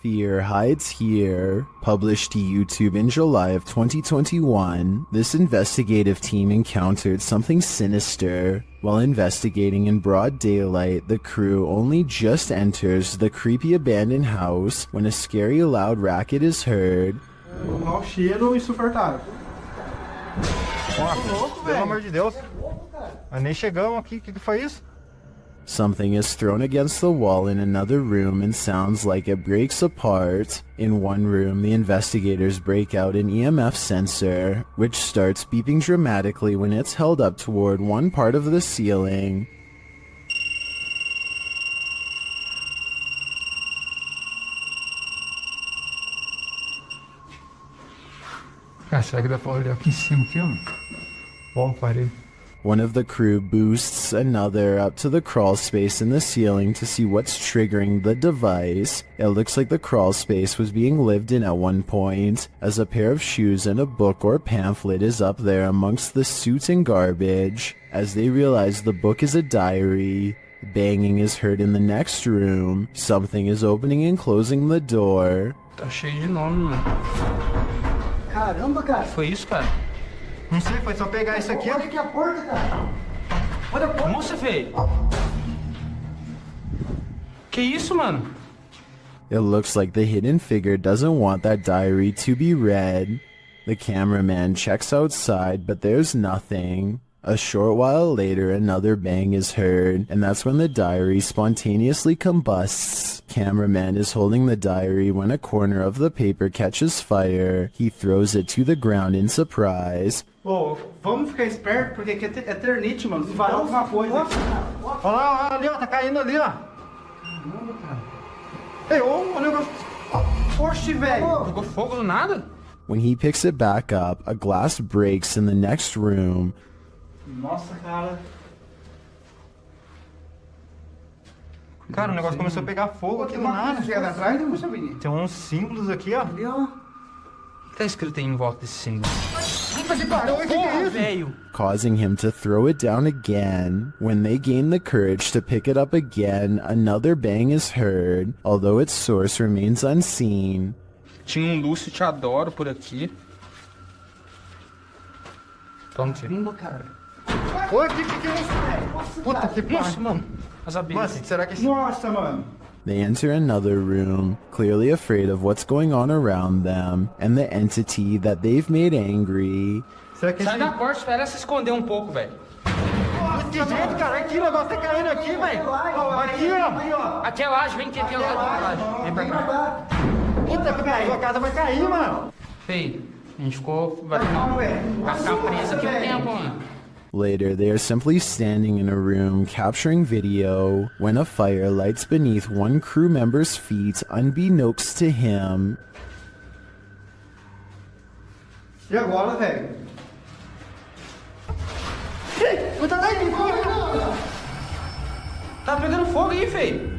Fear hides here. Published to YouTube in July of 2021, this investigative team encountered something sinister. While investigating in broad daylight, the crew only just enters the creepy abandoned house when a scary loud racket is heard. Mau cheiro insuportável. Nossa, pelo amor de Deus. Mas nem chegamos aqui, o que foi isso? Something is thrown against the wall in another room and sounds like it breaks apart. In one room, the investigators break out an EMF sensor, which starts beeping dramatically when it's held up toward one part of the ceiling. Cara, será que dá pra olhar aqui em cima aqui, ó? Bom, parei. One of the crew boosts another up to the crawl space in the ceiling to see what's triggering the device. It looks like the crawl space was being lived in at one point, as a pair of shoes and a book or pamphlet is up there amongst the soot and garbage. As they realize the book is a diary, banging is heard in the next room. Something is opening and closing the door. Tá cheio de nome, mano. Caramba, cara. Foi isso, cara? Não sei, foi só pegar isso aqui, ó. Olha aqui a porta, cara. Olha a porta. Nossa, velho. Que isso, mano? It looks like the hidden figure doesn't want that diary to be read. The cameraman checks outside, but there's nothing. A short while later, another bang is heard, and that's when the diary spontaneously combusts. Cameraman is holding the diary when a corner of the paper catches fire. He throws it to the ground in surprise. Ô, vamos ficar esperto, porque aqui é eternite, mano. Se vai alguma coisa. Olha lá, ali, ó, tá caindo ali, ó. Caramba, cara. Ei, ô, o negócio. Oxe, velho. Pegou fogo do nada? When he picks it back up, a glass breaks in the next room. Nossa, cara. Cara, o negócio começou a pegar fogo aqui do nada. Chega atrás, não você menino. Tem uns símbolos aqui, ó. Ali, ó. O que tá escrito aí em volta desse símbolo? Puta que pariu, o que é isso? Velho. Causing him to throw it down again. When they gain the courage to pick it up again, another bang is heard, although its source remains unseen. Tinha um Lúcio Te Adoro por aqui. Toma aqui. Caramba, cara. Oi, que é isso, velho? Puta que Nossa, pariu. mano. As abelhas. Mano, será que esse... Nossa, mano. They enter another room, clearly afraid of what's going on around them, and the entity that they've made angry. Será que Sai esse... da porta, espera se esconder um pouco, velho. Que jeito, cara? Aqui, o negócio tá caindo aqui, velho. Aqui, ó. Aqui é laje, vem aqui, aqui é laje. Vem pra cá. Puta que pariu, a casa vai cair, mano. Feio, a gente ficou... Vai ficar preso aqui um tempo, mano. Later, they are simply standing in a room capturing video when a fire lights beneath one crew member's feet unbeknownst to him. E agora, velho? Tá pegando fogo aí, feio.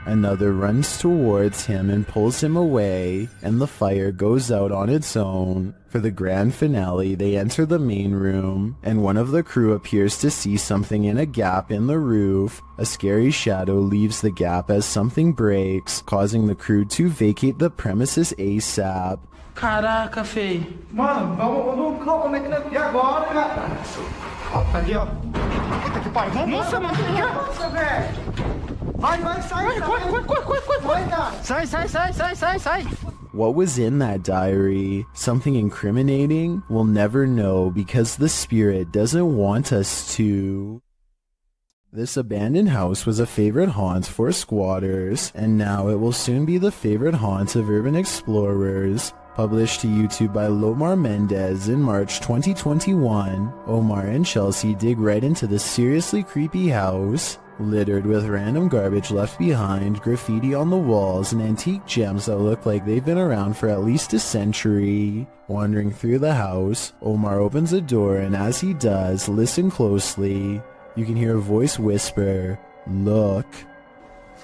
Another runs towards him and pulls him away, and the fire goes out on its own. For the grand finale, they enter the main room, and one of the crew appears to see something in a gap in the roof. A scary shadow leaves the gap as something breaks, causing the crew to vacate the premises ASAP. Caraca, feio. Mano, vamos como é que nós... E agora, cara? Ali, ó. Puta que pariu. Nossa, mano. Nossa, velho. Vai, sai, Corre. vai, cara. Sai. What was in that diary? Something incriminating? We'll never know because the spirit doesn't want us to. This abandoned house was a favorite haunt for squatters, and now it will soon be the favorite haunt of urban explorers. Published to YouTube by Lomar Mendez in March 2021, Omar and Chelsea dig right into the seriously creepy house. Littered with random garbage left behind, graffiti on the walls, and antique gems that look like they've been around for at least a century. Wandering through the house, Omar opens a door, and as he does, listen closely. You can hear a voice whisper, "Look."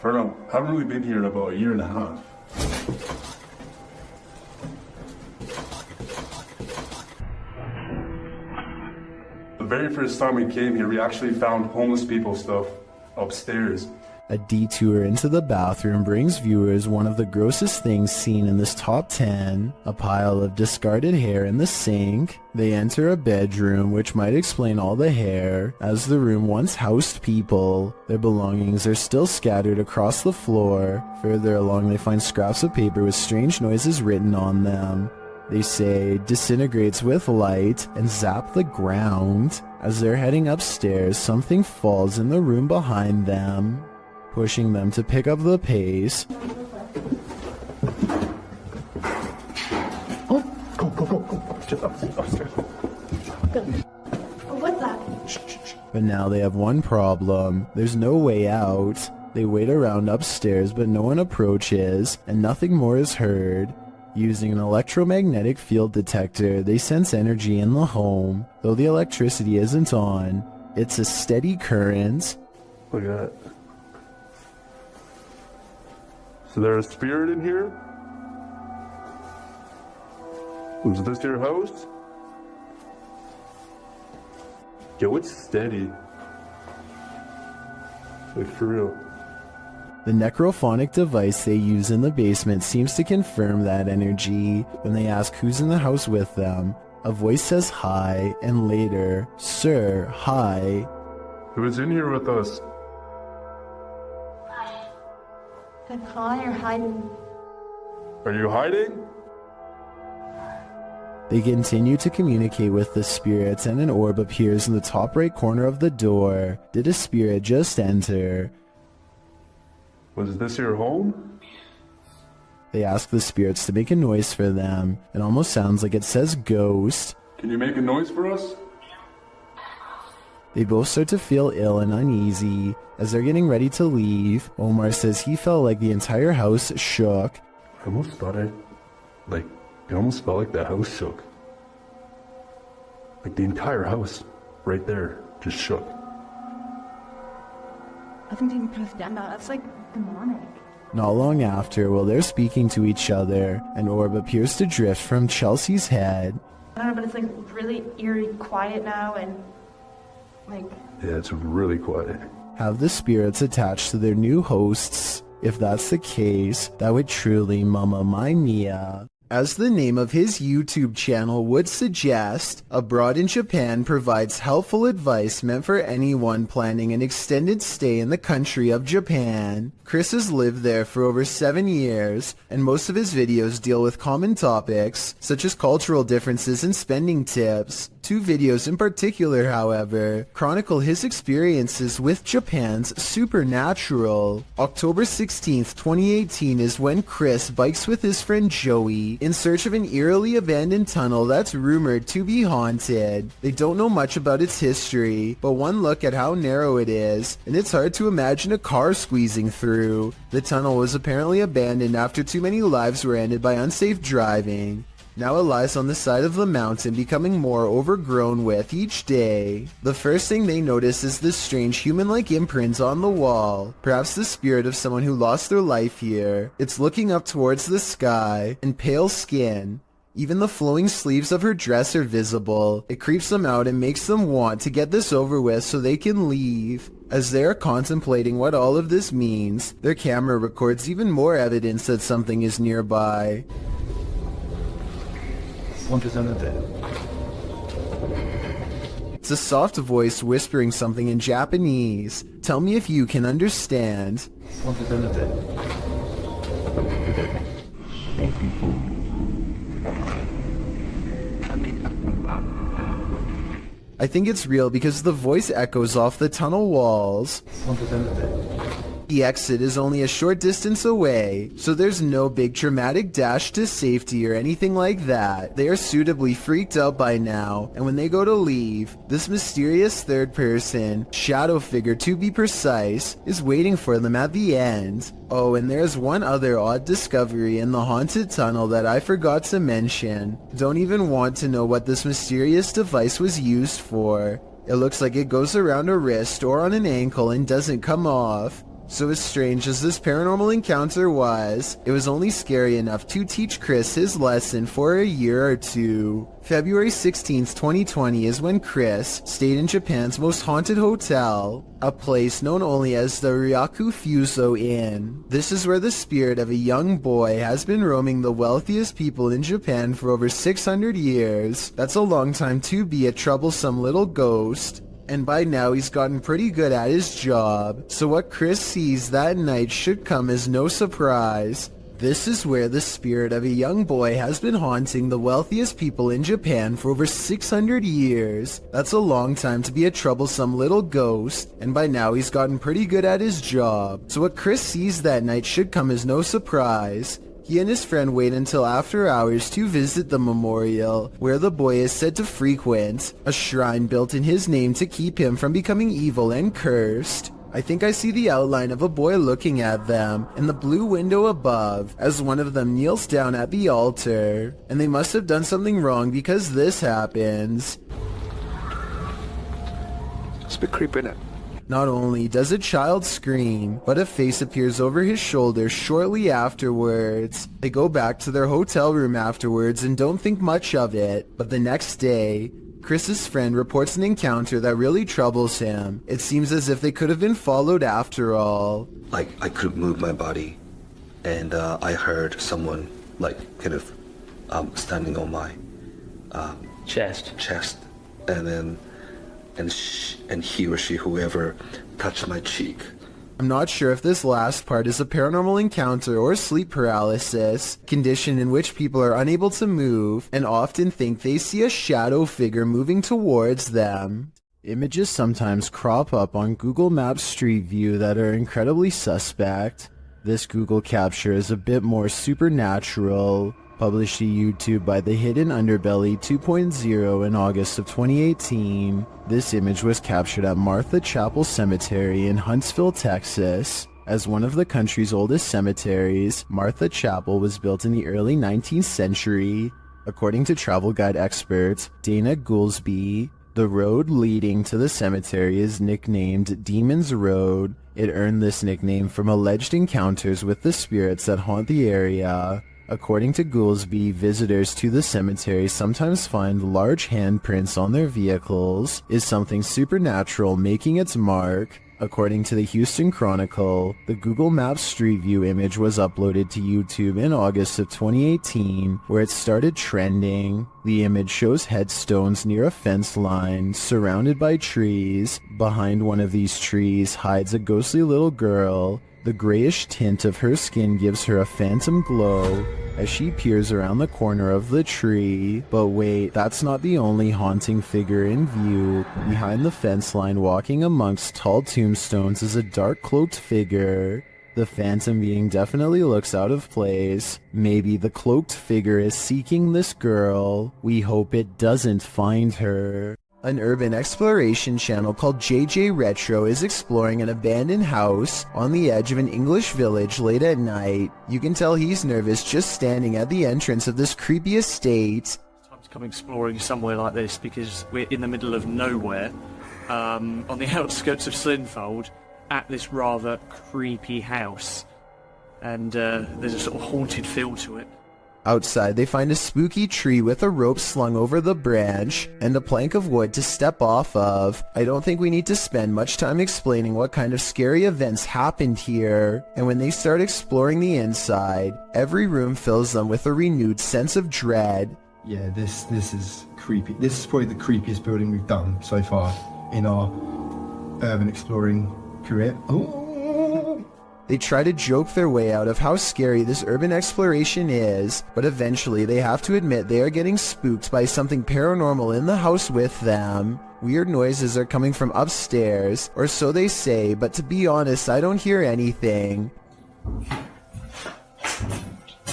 I don't know. I haven't really been here in about a year and a half. The very first time we came here, we actually found homeless people stuff upstairs. A detour into the bathroom brings viewers one of the grossest things seen in this top 10, a pile of discarded hair in the sink. They enter a bedroom, which might explain all the hair, as the room once housed people. Their belongings are still scattered across the floor. Further along they find scraps of paper with strange noises written on them. They say disintegrates with light and zap the ground. As they're heading upstairs, something falls in the room behind them, pushing them to pick up the pace. Go, go, go, go. Just upstairs. What's that? But now they have one problem. There's no way out. They wait around upstairs, but no one approaches, and nothing more is heard. Using an electromagnetic field detector, they sense energy in the home. Though the electricity isn't on, it's a steady current. Look at that. So there's a spirit in here? Was this your house? Yo, it's steady. Like, for real. The necrophonic device they use in the basement seems to confirm that energy. When they ask who's in the house with them, a voice says hi, and later, "Sir, hi." Who's in here with us? I'm hi or hiding. Are you hiding? They continue to communicate with the spirits, and an orb appears in the top right corner of the door. Did a spirit just enter? Was this your home? They ask the spirits to make a noise for them. It almost sounds like it says ghost. Can you make a noise for us? They both start to feel ill and uneasy. As they're getting ready to leave, Omar says he felt like the entire house shook. I almost thought it almost felt like the house shook. Like the entire house, right there, just shook. I think even put us down now. That's like demonic. Not long after, while they're speaking to each other, an orb appears to drift from Chelsea's head. I don't know, but it's like really eerie quiet now and like... Yeah, it's really quiet. Have the spirits attached to their new hosts? If that's the case, that would truly Mamma Mia. As the name of his YouTube channel would suggest, Abroad in Japan provides helpful advice meant for anyone planning an extended stay in the country of Japan. Chris has lived there for over 7 years, and most of his videos deal with common topics, such as cultural differences and spending tips. 2 videos in particular, however, chronicle his experiences with Japan's supernatural. October 16th, 2018 is when Chris bikes with his friend Joey in search of an eerily abandoned tunnel that's rumored to be haunted. They don't know much about its history, but one look at how narrow it is, and it's hard to imagine a car squeezing through. The tunnel was apparently abandoned after too many lives were ended by unsafe driving. Now it lies on the side of the mountain, becoming more overgrown with each day. The first thing they notice is this strange human-like imprint on the wall, perhaps the spirit of someone who lost their life here. It's looking up towards the sky, and pale skin. Even the flowing sleeves of her dress are visible. It creeps them out and makes them want to get this over with so they can leave. As they are contemplating what all of this means, their camera records even more evidence that something is nearby. It's a soft voice whispering something in Japanese. Tell me if you can understand. I think it's real because the voice echoes off the tunnel walls. The exit is only a short distance away, so there's no big dramatic dash to safety or anything like that. They are suitably freaked out by now, and when they go to leave, this mysterious third person, shadow figure to be precise, is waiting for them at the end. Oh, and there's one other odd discovery in the haunted tunnel that I forgot to mention. Don't even want to know what this mysterious device was used for. It looks like it goes around a wrist or on an ankle and doesn't come off. So as strange as this paranormal encounter was, it was only scary enough to teach Chris his lesson for a year or two. February 16th, 2020 is when Chris stayed in Japan's most haunted hotel, a place known only as the Ryakufuso Inn. This is where the spirit of a young boy has been roaming the wealthiest people in Japan for over 600 years. That's a long time to be a troublesome little ghost. And by now he's gotten pretty good at his job, so what Chris sees that night should come as no surprise. This is where the spirit of a young boy has been haunting the wealthiest people in Japan for over 600 years. That's a long time to be a troublesome little ghost, and by now he's gotten pretty good at his job. So what Chris sees that night should come as no surprise. He and his friend wait until after hours to visit the memorial, where the boy is said to frequent, a shrine built in his name to keep him from becoming evil and cursed. I think I see the outline of a boy looking at them in the blue window above as one of them kneels down at the altar. And they must have done something wrong because this happens. It's a bit creepy, isn't it? Not only does a child scream, but a face appears over his shoulder shortly afterwards. They go back to their hotel room afterwards and don't think much of it, but the next day, Chris's friend reports an encounter that really troubles him. It seems as if they could have been followed after all. Like, I couldn't move my body, and I heard someone, like, kind of standing on my Chest. and then, and he or she, whoever, touched my cheek. I'm not sure if this last part is a paranormal encounter or sleep paralysis, condition in which people are unable to move and often think they see a shadow figure moving towards them. Images sometimes crop up on Google Maps Street View that are incredibly suspect. This Google capture is a bit more supernatural. Published to YouTube by The Hidden Underbelly 2.0 in August of 2018. This image was captured at Martha Chapel Cemetery in Huntsville, Texas. As one of the country's oldest cemeteries, Martha Chapel was built in the early 19th century. According to travel guide expert Dana Goolsby, the road leading to the cemetery is nicknamed Demon's Road. It earned this nickname from alleged encounters with the spirits that haunt the area. According to Goolsby, visitors to the cemetery sometimes find large handprints on their vehicles. Is something supernatural making its mark? According to the Houston Chronicle, the Google Maps Street View image was uploaded to YouTube in August of 2018, where it started trending. The image shows headstones near a fence line, surrounded by trees. Behind one of these trees hides a ghostly little girl. The grayish tint of her skin gives her a phantom glow as she peers around the corner of the tree. But wait, that's not the only haunting figure in view. Behind the fence line, walking amongst tall tombstones, is a dark cloaked figure. The phantom being definitely looks out of place. Maybe the cloaked figure is seeking this girl. We hope it doesn't find her. An urban exploration channel called JJ Retro is exploring an abandoned house on the edge of an English village late at night. You can tell he's nervous just standing at the entrance of this creepy estate. Time to come exploring somewhere like this because we're in the middle of nowhere, on the outskirts of Slinfold, at this rather creepy house. And there's a sort of haunted feel to it. Outside, they find a spooky tree with a rope slung over the branch and a plank of wood to step off of. I don't think we need to spend much time explaining what kind of scary events happened here. And when they start exploring the inside, every room fills them with a renewed sense of dread. Yeah, this is creepy. This is probably the creepiest building we've done so far in our urban exploring career. Oh. They try to joke their way out of how scary this urban exploration is, but eventually they have to admit they are getting spooked by something paranormal in the house with them. Weird noises are coming from upstairs, or so they say, but to be honest, I don't hear anything.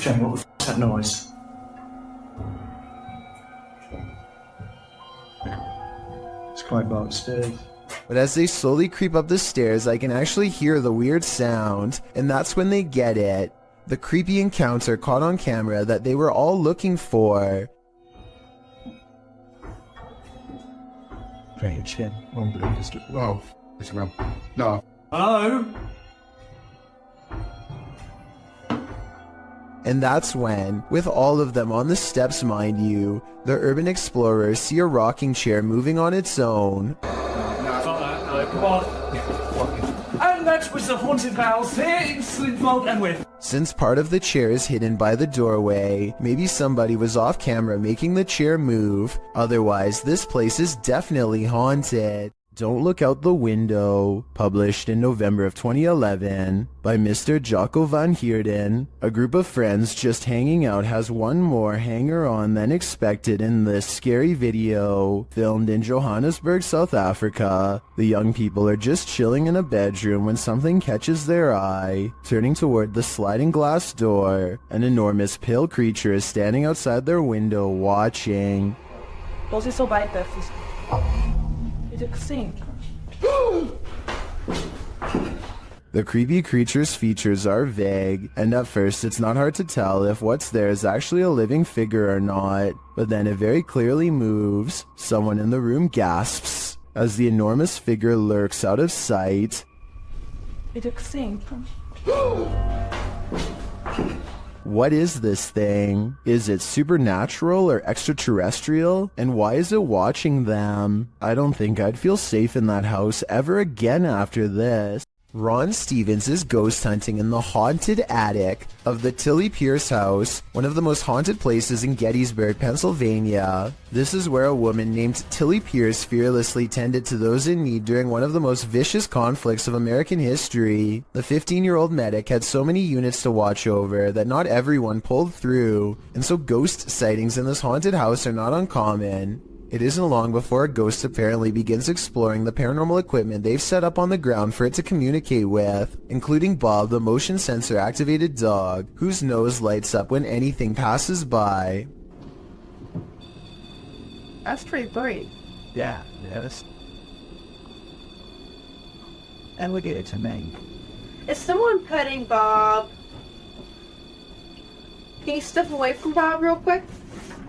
Jane, what was that noise? It's quite dark upstairs. But as they slowly creep up the stairs, I can actually hear the weird sound, and that's when they get it. The creepy encounter caught on camera that they were all looking for. Very chin. Oh, it's around. No. Hello? And that's when, with all of them on the steps mind you, the urban explorers see a rocking chair moving on its own. Come on. And that was the haunted house here in Slinfold and with. Since part of the chair is hidden by the doorway, maybe somebody was off camera making the chair move. Otherwise, this place is definitely haunted. Don't Look Out the Window, published in November of 2011 by Mr. Jocko van Heerden. A group of friends just hanging out has one more hanger-on than expected in this scary video, filmed in Johannesburg, South Africa. The young people are just chilling in a bedroom when something catches their eye. Turning toward the sliding glass door, an enormous pale creature is standing outside their window watching. The creepy creature's features are vague, and at first it's not hard to tell if what's there is actually a living figure or not, but then it very clearly moves. Someone in the room gasps as the enormous figure lurks out of sight. What is this thing? Is it supernatural or extraterrestrial? And why is it watching them? I don't think I'd feel safe in that house ever again after this. Ron Stevens is ghost hunting in the haunted attic of the Tilly Pierce house, one of the most haunted places in Gettysburg, Pennsylvania. This is where a woman named Tilly Pierce fearlessly tended to those in need during one of the most vicious conflicts of American history. The 15-year-old medic had so many units to watch over that not everyone pulled through, and so ghost sightings in this haunted house are not uncommon. It isn't long before a ghost apparently begins exploring the paranormal equipment they've set up on the ground for it to communicate with, including Bob, the motion sensor activated dog, whose nose lights up when anything passes by. That's pretty bright. Yeah, yes. And look at it to me. Is someone petting Bob? Can you step away from Bob real quick?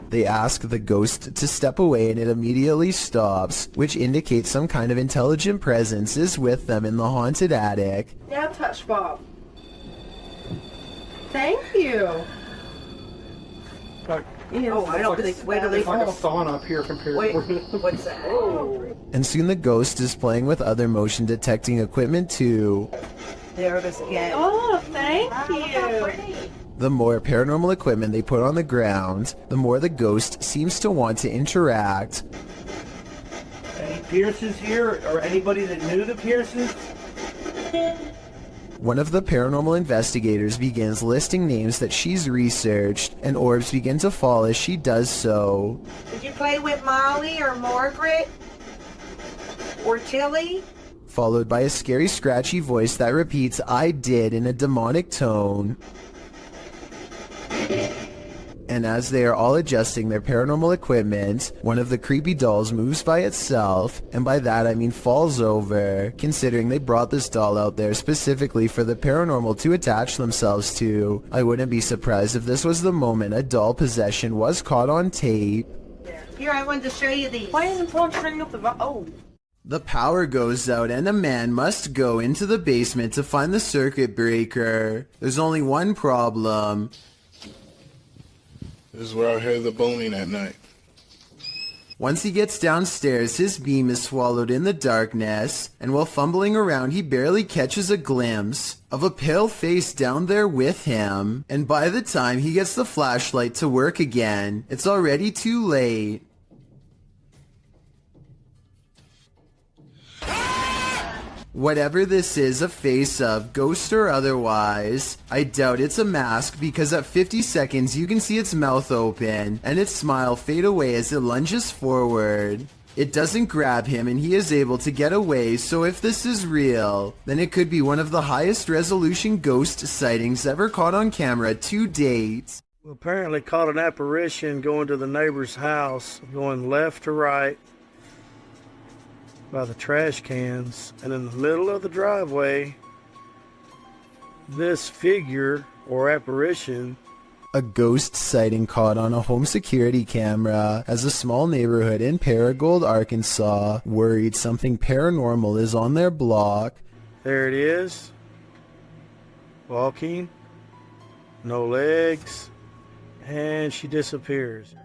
They ask the ghost to step away and it immediately stops, which indicates some kind of intelligent presence is with them in the haunted attic. Now touch Bob. Thank you. Oh, I don't think. Wait till they like a sauna up here compared to. What's that? Oh. And soon the ghost is playing with other motion detecting equipment too. There it is again. Oh, thank you. The more paranormal equipment they put on the ground, the more the ghost seems to want to interact. Any Pierces here, or anybody that knew the Pierces? One of the paranormal investigators begins listing names that she's researched, and orbs begin to fall as she does so. Did you play with Molly or Margaret? Or Tilly? Followed by a scary scratchy voice that repeats "I did" in a demonic tone. And as they are all adjusting their paranormal equipment, one of the creepy dolls moves by itself, and by that I mean falls over, considering they brought this doll out there specifically for the paranormal to attach themselves to. I wouldn't be surprised if this was the moment a doll possession was caught on tape. Here, I wanted to show you these. Why isn't someone turning up the Oh. The power goes out and a man must go into the basement to find the circuit breaker. There's only one problem. This is where I heard the boning at night. Once he gets downstairs, his beam is swallowed in the darkness, and while fumbling around he barely catches a glimpse of a pale face down there with him. And by the time he gets the flashlight to work again, it's already too late. Whatever this is a face of, ghost or otherwise, I doubt it's a mask because at 50 seconds you can see its mouth open and its smile fade away as it lunges forward. It doesn't grab him and he is able to get away, so if this is real, then it could be one of the highest resolution ghost sightings ever caught on camera to date. We apparently caught an apparition going to the neighbor's house, going left to right by the trash cans, and in the middle of the driveway, this figure or apparition. A ghost sighting caught on a home security camera as a small neighborhood in Paragould, Arkansas, worried something paranormal is on their block. There it is, walking. no legs, and she disappears.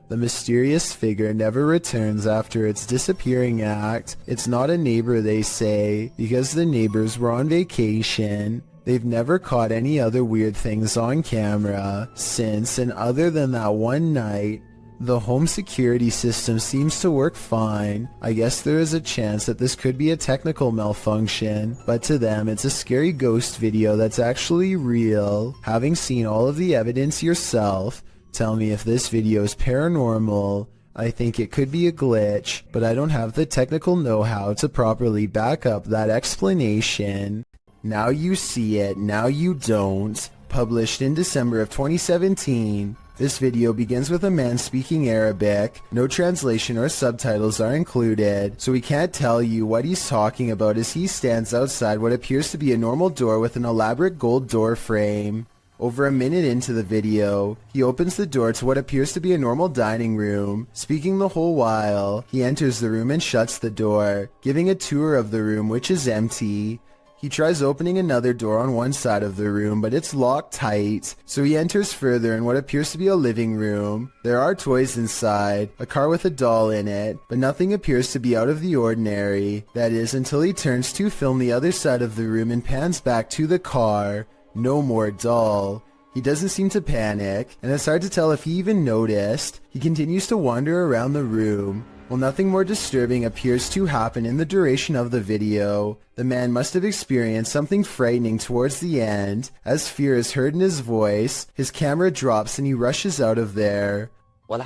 The mysterious figure never returns after its disappearing act. It's not a neighbor, they say, because the neighbors were on vacation. They've never caught any other weird things on camera since, and other than that one night, the home security system seems to work fine. I guess there is a chance that this could be a technical malfunction, but to them it's a scary ghost video that's actually real. Having seen all of the evidence yourself, tell me if this video is paranormal. I think it could be a glitch, but I don't have the technical know-how to properly back up that explanation. Now you see it, now you don't. Published in December of 2017. This video begins with a man speaking Arabic. No translation or subtitles are included, so we can't tell you what he's talking about as he stands outside what appears to be a normal door with an elaborate gold door frame. Over a minute into the video, he opens the door to what appears to be a normal dining room. Speaking the whole while, he enters the room and shuts the door, giving a tour of the room, which is empty. He tries opening another door on one side of the room, but it's locked tight, so he enters further in what appears to be a living room. There are toys inside, a car with a doll in it, but nothing appears to be out of the ordinary. That is, until he turns to film the other side of the room and pans back to the car. No more doll. He doesn't seem to panic, and it's hard to tell if he even noticed. He continues to wander around the room. While nothing more disturbing appears to happen in the duration of the video, the man must have experienced something frightening towards the end. As fear is heard in his voice, his camera drops and he rushes out of there. What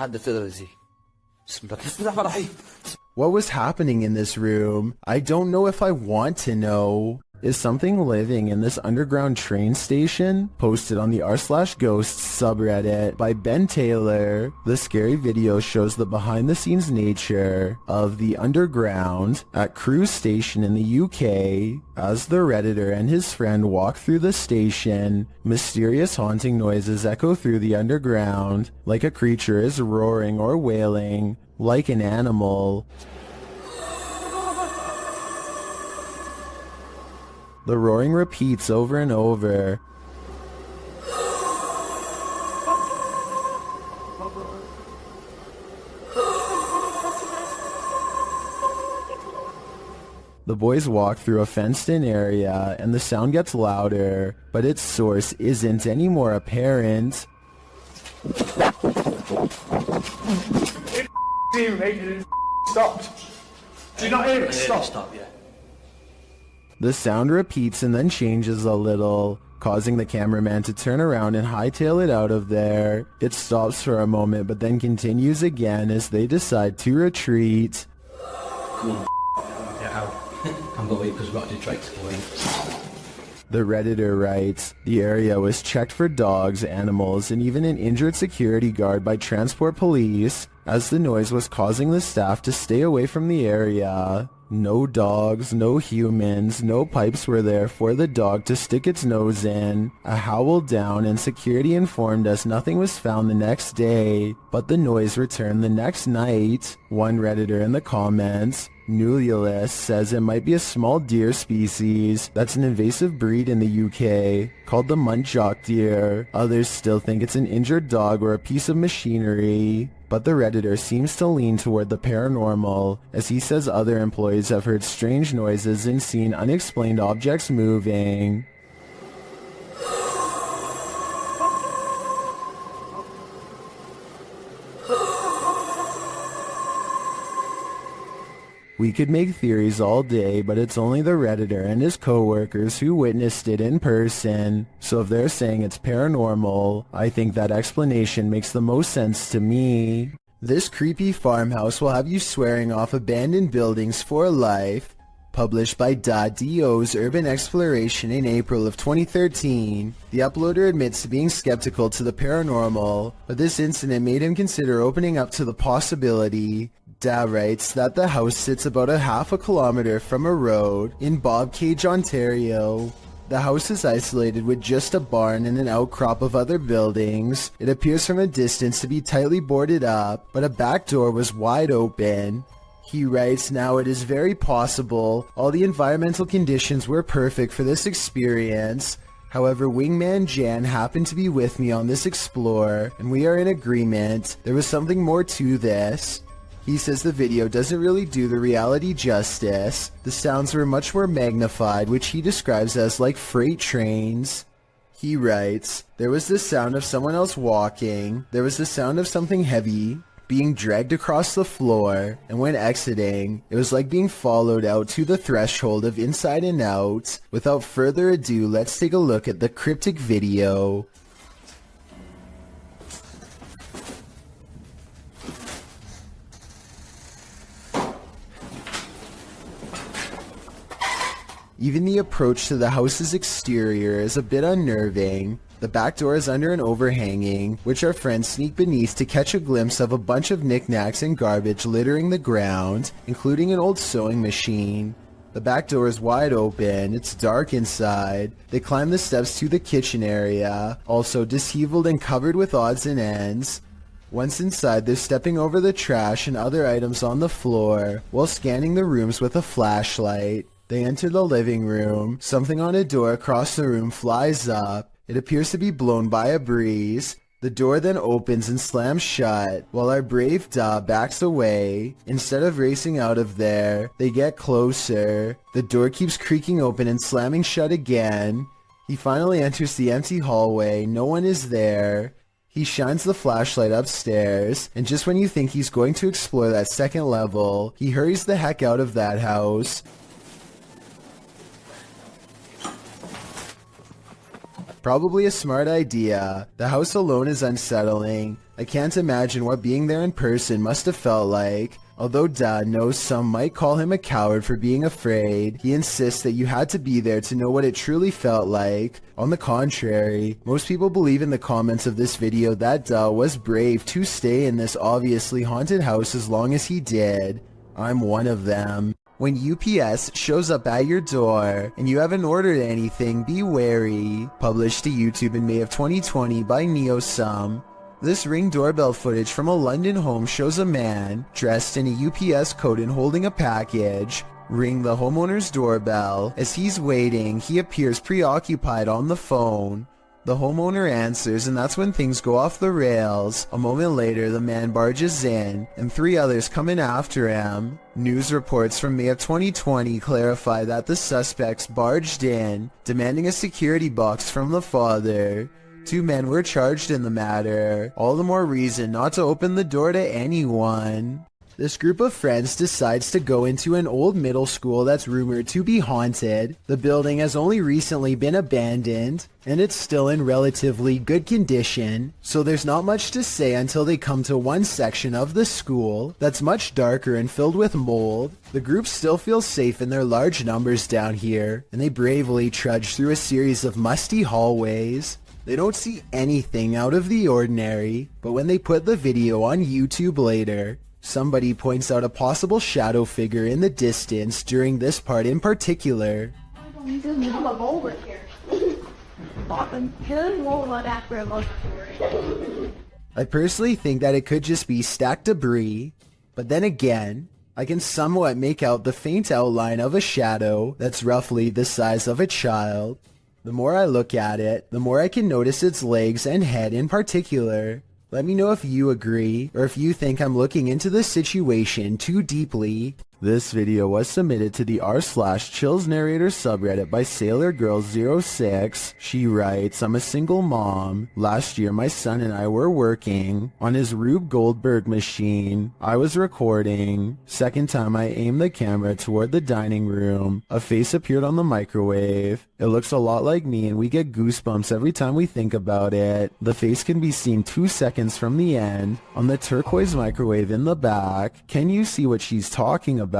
was happening in this room? I don't know if I want to know. Is something living in this underground train station? Posted on the r/ghosts subreddit by Ben Taylor. The scary video shows the behind-the-scenes nature of the underground at Crewe Station in the UK. As the Redditor and his friend walk through the station, mysterious haunting noises echo through the underground, like a creature is roaring or wailing, like an animal. The roaring repeats over and over. The boys walk through a fenced-in area, and the sound gets louder, but its source isn't any more apparent. It stopped. Do you not hear it? Stop. Yeah. The sound repeats and then changes a little, causing the cameraman to turn around and hightail it out of there. It stops for a moment but then continues again as they decide to retreat. Come on, get out. I'm going because we've got to do tricks going. The Redditor writes, the area was checked for dogs, animals, and even an injured security guard by transport police, as the noise was causing the staff to stay away from the area. No dogs, no humans, no pipes were there for the dog to stick its nose in. A howl down and security informed us nothing was found the next day, but the noise returned the next night. One Redditor in the comments, Nululus, says it might be a small deer species that's an invasive breed in the UK, called the muntjac deer. Others still think it's an injured dog or a piece of machinery. But the Redditor seems to lean toward the paranormal, as he says other employees have heard strange noises and seen unexplained objects moving. We could make theories all day, but it's only the Redditor and his co-workers who witnessed it in person. So if they're saying it's paranormal, I think that explanation makes the most sense to me. This creepy farmhouse will have you swearing off abandoned buildings for life. Published by .do's Urban Exploration in April of 2013. The uploader admits to being skeptical to the paranormal, but this incident made him consider opening up to the possibility. Da writes that the house sits about a half a kilometer from a road in Bobcage, Ontario. The house is isolated with just a barn and an outcrop of other buildings. It appears from a distance to be tightly boarded up, but a back door was wide open. He writes, now it is very possible all the environmental conditions were perfect for this experience. However, Wingman Jan happened to be with me on this explore, and we are in agreement. There was something more to this. He says the video doesn't really do the reality justice. The sounds were much more magnified, which he describes as like freight trains. He writes, there was the sound of someone else walking, there was the sound of something heavy being dragged across the floor, and when exiting, it was like being followed out to the threshold of Inside and Out. Without further ado, let's take a look at the cryptic video. Even the approach to the house's exterior is a bit unnerving. The back door is under an overhanging, which our friends sneak beneath to catch a glimpse of a bunch of knickknacks and garbage littering the ground, including an old sewing machine. The back door is wide open, it's dark inside. They climb the steps to the kitchen area, also disheveled and covered with odds and ends. Once inside, they're stepping over the trash and other items on the floor, while scanning the rooms with a flashlight. They enter the living room. Something on a door across the room flies up. It appears to be blown by a breeze. The door then opens and slams shut, while our brave Da backs away. Instead of racing out of there, they get closer. The door keeps creaking open and slamming shut again. He finally enters the empty hallway. No one is there. He shines the flashlight upstairs, and just when you think he's going to explore that second level, he hurries the heck out of that house. Probably a smart idea. The house alone is unsettling. I can't imagine what being there in person must have felt like. Although Dad knows some might call him a coward for being afraid, he insists that you had to be there to know what it truly felt like. On the contrary, most people believe in the comments of this video that Dad was brave to stay in this obviously haunted house as long as he did. I'm one of them. When UPS shows up at your door and you haven't ordered anything, be wary. Published to YouTube in May of 2020 by NeoSum. This Ring doorbell footage from a London home shows a man dressed in a UPS coat and holding a package ring the homeowner's doorbell. As he's waiting, he appears preoccupied on the phone. The homeowner answers, and that's when things go off the rails. A moment later, the man barges in, and 3 others come in after him. News reports from May of 2020 clarify that the suspects barged in, demanding a security box from the father. 2 men were charged in the matter. All the more reason not to open the door to anyone. This group of friends decides to go into an old middle school that's rumored to be haunted. The building has only recently been abandoned, and it's still in relatively good condition, so there's not much to say until they come to one section of the school that's much darker and filled with mold. The group still feels safe in their large numbers down here, and they bravely trudge through a series of musty hallways. They don't see anything out of the ordinary, but when they put the video on YouTube later, somebody points out a possible shadow figure in the distance during this part in particular. I personally think that it could just be stacked debris, but then again, I can somewhat make out the faint outline of a shadow that's roughly the size of a child. The more I look at it, the more I can notice its legs and head in particular. Let me know if you agree, or if you think I'm looking into this situation too deeply. This video was submitted to the r/chills narrator subreddit by SailorGirl06. She writes, I'm a single mom. Last year my son and I were working on his Rube Goldberg machine. I was recording. Second time I aimed the camera toward the dining room. A face appeared on the microwave. It looks a lot like me and we get goosebumps every time we think about it. The face can be seen 2 seconds from the end on the turquoise microwave in the back. Can you see what she's talking about?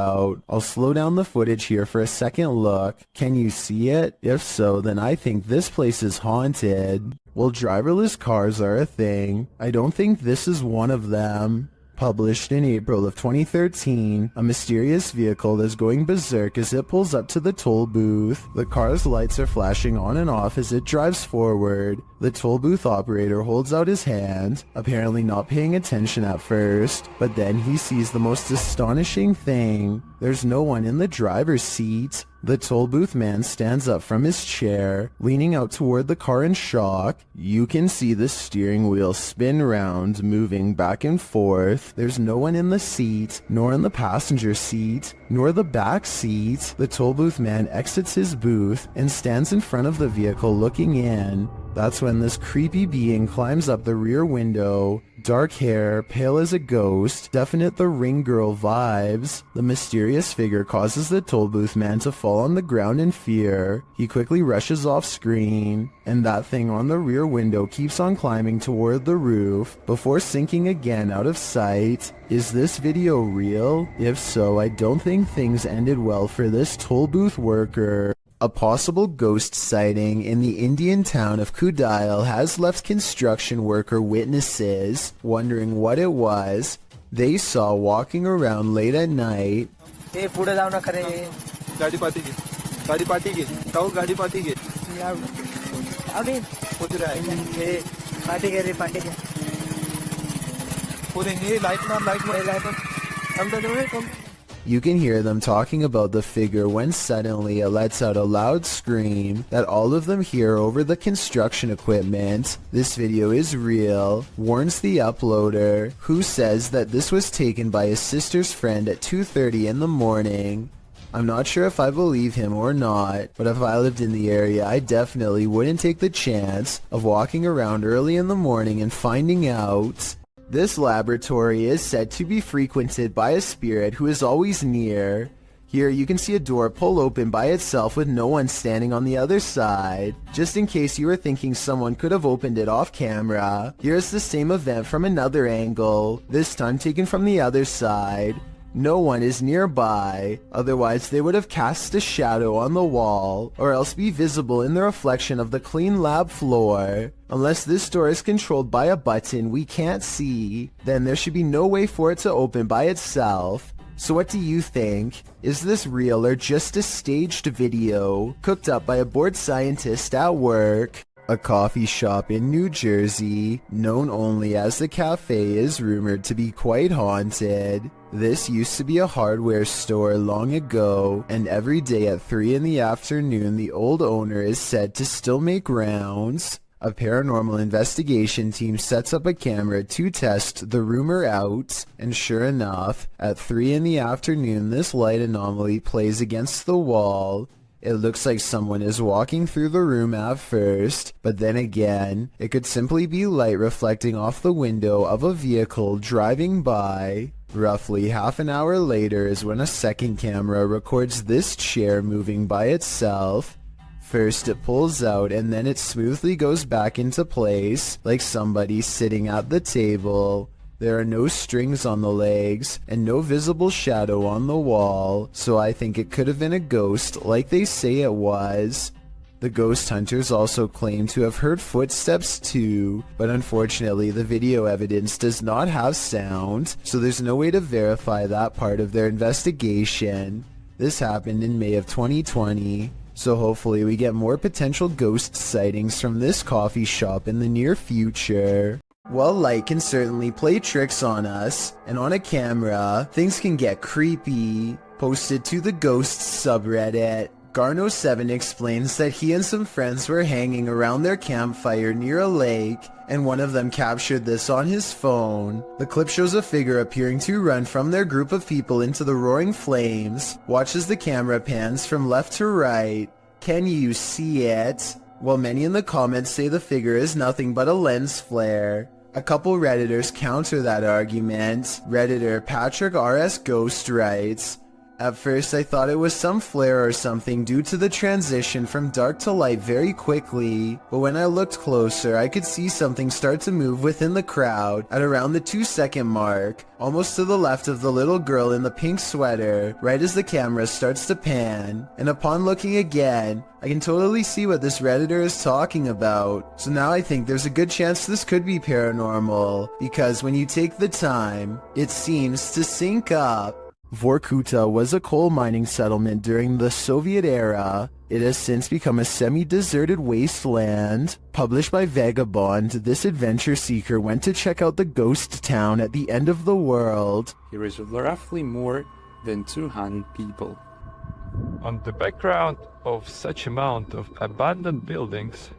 I'll slow down the footage here for a second look. Can you see it? If so, then I think this place is haunted. Well, driverless cars are a thing. I don't think this is one of them. Published in April of 2013, a mysterious vehicle is going berserk as it pulls up to the toll booth. The car's lights are flashing on and off as it drives forward. The toll booth operator holds out his hand, apparently not paying attention at first, but then he sees the most astonishing thing. There's no one in the driver's seat. The toll booth man stands up from his chair, leaning out toward the car in shock. You can see the steering wheel spin round, moving back and forth. There's no one in the seat, nor in the passenger seat, nor the back seat. The toll booth man exits his booth and stands in front of the vehicle looking in. That's when this creepy being climbs up the rear window. Dark hair, pale as a ghost, definite The Ring Girl vibes. The mysterious figure causes the toll booth man to fall on the ground in fear. He quickly rushes off screen, and that thing on the rear window keeps on climbing toward the roof before sinking again out of sight. Is this video real? If so, I don't think things ended well for this toll booth worker. A possible ghost sighting in the Indian town of Kudail has left construction worker witnesses wondering what it was they saw walking around late at night. You can hear them talking about the figure when suddenly it lets out a loud scream that all of them hear over the construction equipment. This video is real, warns the uploader, who says that this was taken by his sister's friend at 2:30 in the morning. I'm not sure if I believe him or not, but if I lived in the area, I definitely wouldn't take the chance of walking around early in the morning and finding out. This laboratory is said to be frequented by a spirit who is always near. Here you can see a door pull open by itself with no one standing on the other side. Just in case you were thinking someone could have opened it off camera, here's the same event from another angle, this time taken from the other side. No one is nearby, otherwise they would have cast a shadow on the wall, or else be visible in the reflection of the clean lab floor. Unless this door is controlled by a button we can't see, then there should be no way for it to open by itself. So what do you think? Is this real or just a staged video, cooked up by a bored scientist at work? A coffee shop in New Jersey, known only as the Cafe, is rumored to be quite haunted. This used to be a hardware store long ago, and every day at 3 in the afternoon the old owner is said to still make rounds. A paranormal investigation team sets up a camera to test the rumor out, and sure enough, at 3 in the afternoon this light anomaly plays against the wall. It looks like someone is walking through the room at first, but then again, it could simply be light reflecting off the window of a vehicle driving by. Roughly half an hour later is when a second camera records this chair moving by itself. First it pulls out and then it smoothly goes back into place, like somebody sitting at the table. There are no strings on the legs, and no visible shadow on the wall, so I think it could have been a ghost like they say it was. The ghost hunters also claim to have heard footsteps too, but unfortunately the video evidence does not have sound, so there's no way to verify that part of their investigation. This happened in May of 2020, so hopefully we get more potential ghost sightings from this coffee shop in the near future. While light can certainly play tricks on us, and on a camera, things can get creepy. Posted to the Ghosts subreddit, Garno7 explains that he and some friends were hanging around their campfire near a lake, and one of them captured this on his phone. The clip shows a figure appearing to run from their group of people into the roaring flames. Watch as the camera pans from left to right. Can you see it? While many in the comments say the figure is nothing but a lens flare. A couple Redditors counter that argument. Redditor Patrick RS Ghost writes, "At first I thought it was some flare or something due to the transition from dark to light very quickly, but when I looked closer I could see something start to move within the crowd at around the 2-second mark, almost to the left of the little girl in the pink sweater, right as the camera starts to pan, and upon looking again, I can totally see what this Redditor is talking about. So now I think there's a good chance this could be paranormal, because when you take the time, it seems to sync up." Vorkuta was a coal mining settlement during the Soviet era. It has since become a semi-deserted wasteland. Published by Vagabond, this adventure seeker went to check out the ghost town at the end of the world. Here is roughly more than 200 people. On the background of such amount of abandoned buildings,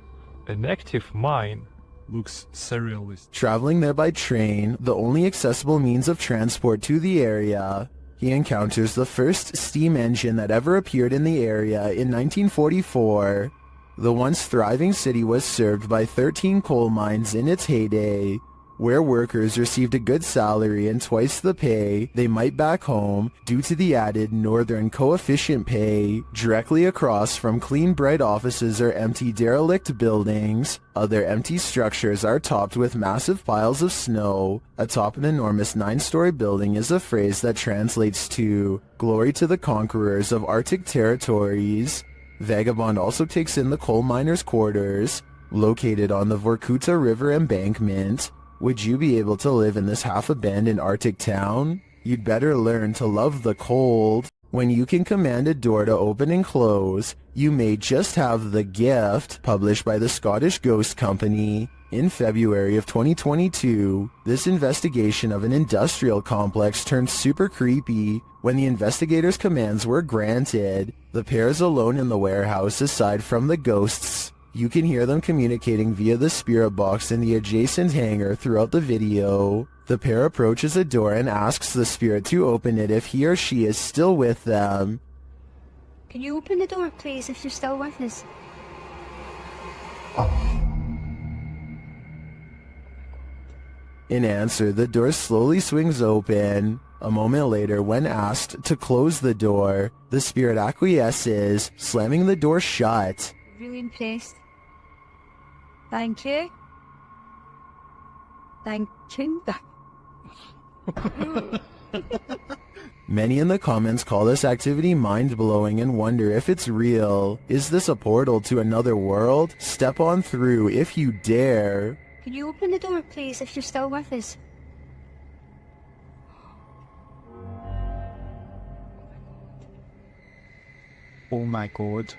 an active mine looks surrealist. Traveling there by train, the only accessible means of transport to the area, he encounters the first steam engine that ever appeared in the area in 1944. The once thriving city was served by 13 coal mines in its heyday, where workers received a good salary and twice the pay they might back home due to the added northern coefficient pay. Directly across from clean bright offices are empty derelict buildings. Other empty structures are topped with massive piles of snow. Atop an enormous 9-story building is a phrase that translates to "Glory to the conquerors of Arctic territories." Vagabond also takes in the coal miners' quarters, located on the Vorkuta River embankment. Would you be able to live in this half-abandoned Arctic town? You'd better learn to love the cold. When you can command a door to open and close, you may just have the gift, published by the Scottish Ghost Company. In February of 2022, this investigation of an industrial complex turned super creepy when the investigators' commands were granted. The pair is alone in the warehouse aside from the ghosts. You can hear them communicating via the spirit box in the adjacent hangar throughout the video. The pair approaches a door and asks the spirit to open it if he or she is still with them. Can you open the door, please, if you're still with us? In answer, the door slowly swings open. A moment later, when asked to close the door, the spirit acquiesces, slamming the door shut. Really impressed. Thank you. Thank you. Many in the comments call this activity mind-blowing and wonder if it's real. Is this a portal to another world? Step on through if you dare. Can you open the door, please, if you're still with us? Oh my god.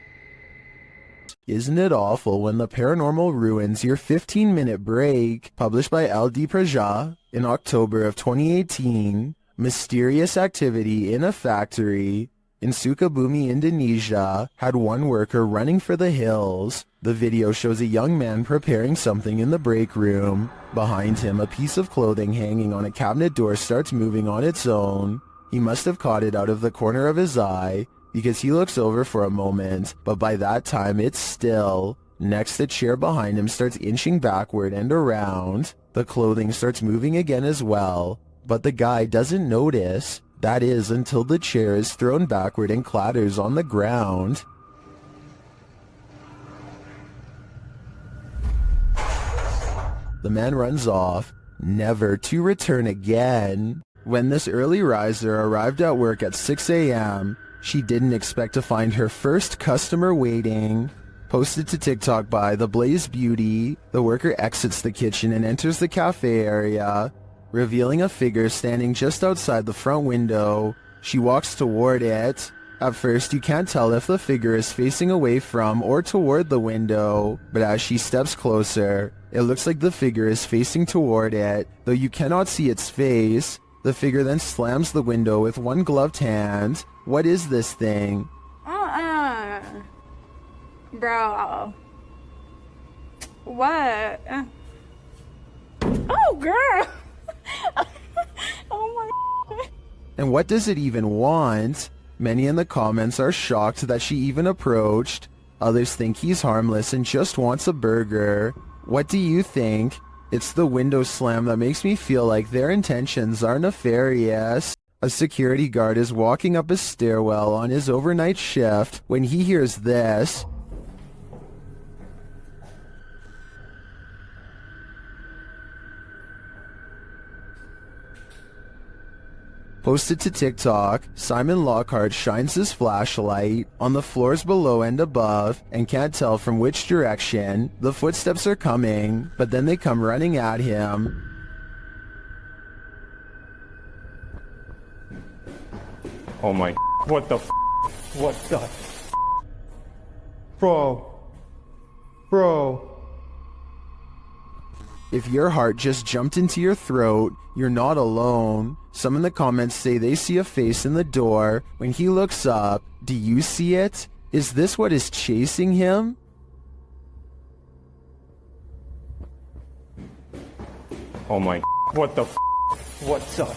Isn't it awful when the paranormal ruins your 15-minute break? Published by LD Praja in October of 2018. Mysterious activity in a factory in Sukabumi, Indonesia, had one worker running for the hills. The video shows a young man preparing something in the break room. Behind him, a piece of clothing hanging on a cabinet door starts moving on its own. He must have caught it out of the corner of his eye, because he looks over for a moment, but by that time it's still. Next, the chair behind him starts inching backward and around. The clothing starts moving again as well, but the guy doesn't notice. That is, until the chair is thrown backward and clatters on the ground. The man runs off, never to return again. When this early riser arrived at work at 6 a.m., she didn't expect to find her first customer waiting. Posted to TikTok by The Blaze Beauty, the worker exits the kitchen and enters the cafe area, revealing a figure standing just outside the front window. She walks toward it. At first, you can't tell if the figure is facing away from or toward the window, but as she steps closer, it looks like the figure is facing toward it, though you cannot see its face. The figure then slams the window with one gloved hand. What is this thing? Bro. What? Oh, girl. Oh my. And what does it even want? Many in the comments are shocked that she even approached. Others think he's harmless and just wants a burger. What do you think? It's the window slam that makes me feel like their intentions are nefarious. A security guard is walking up a stairwell on his overnight shift when he hears this. Posted to TikTok, Simon Lockhart shines his flashlight on the floors below and above and can't tell from which direction the footsteps are coming, but then they come running at him. Oh my, what the what the Bro. If your heart just jumped into your throat, you're not alone. Some in the comments say they see a face in the door. When he looks up, do you see it? Is this what is chasing him? Oh my, what the what's up?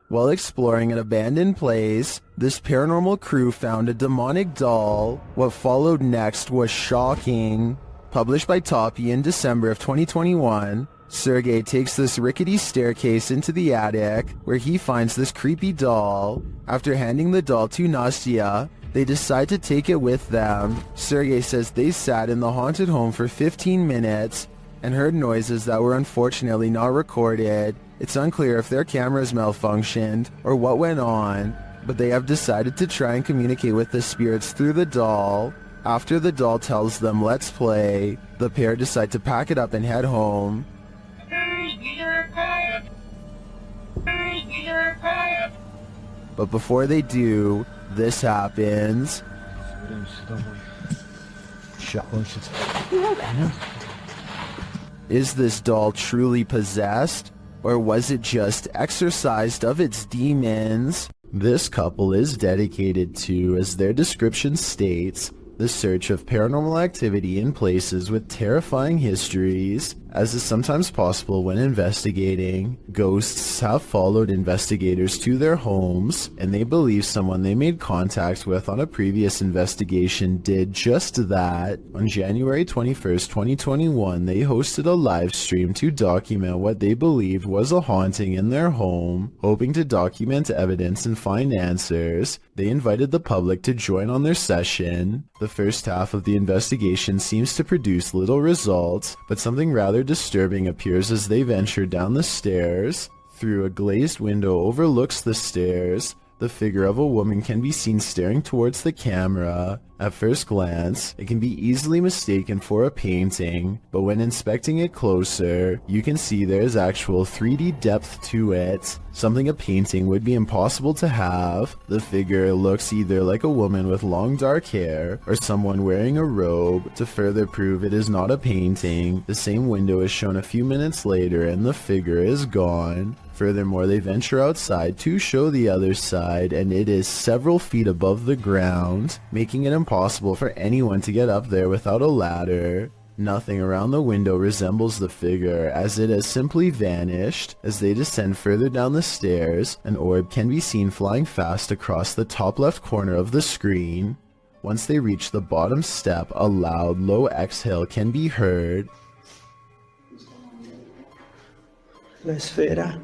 While exploring an abandoned place, this paranormal crew found a demonic doll. What followed next was shocking. Published by Toppy in December of 2021, Sergey takes this rickety staircase into the attic, where he finds this creepy doll. After handing the doll to Nastya, they decide to take it with them. Sergey says they sat in the haunted home for 15 minutes and heard noises that were unfortunately not recorded. It's unclear if their cameras malfunctioned or what went on, but they have decided to try and communicate with the spirits through the doll. After the doll tells them let's play, the pair decide to pack it up and head home. But before they do, this happens. Is this doll truly possessed, or was it just exorcised of its demons? This couple is dedicated to, as their description states, the search of paranormal activity in places with terrifying histories. As is sometimes possible when investigating, ghosts have followed investigators to their homes, and they believe someone they made contact with on a previous investigation did just that. On January 21st, 2021, they hosted a live stream to document what they believed was a haunting in their home. Hoping to document evidence and find answers, they invited the public to join on their session. The first half of the investigation seems to produce little results, but something rather disturbing appears as they venture down the stairs. Through a glazed window overlooks the stairs, the figure of a woman can be seen staring towards the camera. At first glance, it can be easily mistaken for a painting, but when inspecting it closer, you can see there is actual 3D depth to it, something a painting would be impossible to have. The figure looks either like a woman with long dark hair, or someone wearing a robe. To further prove it is not a painting, the same window is shown a few minutes later and the figure is gone. Furthermore, they venture outside to show the other side, and it is several feet above the ground, making it impossible for anyone to get up there without a ladder. Nothing around the window resembles the figure, as it has simply vanished. As they descend further down the stairs, an orb can be seen flying fast across the top left corner of the screen. Once they reach the bottom step, a loud, low exhale can be heard. La esfera.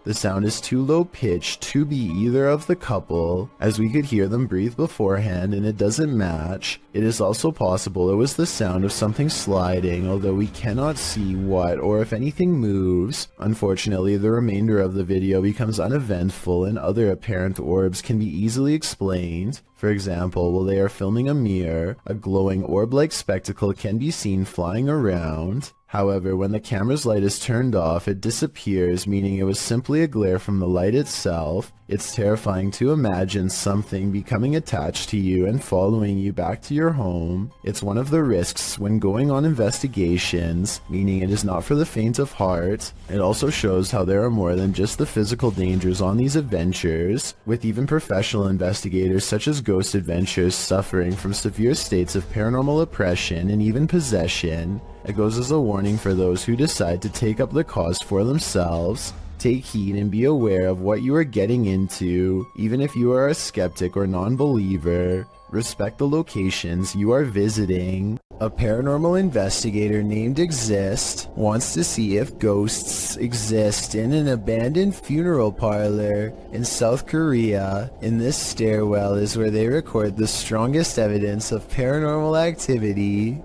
The sound is too low pitched to be either of the couple, as we could hear them breathe beforehand and it doesn't match. It is also possible it was the sound of something sliding, although we cannot see what or if anything moves. Unfortunately, the remainder of the video becomes uneventful and other apparent orbs can be easily explained. For example, while they are filming a mirror, a glowing orb-like spectacle can be seen flying around. However, when the camera's light is turned off, it disappears, meaning it was simply a glare from the light itself. It's terrifying to imagine something becoming attached to you and following you back to your home. It's one of the risks when going on investigations, meaning it is not for the faint of heart. It also shows how there are more than just the physical dangers on these adventures, with even professional investigators such as Ghost Adventures suffering from severe states of paranormal oppression and even possession. It goes as a warning for those who decide to take up the cause for themselves. Take heed and be aware of what you are getting into, even if you are a skeptic or non-believer. Respect the locations you are visiting. A paranormal investigator named Exist wants to see if ghosts exist in an abandoned funeral parlor in South Korea. In this stairwell is where they record the strongest evidence of paranormal activity.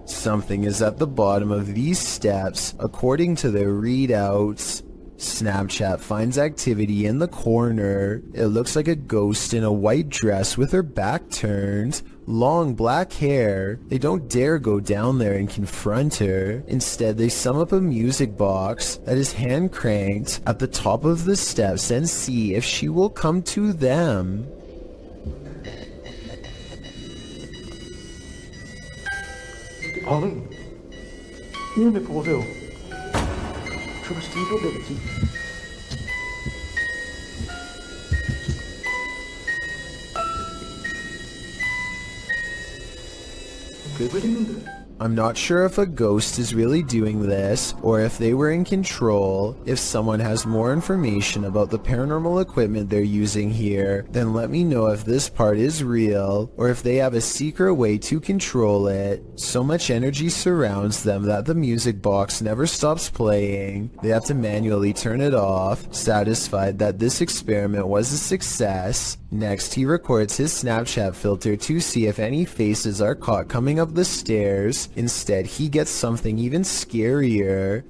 Something is at the bottom of these steps, according to their readouts. Snapchat finds activity in the corner. It looks like a ghost in a white dress with her back turned. long black hair. They don't dare go down there and confront her. Instead, they sum up a music box that is hand cranked at the top of the steps and see if she will come to them. Ollie, nie me położył. Czegoś ci nie podoba ci. I'm not sure if a ghost is really doing this, or if they were in control. If someone has more information about the paranormal equipment they're using here, then let me know if this part is real, or if they have a secret way to control it. So much energy surrounds them that the music box never stops playing. They have to manually turn it off, satisfied that this experiment was a success. Next, he records his Snapchat filter to see if any faces are caught coming up the stairs. Instead, he gets something even scarier.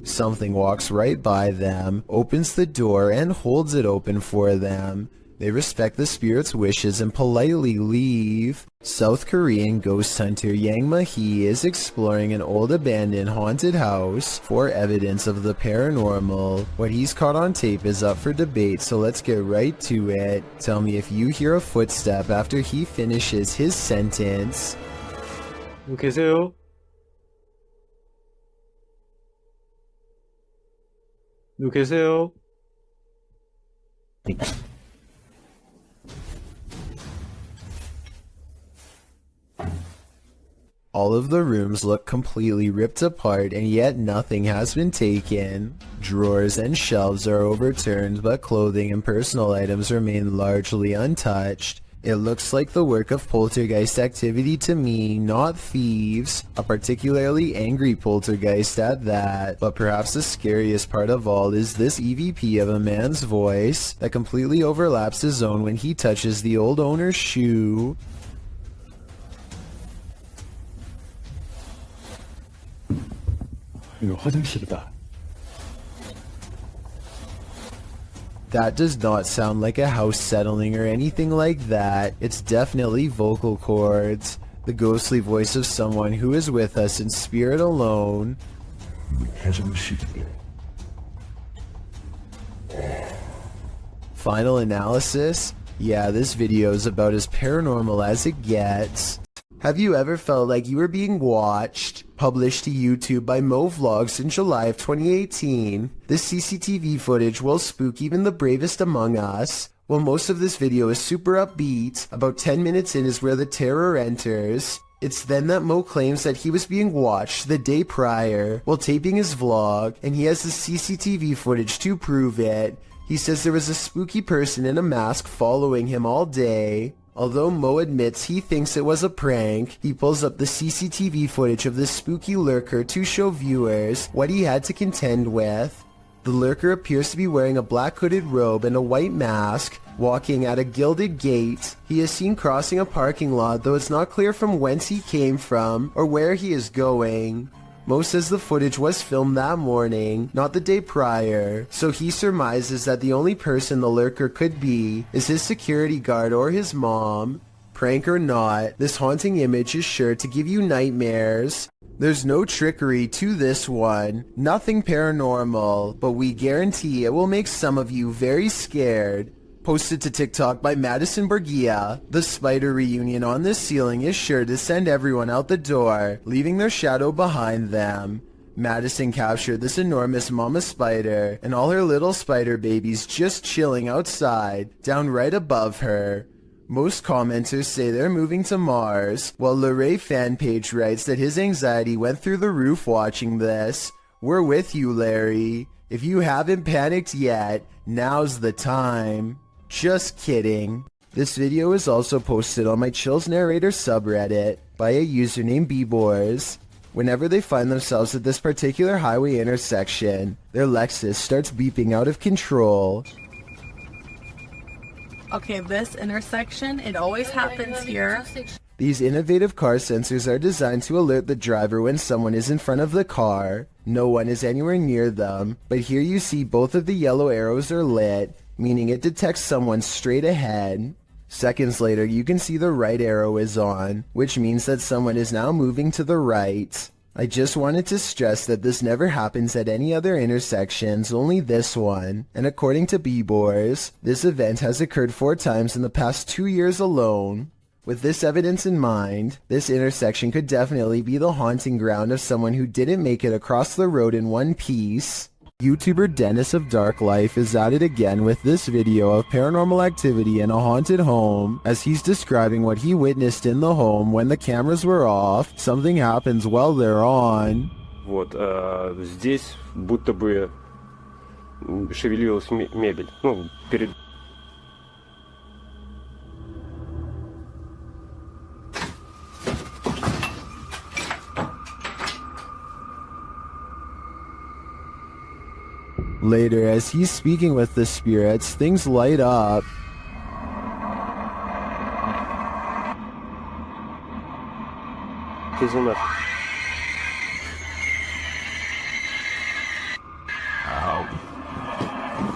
Something walks right by them, opens the door, and holds it open for them. They respect the spirit's wishes and politely leave. South Korean ghost hunter Yang Ma-hee is exploring an old abandoned haunted house for evidence of the paranormal. What he's caught on tape is up for debate, so let's get right to it. Tell me if you hear a footstep after he finishes his sentence. 계세요? 누구 계세요? All of the rooms look completely ripped apart, and yet nothing has been taken. Drawers and shelves are overturned, but clothing and personal items remain largely untouched. It looks like the work of poltergeist activity to me, not thieves. A particularly angry poltergeist at that. But perhaps the scariest part of all is this EVP of a man's voice that completely overlaps his own when he touches the old owner's shoe. 이거 화장실이다. That does not sound like a house settling or anything like that. It's definitely vocal cords. The ghostly voice of someone who is with us in spirit alone. Final analysis? Yeah, this video is about as paranormal as it gets. Have you ever felt like you were being watched? Published to YouTube by Mo Vlogs in July of 2018. This CCTV footage will spook even the bravest among us. While most of this video is super upbeat, about 10 minutes in is where the terror enters. It's then that Mo claims that he was being watched the day prior while taping his vlog, and he has the CCTV footage to prove it. He says there was a spooky person in a mask following him all day. Although Mo admits he thinks it was a prank, he pulls up the CCTV footage of this spooky lurker to show viewers what he had to contend with. The lurker appears to be wearing a black hooded robe and a white mask, walking at a gilded gate. He is seen crossing a parking lot, though it's not clear from whence he came from or where he is going. Mo says the footage was filmed that morning, not the day prior, so he surmises that the only person the lurker could be is his security guard or his mom. Prank or not, this haunting image is sure to give you nightmares. There's no trickery to this one, nothing paranormal, but we guarantee it will make some of you very scared. Posted to TikTok by Madison Borgia, the spider reunion on this ceiling is sure to send everyone out the door, leaving their shadow behind them. Madison captured this enormous mama spider and all her little spider babies just chilling outside, down right above her. Most commenters say they're moving to Mars, while Luray fan page writes that his anxiety went through the roof watching this. We're with you, Larry. If you haven't panicked yet, now's the time. Just kidding. This video is also posted on my Chills Narrator subreddit by a user named Bboars. Whenever they find themselves at this particular highway intersection, their Lexus starts beeping out of control. Okay, this intersection, it always happens here. These innovative car sensors are designed to alert the driver when someone is in front of the car. No one is anywhere near them, but here you see both of the yellow arrows are lit, meaning it detects someone straight ahead. Seconds later, you can see the right arrow is on, which means that someone is now moving to the right. I just wanted to stress that this never happens at any other intersections, only this one, and according to Bebors, this event has occurred 4 times in the past 2 years alone. With this evidence in mind, this intersection could definitely be the haunting ground of someone who didn't make it across the road in one piece. YouTuber Dennis of Dark Life is at it again with this video of paranormal activity in a haunted home, as he's describing what he witnessed in the home when the cameras were off. Something happens while they're on. Вот, здесь будто бы шевелилась мебель. Ну, перед... Later, as he's speaking with the spirits, things light up.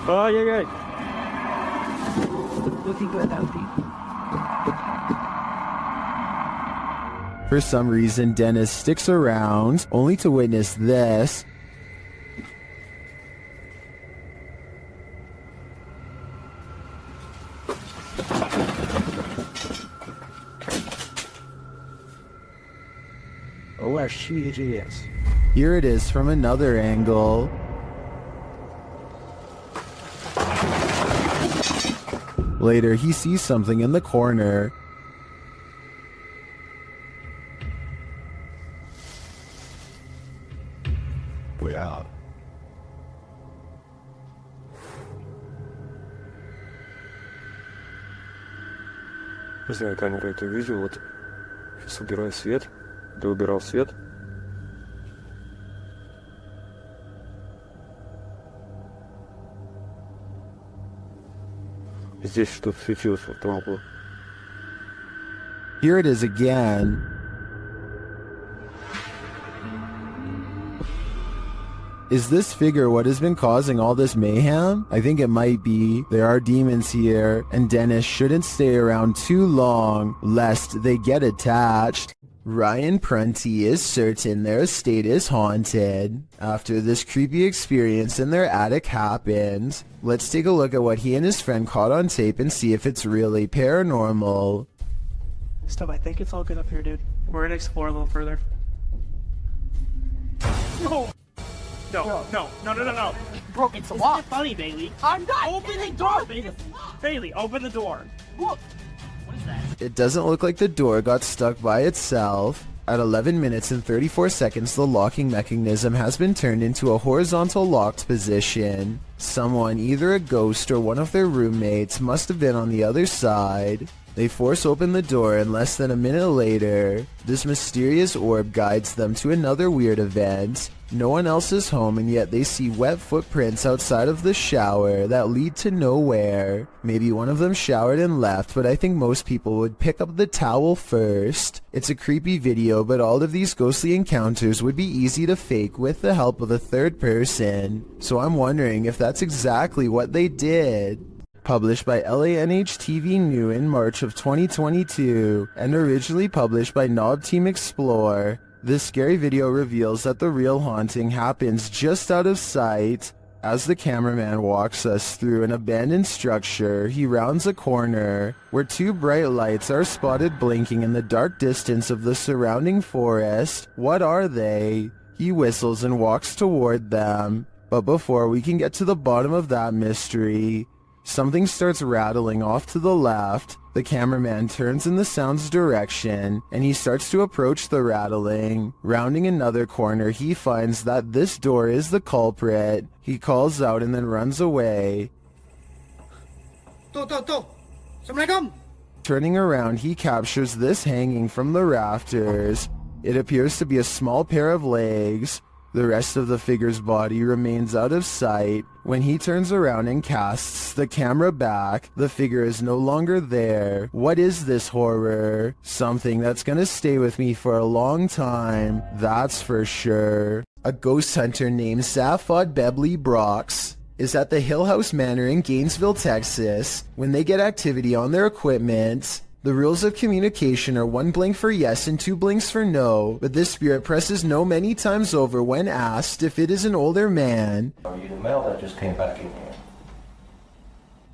Ай-яй-яй! For some reason, Dennis sticks around, only to witness this. Oh, she is. Here it is from another angle. Later, he sees something in the corner. We're out. Не знаю, камера это видео, вот сейчас убираю свет, да убирал свет. Здесь что-то светилось в том углу. Here it is again. Is this figure what has been causing all this mayhem? I think it might be. There are demons here, and Dennis shouldn't stay around too long, lest they get attached. Ryan Prunty is certain their estate is haunted. After this creepy experience in their attic happened, let's take a look at what he and his friend caught on tape and see if it's really paranormal. Stuff, I think it's all good up here, dude. We're gonna explore a little further. No! No. Bro, it's Isn't locked. it funny, Bailey? I'm not. Open the door, Bailey. Bailey, open the door. Look. It doesn't look like the door got stuck by itself. At 11 minutes and 34 seconds, the locking mechanism has been turned into a horizontal locked position. Someone, either a ghost or one of their roommates, must have been on the other side. They force open the door, and less than a minute later, this mysterious orb guides them to another weird event. No one else is home, and yet they see wet footprints outside of the shower that lead to nowhere. Maybe one of them showered and left, but I think most people would pick up the towel first. It's a creepy video, but all of these ghostly encounters would be easy to fake with the help of a third person. So I'm wondering if that's exactly what they did. Published by LANH-TV New in March of 2022, and originally published by Knob Team Explore, this scary video reveals that the real haunting happens just out of sight. As the cameraman walks us through an abandoned structure, he rounds a corner, where 2 bright lights are spotted blinking in the dark distance of the surrounding forest. What are they? He whistles and walks toward them. But before we can get to the bottom of that mystery, something starts rattling off to the left. The cameraman turns in the sound's direction, and he starts to approach the rattling. Rounding another corner, he finds that this door is the culprit. He calls out and then runs away. Assalamualaikum. Turning around, he captures this hanging from the rafters. It appears to be a small pair of legs. The rest of the figure's body remains out of sight. When he turns around and casts the camera back, the figure is no longer there. What is this horror? Something that's gonna stay with me for a long time, that's for sure. A ghost hunter named Saphod Bebley Brox is at the Hill House Manor in Gainesville, Texas. When they get activity on their equipment, the rules of communication are 1 blink for yes and 2 blinks for no, but this spirit presses no many times over when asked if it is an older man. Are you the male that just came back in here?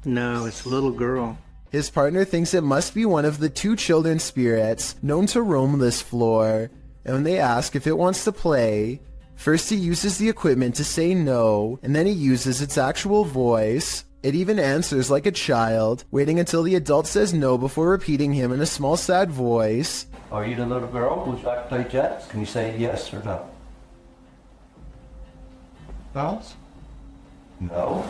No, it's a little girl. His partner thinks it must be one of the 2 children spirits known to roam this floor, and when they ask if it wants to play, first he uses the equipment to say no, and then he uses its actual voice. It even answers like a child, waiting until the adult says no before repeating him in a small sad voice. Are you the little girl who's back to play jets? Can you say yes or no? Dolls? No.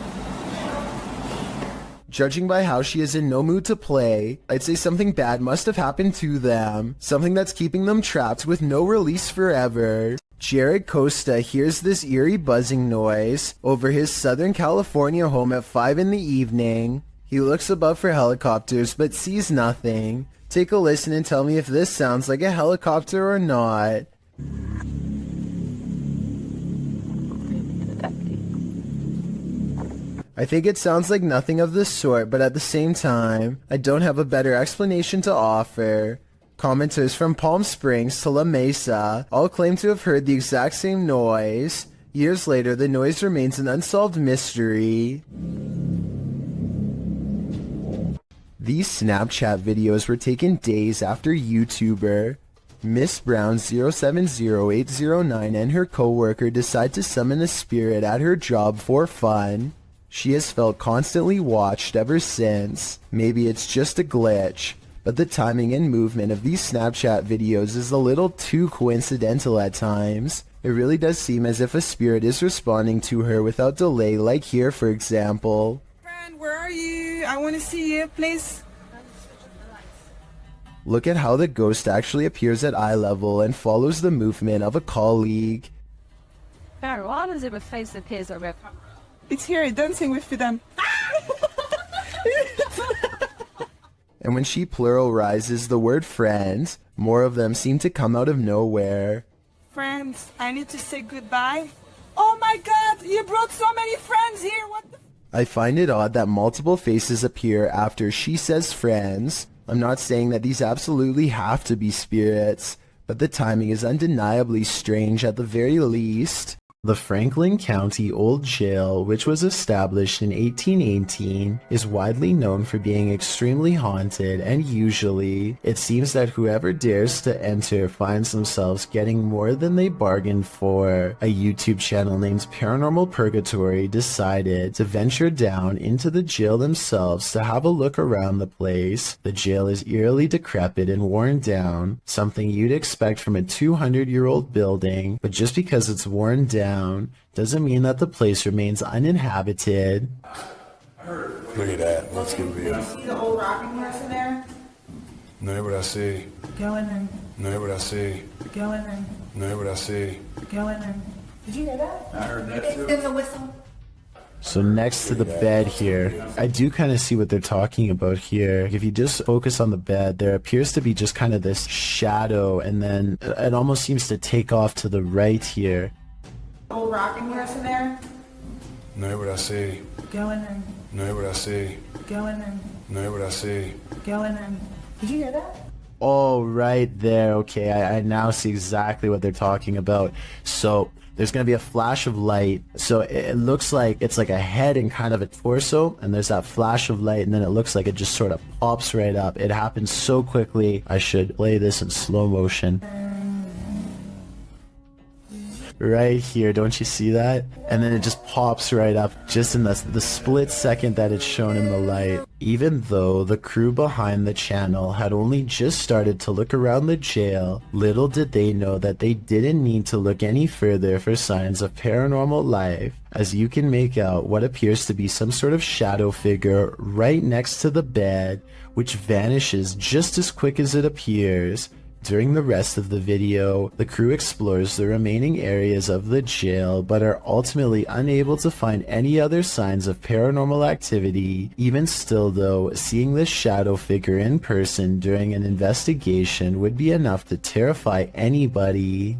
Judging by how she is in no mood to play, I'd say something bad must have happened to them, something that's keeping them trapped with no release forever. Jared Costa hears this eerie buzzing noise over his Southern California home at 5 in the evening. He looks above for helicopters but sees nothing. Take a listen and tell me if this sounds like a helicopter or not. I think it sounds like nothing of the sort, but at the same time, I don't have a better explanation to offer. Commenters from Palm Springs to La Mesa all claim to have heard the exact same noise. Years later, the noise remains an unsolved mystery. These Snapchat videos were taken days after YouTuber Miss Brown 070809 and her co-worker decide to summon a spirit at her job for fun. She has felt constantly watched ever since. Maybe it's just a glitch, but the timing and movement of these Snapchat videos is a little too coincidental at times. It really does seem as if a spirit is responding to her without delay, like here for example. Friend, where are you? I want to see you, please. Look at how the ghost actually appears at eye level and follows the movement of a colleague. Barry, what happens if a face appears over? It's here, dancing with them. And when she pluralizes the word friends, more of them seem to come out of nowhere. Friends, I need to say goodbye. Oh my god, you brought so many friends here, what the... I find it odd that multiple faces appear after she says friends. I'm not saying that these absolutely have to be spirits, but the timing is undeniably strange at the very least. The Franklin County Old Jail, which was established in 1818, is widely known for being extremely haunted, and usually, it seems that whoever dares to enter finds themselves getting more than they bargained for. A YouTube channel named Paranormal Purgatory decided to venture down into the jail themselves to have a look around the place. The jail is eerily decrepit and worn down, something you'd expect from a 200-year-old building, but just because it's worn down doesn't mean that the place remains uninhabited. Look at that. Let's get real. See the old rocking horse in there? No, what I see. Go in there. No, what I see. Go in there. No, what I see. Go in there. Did you hear that? I heard that too. There's a whistle. So next to the bed here, I do kind of see what they're talking about here. If you just focus on the bed, there appears to be just kind of this shadow, and then it almost seems to take off to the right here. Old rocking horse in there? No, what I see. Go in there. No, what I see. Go in there. No, what I see. Go in there. Did you hear that? Oh, right there. Okay, I now see exactly what they're talking about. So there's going to be a flash of light. So it looks like it's like a head and kind of a torso, and there's that flash of light, and then it looks like it just sort of pops right up. It happens so quickly. I should play this in slow motion. Right here, don't you see that? And then it just pops right up just in the split second that it's shown in the light. Even though the crew behind the channel had only just started to look around the jail, little did they know that they didn't need to look any further for signs of paranormal life, as you can make out what appears to be some sort of shadow figure right next to the bed, which vanishes just as quick as it appears. During the rest of the video, the crew explores the remaining areas of the jail but are ultimately unable to find any other signs of paranormal activity. Even still though, seeing this shadow figure in person during an investigation would be enough to terrify anybody.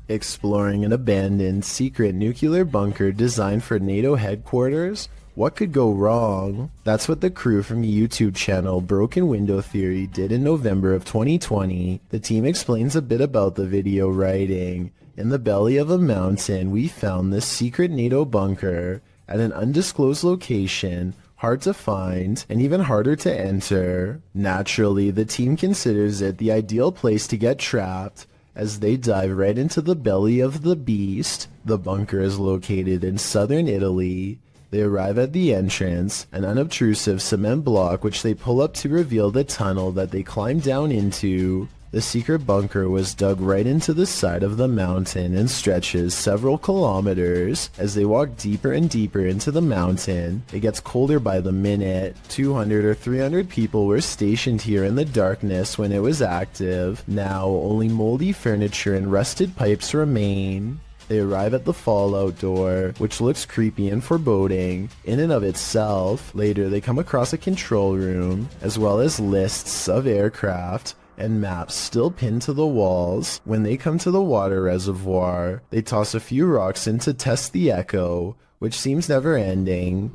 Exploring an abandoned secret nuclear bunker designed for NATO headquarters? What could go wrong? That's what the crew from the YouTube channel Broken Window Theory did in November of 2020. The team explains a bit about the video, writing, "In the belly of a mountain, we found this secret NATO bunker at an undisclosed location, hard to find, and even harder to enter. Naturally, the team considers it the ideal place to get trapped, as they dive right into the belly of the beast. The bunker is located in southern Italy. They arrive at the entrance, an unobtrusive cement block which they pull up to reveal the tunnel that they climb down into. The secret bunker was dug right into the side of the mountain and stretches several kilometers. As they walk deeper and deeper into the mountain, it gets colder by the minute. 200 or 300 people were stationed here in the darkness when it was active. Now, only moldy furniture and rusted pipes remain. They arrive at the fallout door, which looks creepy and foreboding in and of itself. Later, they come across a control room, as well as lists of aircraft and maps still pinned to the walls. When they come to the water reservoir, they toss a few rocks in to test the echo, which seems never ending.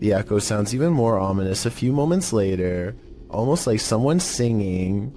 The echo sounds even more ominous a few moments later, almost like someone singing.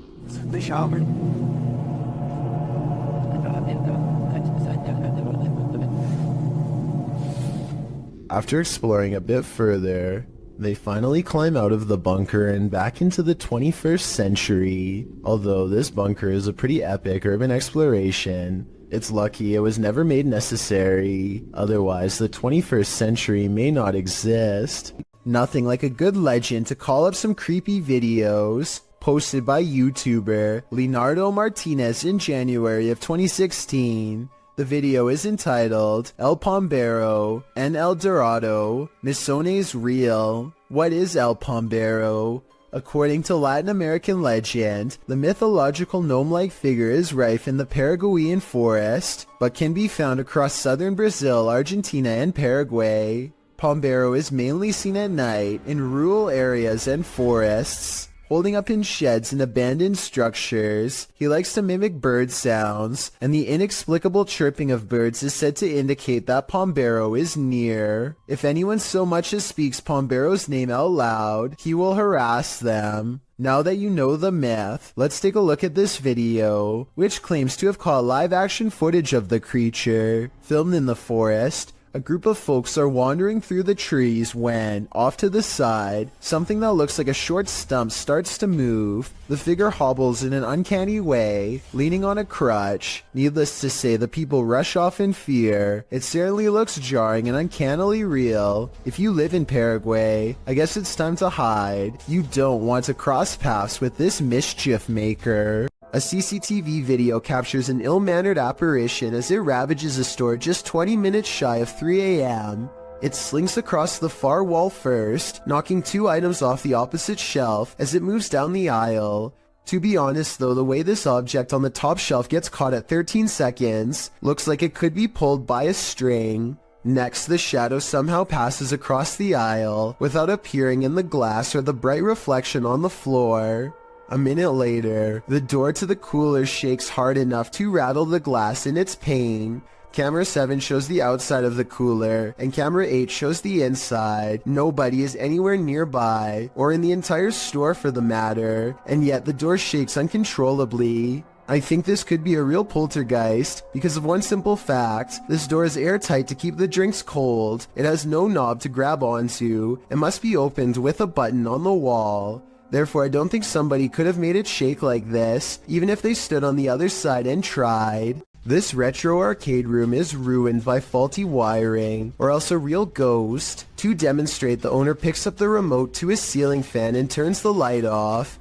After exploring a bit further, they finally climb out of the bunker and back into the 21st century. Although this bunker is a pretty epic urban exploration, it's lucky it was never made necessary. Otherwise, the 21st century may not exist. Nothing like a good legend to call up some creepy videos. Posted by YouTuber Leonardo Martinez in January of 2016. The video is entitled El Pombero and El Dorado, Misones Real. What is El Pombero? According to Latin American legend, the mythological gnome-like figure is rife in the Paraguayan forest, but can be found across southern Brazil, Argentina, and Paraguay. Pombero is mainly seen at night in rural areas and forests, holding up in sheds and abandoned structures. He likes to mimic bird sounds, and the inexplicable chirping of birds is said to indicate that Pombero is near. If anyone so much as speaks Pombero's name out loud, he will harass them. Now that you know the myth, let's take a look at this video, which claims to have caught live-action footage of the creature. Filmed in the forest, a group of folks are wandering through the trees when, off to the side, something that looks like a short stump starts to move. The figure hobbles in an uncanny way, leaning on a crutch. Needless to say, the people rush off in fear. It certainly looks jarring and uncannily real. If you live in Paraguay, I guess it's time to hide. You don't want to cross paths with this mischief maker. A CCTV video captures an ill-mannered apparition as it ravages a store just 20 minutes shy of 3 a.m. It slinks across the far wall first, knocking 2 items off the opposite shelf as it moves down the aisle. To be honest though, the way this object on the top shelf gets caught at 13 seconds looks like it could be pulled by a string. Next, the shadow somehow passes across the aisle without appearing in the glass or the bright reflection on the floor. A minute later, the door to the cooler shakes hard enough to rattle the glass in its pane. Camera 7 shows the outside of the cooler, and camera 8 shows the inside. Nobody is anywhere nearby, or in the entire store for the matter, and yet the door shakes uncontrollably. I think this could be a real poltergeist, because of one simple fact: this door is airtight to keep the drinks cold, it has no knob to grab onto, and must be opened with a button on the wall. Therefore, I don't think somebody could have made it shake like this, even if they stood on the other side and tried. This retro arcade room is ruined by faulty wiring, or else a real ghost. To demonstrate, the owner picks up the remote to his ceiling fan and turns the light off.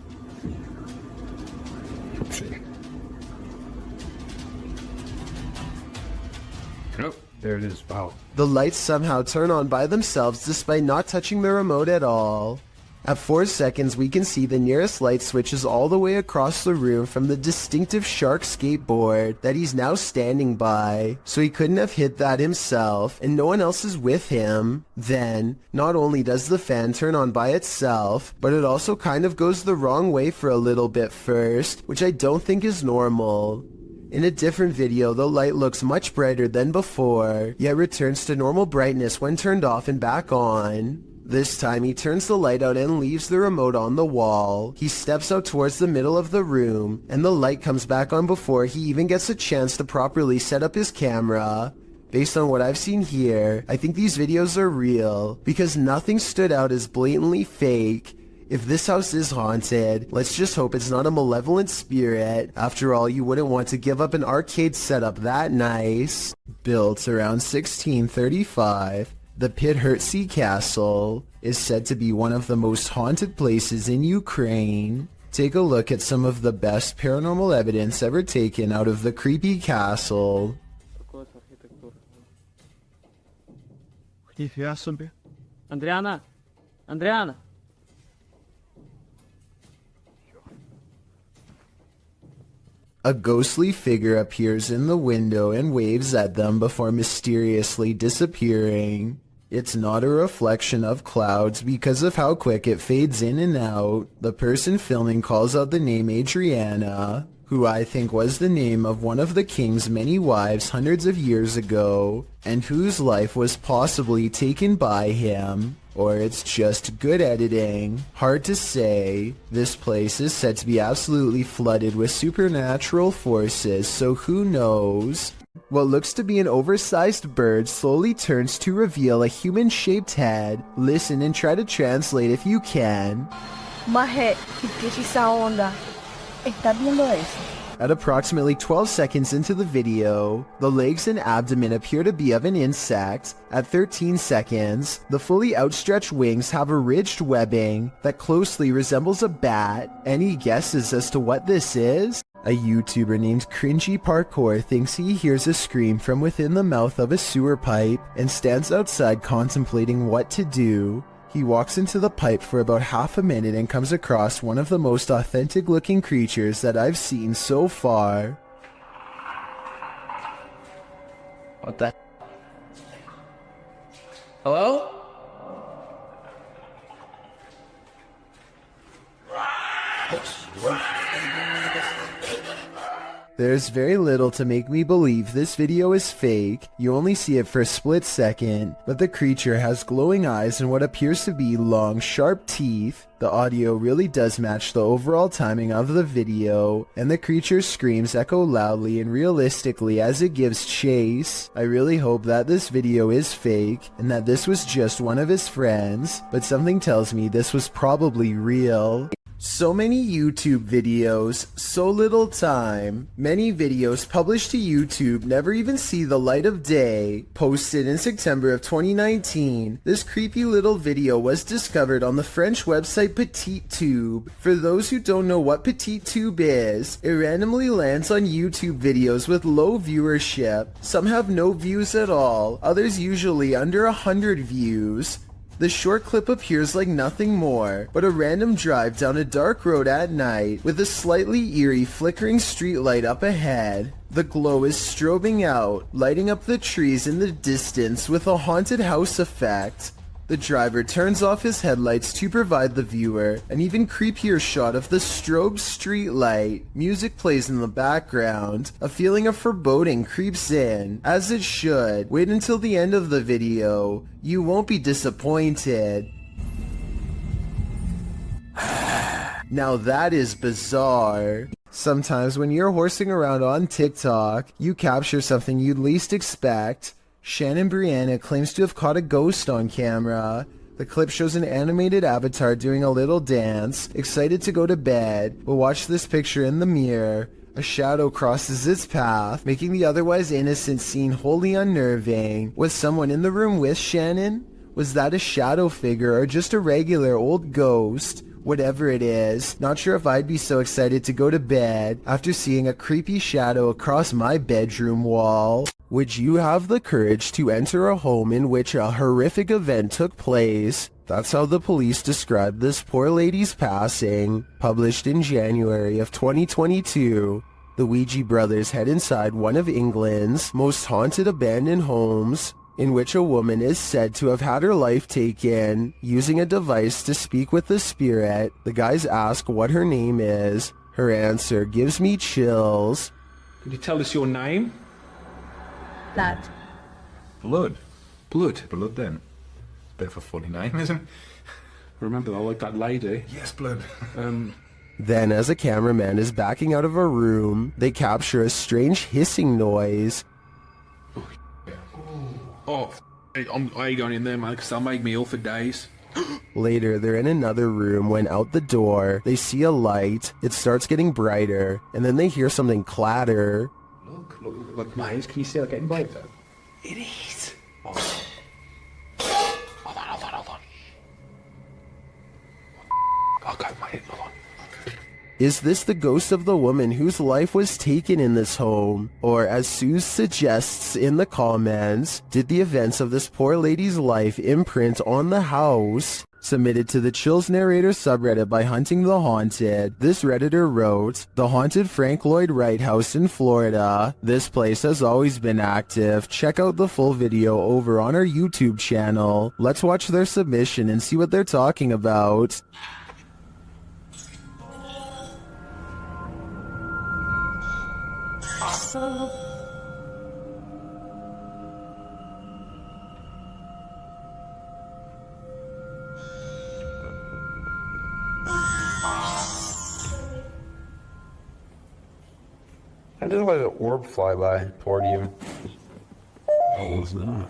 There it is. Wow. The lights somehow turn on by themselves despite not touching the remote at all. At 4 seconds, we can see the nearest light switches all the way across the room from the distinctive shark skateboard that he's now standing by, so he couldn't have hit that himself, and no one else is with him. Then, not only does the fan turn on by itself, but it also kind of goes the wrong way for a little bit first, which I don't think is normal. In a different video, the light looks much brighter than before, yet returns to normal brightness when turned off and back on. This time he turns the light out and leaves the remote on the wall. He steps out towards the middle of the room, and the light comes back on before he even gets a chance to properly set up his camera. Based on what I've seen here, I think these videos are real, because nothing stood out as blatantly fake. If this house is haunted, let's just hope it's not a malevolent spirit. After all, you wouldn't want to give up an arcade setup that nice. Built around 1635, the Pidhertsi Castle is said to be one of the most haunted places in Ukraine. Take a look at some of the best paranormal evidence ever taken out of the creepy castle. Andriana! Andriana! A ghostly figure appears in the window and waves at them before mysteriously disappearing. It's not a reflection of clouds because of how quick it fades in and out. The person filming calls out the name Adriana, who I think was the name of one of the king's many wives hundreds of years ago, and whose life was possibly taken by him. Or it's just good editing. Hard to say. This place is said to be absolutely flooded with supernatural forces, so who knows? What looks to be an oversized bird slowly turns to reveal a human-shaped head. Listen and try to translate if you can. Maje, ¿qué es esa onda? ¿Estás viendo eso? At approximately 12 seconds into the video, the legs and abdomen appear to be of an insect. At 13 seconds, the fully outstretched wings have a ridged webbing that closely resembles a bat. Any guesses as to what this is? A YouTuber named Cringy Parkour thinks he hears a scream from within the mouth of a sewer pipe and stands outside contemplating what to do. He walks into the pipe for about half a minute and comes across one of the most authentic looking creatures that I've seen so far. What the? Hello? There's very little to make me believe this video is fake. You only see it for a split second, but the creature has glowing eyes and what appears to be long, sharp teeth. The audio really does match the overall timing of the video, and the creature's screams echo loudly and realistically as it gives chase. I really hope that this video is fake, and that this was just one of his friends, but something tells me this was probably real. So many YouTube videos, so little time. Many videos published to YouTube never even see the light of day. Posted in September of 2019, this creepy little video was discovered on the French website PetitTube. For those who don't know what PetitTube is, it randomly lands on YouTube videos with low viewership. Some have no views at all, others usually under 100 views. The short clip appears like nothing more but a random drive down a dark road at night with a slightly eerie flickering streetlight up ahead. The glow is strobing out, lighting up the trees in the distance with a haunted house effect. The driver turns off his headlights to provide the viewer an even creepier shot of the strobe streetlight. Music plays in the background. A feeling of foreboding creeps in, as it should. Wait until the end of the video. You won't be disappointed. Now that is bizarre. Sometimes when you're horsing around on TikTok, you capture something you'd least expect. Shannon Brianna claims to have caught a ghost on camera. The clip shows an animated avatar doing a little dance, excited to go to bed, but watch this picture in the mirror. A shadow crosses its path, making the otherwise innocent scene wholly unnerving. Was someone in the room with Shannon? Was that a shadow figure or just a regular old ghost? Whatever it is, not sure if I'd be so excited to go to bed after seeing a creepy shadow across my bedroom wall. Would you have the courage to enter a home in which a horrific event took place? That's how the police described this poor lady's passing. Published in January of 2022, the Ouija brothers head inside one of England's most haunted abandoned homes, in which a woman is said to have had her life taken using a device to speak with the spirit. The guys ask what her name is. Her answer gives me chills. Can you tell us your name? Blood. Blood. Blood. Blood then. Bit of a funny name, isn't it? Remember, I like that lady. Yes, Blood. Then, as a cameraman is backing out of a room, they capture a strange hissing noise. Oh, I ain't going in there, man, because they'll make me ill for days. Later, they're in another room when out the door, they see a light. It starts getting brighter, and then they hear something clatter. Look, mate, can you see it getting brighter? It is. Oh. Hold on. Okay, mate, hold on. Is this the ghost of the woman whose life was taken in this home? Or, as Sue suggests in the comments, did the events of this poor lady's life imprint on the house? Submitted to the Chills Narrator subreddit by Hunting the Haunted, this Redditor wrote, "The haunted Frank Lloyd Wright house in Florida. This place has always been active. Check out the full video over on our YouTube channel. Let's watch their submission and see what they're talking about." I just let an orb fly by toward you. What was that?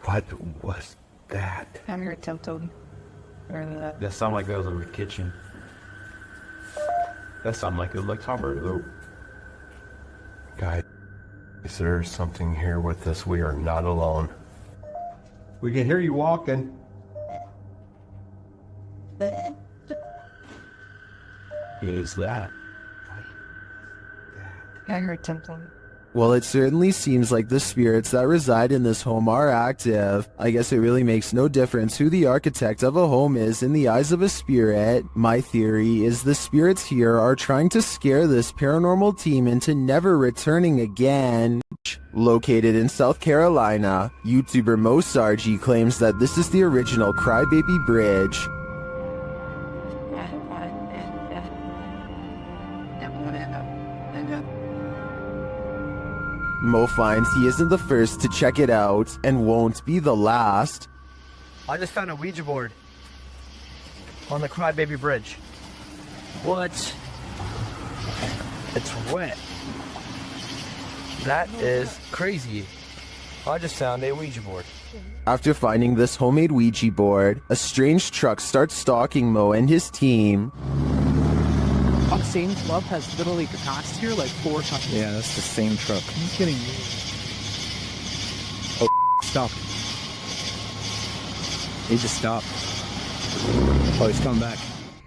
What was that? I'm your tempted. That sounded like that was in the kitchen. That sounded like it was like Robert though. Guys, there's something here with us. We are not alone. We can hear you walking. What is that? I heard tempting. Well, it certainly seems like the spirits that reside in this home are active. I guess it really makes no difference who the architect of a home is in the eyes of a spirit. My theory is the spirits here are trying to scare this paranormal team into never returning again. Located in South Carolina, YouTuber Mo Sargi claims that this is the original Crybaby Bridge. Mo finds he isn't the first to check it out and won't be the last. I just found a Ouija board on the Crybaby Bridge. What? It's wet. That is crazy. I just found a Ouija board. After finding this homemade Ouija board, a strange truck starts stalking Mo and his team. The same club has literally passed here like 4 times. Yeah, that's the same truck. Are you kidding me? Oh, stop. He just stopped. Oh, he's coming back.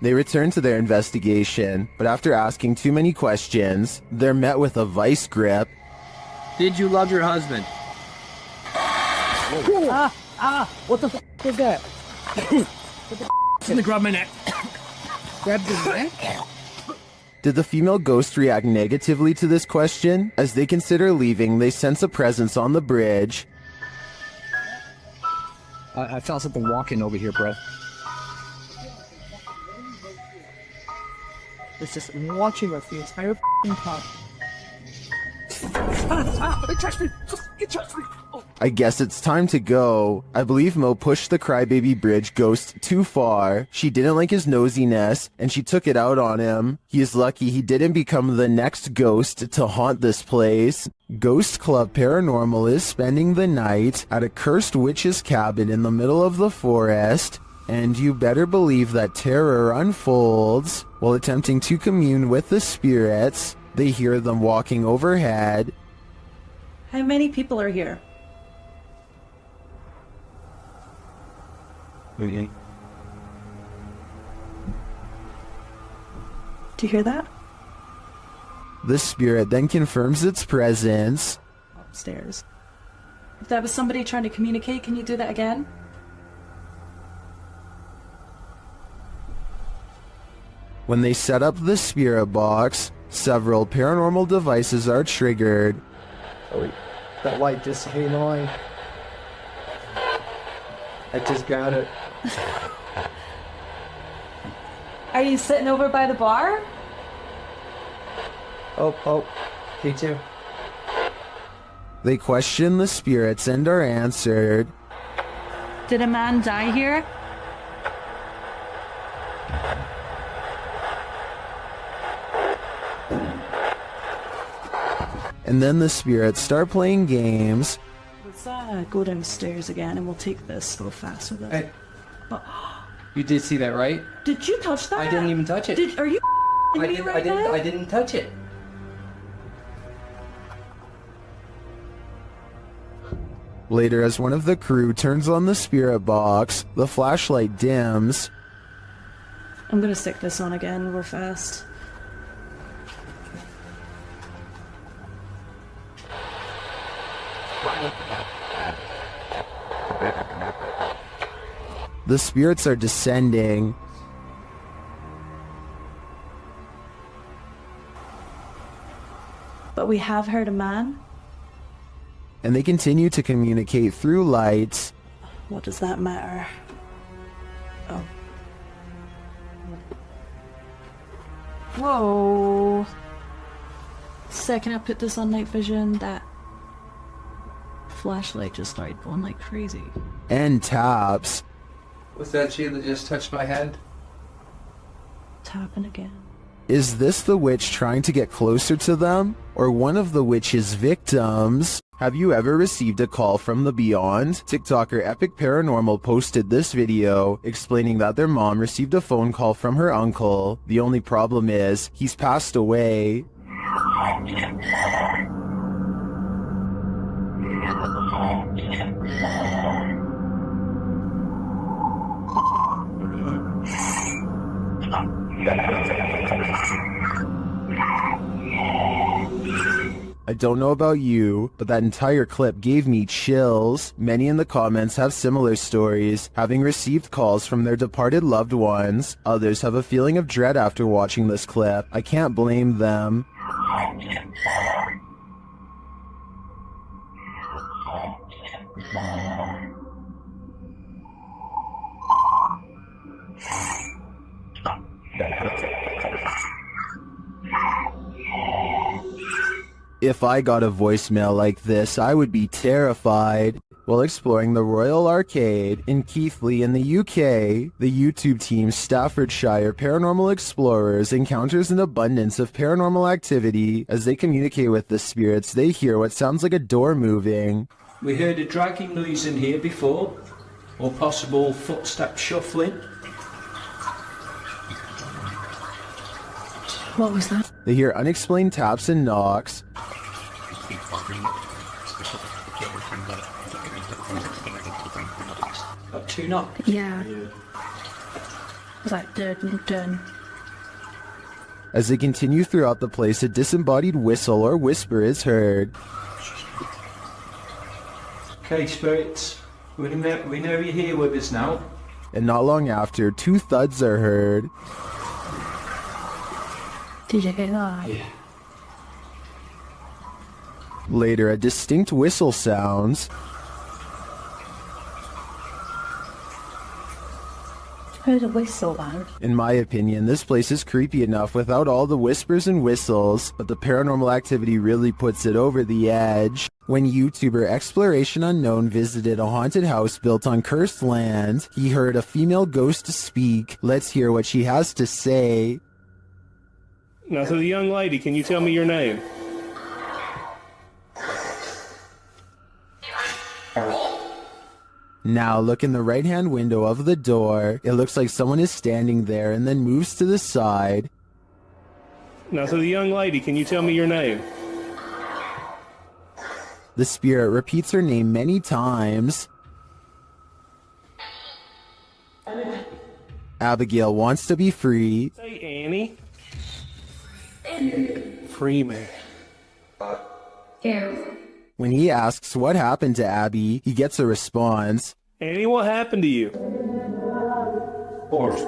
They return to their investigation, but after asking too many questions, they're met with a vice grip. Did you love your husband? What the f was that? What the f? Gonna grab my neck. Grab his neck? Did the female ghost react negatively to this question? As they consider leaving, they sense a presence on the bridge. I felt something walking over here, bro. It's just watching us the entire f***ing time. It touched me! It touched me! Oh. I guess it's time to go. I believe Mo pushed the Crybaby Bridge ghost too far. She didn't like his nosiness, and she took it out on him. He is lucky he didn't become the next ghost to haunt this place. Ghost Club Paranormal is spending the night at a cursed witch's cabin in the middle of the forest, and you better believe that terror unfolds. While attempting to commune with the spirits, they hear them walking overhead. How many people are here? Okay. Do you hear that? The spirit then confirms its presence. Upstairs. If that was somebody trying to communicate, can you do that again? When they set up the spirit box, several paranormal devices are triggered. Oh wait, that light just came on. I just got it. Are you sitting over by the bar? Oh, me too. They question the spirits and are answered. Did a man die here? And then the spirits start playing games. Let's go downstairs again and we'll take this real fast with it. Hey. But, You did see that, right? did you touch that? I didn't even touch it. Are you me right now? I didn't touch it. Later, as one of the crew turns on the spirit box, the flashlight dims. I'm gonna stick this on again real fast. The spirits are descending. But we have heard a man. And they continue to communicate through lights. What does that matter? Oh. Whoa. Second I put this on night vision, that flashlight just started going like crazy. And taps. Was that she that just touched my head? Tapping again. Is this the witch trying to get closer to them? Or one of the witch's victims? Have you ever received a call from the beyond? TikToker Epic Paranormal posted this video explaining that their mom received a phone call from her uncle. The only problem is, he's passed away. I don't know about you, but that entire clip gave me chills. Many in the comments have similar stories, having received calls from their departed loved ones. Others have a feeling of dread after watching this clip. I can't blame them. If I got a voicemail like this, I would be terrified. While exploring the Royal Arcade in Keighley in the UK, the YouTube team Staffordshire Paranormal Explorers encounters an abundance of paranormal activity. As they communicate with the spirits, they hear what sounds like a door moving. We heard a dragging noise in here before, or possible footstep shuffling. What was that? They hear unexplained taps and knocks. Got two knocks. Yeah. Was that dun? As they continue throughout the place, a disembodied whistle or whisper is heard. Okay, spirits, we know you're here with us now. And not long after, two thuds are heard. Did you hear that? Yeah. Later, a distinct whistle sounds. Heard a whistle, man. In my opinion, this place is creepy enough without all the whispers and whistles, but the paranormal activity really puts it over the edge. When YouTuber Exploration Unknown visited a haunted house built on cursed land, he heard a female ghost speak. Let's hear what she has to say. Now, so the young lady, can you tell me your name? Now look in the right-hand window of the door. It looks like someone is standing there and then moves to the side. Now, so the young lady, can you tell me your name? The spirit repeats her name many times. Abigail wants to be free. Say Annie. Free me. When he asks what happened to Abby, he gets a response. Annie, what happened to you? Horse.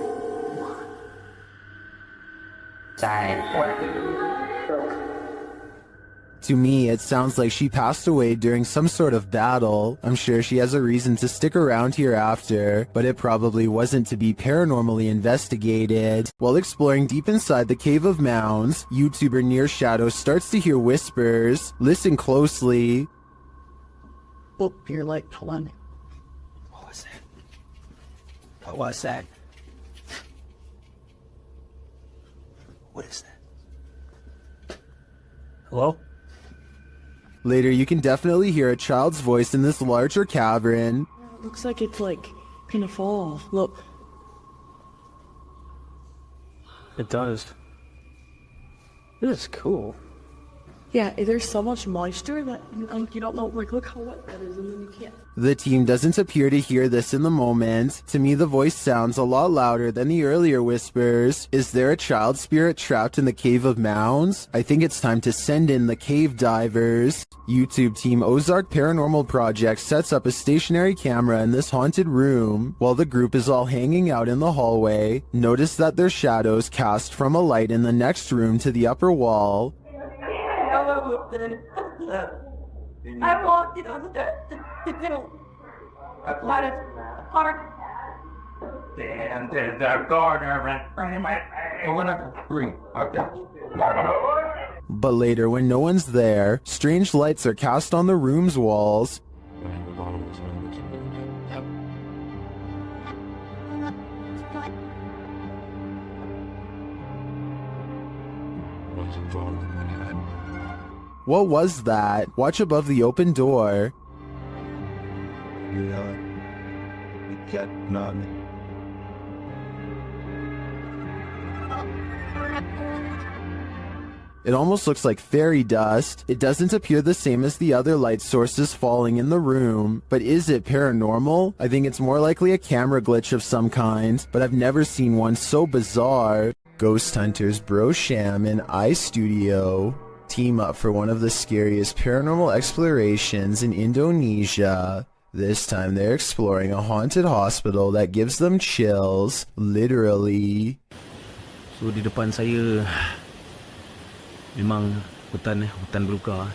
To me, it sounds like she passed away during some sort of battle. I'm sure she has a reason to stick around here after, but it probably wasn't to be paranormally investigated. While exploring deep inside the Cave of Mounds, YouTuber Near Shadow starts to hear whispers. Listen closely. Oh, you're like, hold on. What was that? What was that? What is that? Hello? Later, you can definitely hear a child's voice in this larger cavern. Looks like it's like gonna fall. Look. It does. This is cool. Yeah, there's so much moisture that you don't know. Like, look how wet that is, and then you can't. The team doesn't appear to hear this in the moment. To me, the voice sounds a lot louder than the earlier whispers. Is there a child spirit trapped in the Cave of Mounds? I think it's time to send in the cave divers. YouTube team Ozark Paranormal Project sets up a stationary camera in this haunted room. While the group is all hanging out in the hallway, notice that their shadows cast from a light in the next room to the upper wall. I walked it on the let it apart. And the gardener ran I want to bring. But later, when no one's there, strange lights are cast on the room's walls. What was that? Watch above the open door. It almost looks like fairy dust. It doesn't appear the same as the other light sources falling in the room. But is it paranormal? I think it's more likely a camera glitch of some kind, but I've never seen one so bizarre. Ghost hunters Bro Sham and iStudio team up for one of the scariest paranormal explorations in Indonesia. This time they're exploring a haunted hospital that gives them chills, literally. So di depan saya memang hutan belukar.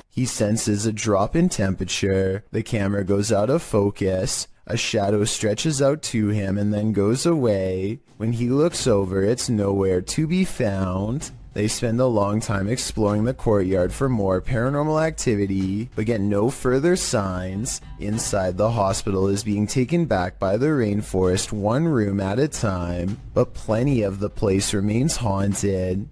He senses a drop in temperature. The camera goes out of focus. A shadow stretches out to him and then goes away. When he looks over, it's nowhere to be found. They spend a long time exploring the courtyard for more paranormal activity, but get no further signs. Inside, the hospital is being taken back by the rainforest one room at a time, but plenty of the place remains haunted.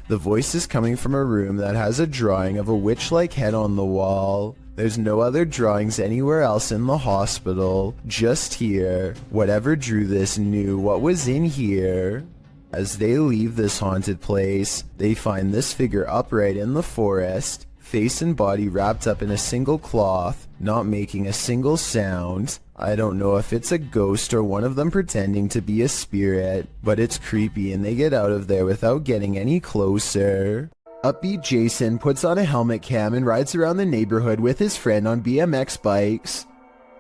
The voice is coming from a room that has a drawing of a witch-like head on the wall. There's no other drawings anywhere else in the hospital, just here. Whatever drew this knew what was in here. As they leave this haunted place, they find this figure upright in the forest, face and body wrapped up in a single cloth, not making a single sound. I don't know if it's a ghost or one of them pretending to be a spirit, but it's creepy and they get out of there without getting any closer. Upbeat Jason puts on a helmet cam and rides around the neighborhood with his friend on BMX bikes.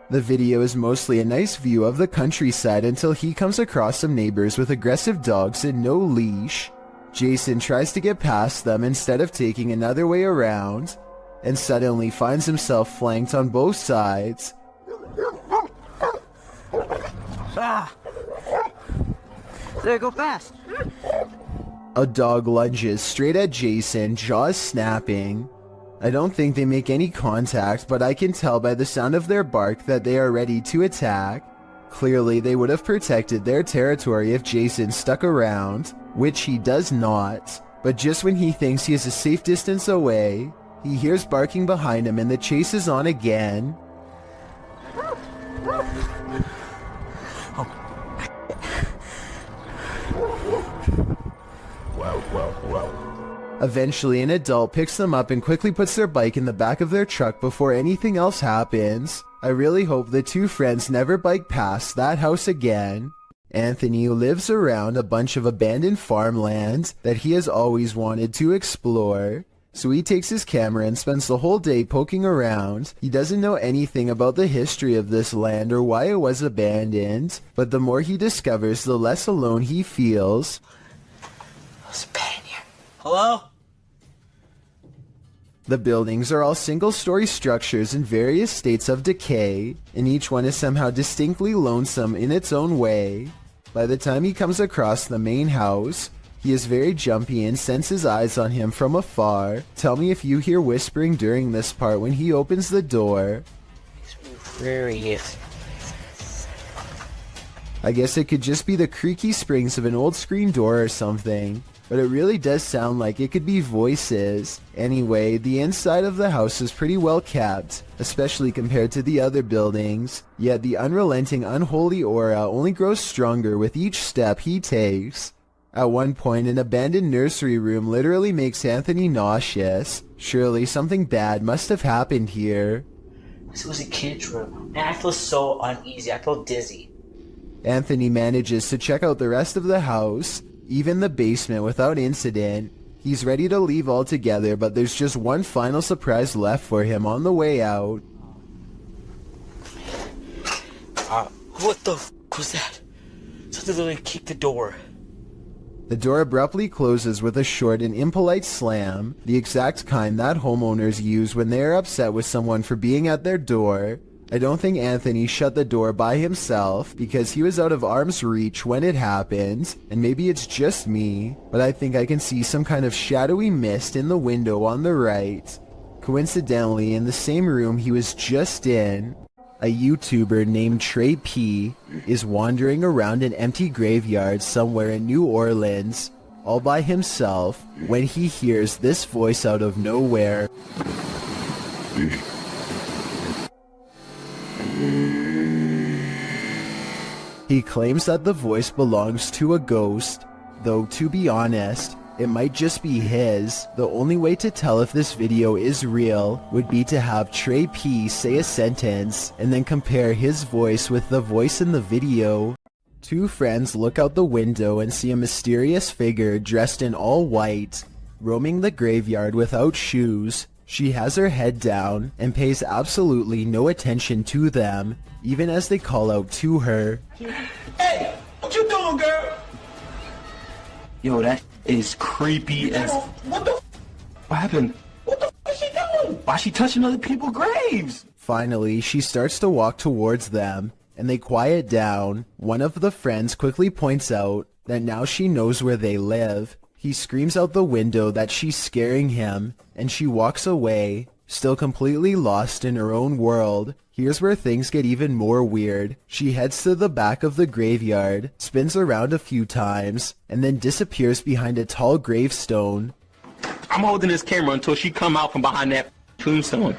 The video is mostly a nice view of the countryside until he comes across some neighbors with aggressive dogs and no leash. Jason tries to get past them instead of taking another way around, and suddenly finds himself flanked on both sides. Ah! There, go fast! A dog lunges straight at Jason, jaws snapping. I don't think they make any contact, but I can tell by the sound of their bark that they are ready to attack. Clearly, they would have protected their territory if Jason stuck around, which he does not. But just when he thinks he is a safe distance away, he hears barking behind him and the chase is on again. Eventually, an adult picks them up and quickly puts their bike in the back of their truck before anything else happens. I really hope the two friends never bike past that house again. Anthony lives around a bunch of abandoned farmland that he has always wanted to explore. So he takes his camera and spends the whole day poking around. He doesn't know anything about the history of this land or why it was abandoned, but the more he discovers, the less alone he feels. Hello? The buildings are all single-story structures in various states of decay, and each one is somehow distinctly lonesome in its own way. By the time he comes across the main house, he is very jumpy and senses eyes on him from afar. Tell me if you hear whispering during this part when he opens the door. I guess it could just be the creaky springs of an old screen door or something, but it really does sound like it could be voices. Anyway, the inside of the house is pretty well kept, especially compared to the other buildings, yet the unrelenting unholy aura only grows stronger with each step he takes. At one point, an abandoned nursery room literally makes Anthony nauseous. Surely something bad must have happened here. This was a kid's room, and I feel so uneasy. I feel dizzy. Anthony manages to check out the rest of the house, even the basement, without incident. He's ready to leave altogether, but there's just one final surprise left for him on the way out. What the f was that? Something literally kicked the door. The door abruptly closes with a short and impolite slam, the exact kind that homeowners use when they are upset with someone for being at their door. I don't think Anthony shut the door by himself because he was out of arm's reach when it happened, and maybe it's just me, but I think I can see some kind of shadowy mist in the window on the right. Coincidentally, in the same room he was just in, a YouTuber named Trey P is wandering around an empty graveyard somewhere in New Orleans, all by himself, when he hears this voice out of nowhere. He claims that the voice belongs to a ghost, though to be honest, it might just be his. The only way to tell if this video is real would be to have Trey P say a sentence and then compare his voice with the voice in the video. Two friends look out the window and see a mysterious figure dressed in all white, roaming the graveyard without shoes. She has her head down and pays absolutely no attention to them, even as they call out to her. Hey, what you doing, girl? Yo, that is creepy as... What the f? What happened? What the f is she doing? Why is she touching other people's graves? Finally, she starts to walk towards them, and they quiet down. One of the friends quickly points out that now she knows where they live. He screams out the window that she's scaring him, and she walks away, still completely lost in her own world. Here's where things get even more weird. She heads to the back of the graveyard, spins around a few times, and then disappears behind a tall gravestone. I'm holding this camera until she come out from behind that tombstone.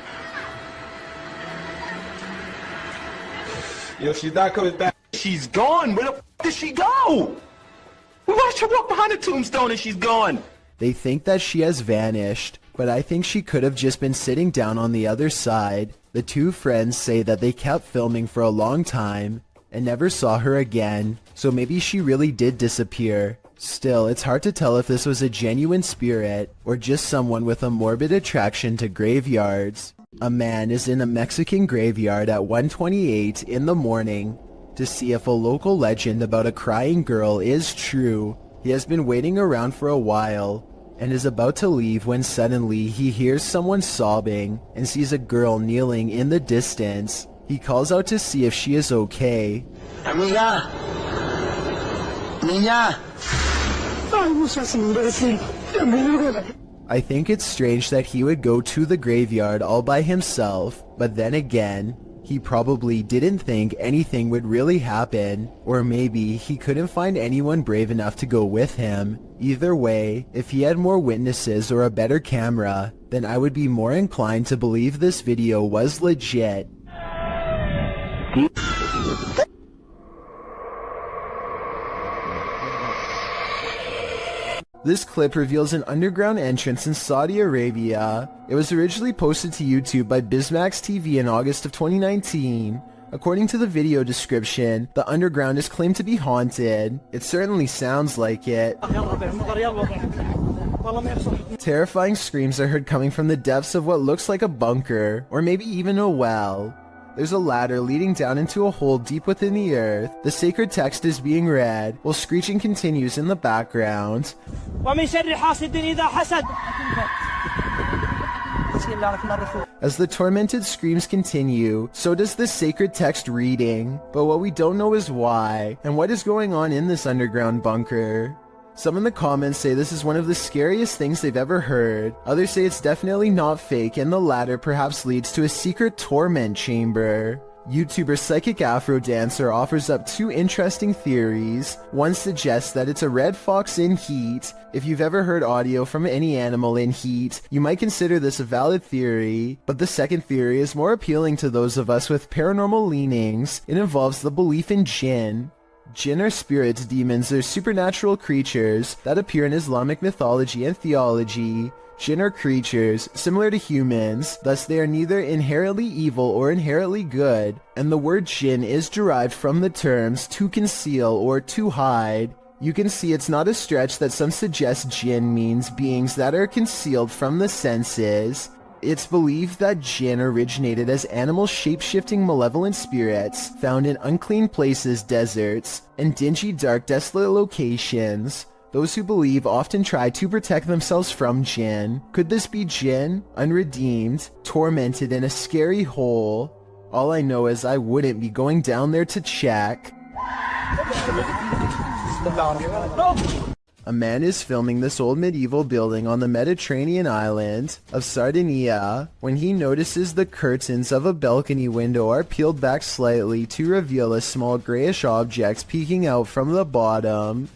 Yo, she's not coming back. She's gone. Where the f did she go? We watched her walk behind the tombstone and she's gone. They think that she has vanished, but I think she could have just been sitting down on the other side. The two friends say that they kept filming for a long time and never saw her again, so maybe she really did disappear. Still, it's hard to tell if this was a genuine spirit or just someone with a morbid attraction to graveyards. A man is in a Mexican graveyard at 1:28 in the morning to see if a local legend about a crying girl is true. He has been waiting around for a while and is about to leave when suddenly he hears someone sobbing and sees a girl kneeling in the distance. He calls out to see if she is okay. Amiga. Niña. I think it's strange that he would go to the graveyard all by himself, but then again, he probably didn't think anything would really happen, or maybe he couldn't find anyone brave enough to go with him. Either way, if he had more witnesses or a better camera, then I would be more inclined to believe this video was legit. This clip reveals an underground entrance in Saudi Arabia. It was originally posted to YouTube by Bismax TV in August of 2019. According to the video description, the underground is claimed to be haunted. It certainly sounds like it. Terrifying screams are heard coming from the depths of what looks like a bunker, or maybe even a well. There's a ladder leading down into a hole deep within the earth. The sacred text is being read, while screeching continues in the background. As the tormented screams continue, so does the sacred text reading. But what we don't know is why, and what is going on in this underground bunker. Some in the comments say this is one of the scariest things they've ever heard. Others say it's definitely not fake, and the latter perhaps leads to a secret torment chamber. YouTuber Psychic Afro Dancer offers up two interesting theories. One suggests that it's a red fox in heat. If you've ever heard audio from any animal in heat, you might consider this a valid theory. But the second theory is more appealing to those of us with paranormal leanings. It involves the belief in jinn. Jinn are spirits, demons, or supernatural creatures that appear in Islamic mythology and theology. Jinn are creatures similar to humans, thus they are neither inherently evil or inherently good, and the word jinn is derived from the terms to conceal or to hide. You can see it's not a stretch that some suggest jinn means beings that are concealed from the senses. It's believed that jinn originated as animal shape-shifting malevolent spirits found in unclean places, deserts, and dingy, dark, desolate locations. Those who believe often try to protect themselves from jinn. Could this be jinn, unredeemed, tormented in a scary hole? All I know is I wouldn't be going down there to check. A man is filming this old medieval building on the Mediterranean island of Sardinia when he notices the curtains of a balcony window are peeled back slightly to reveal a small grayish object peeking out from the bottom.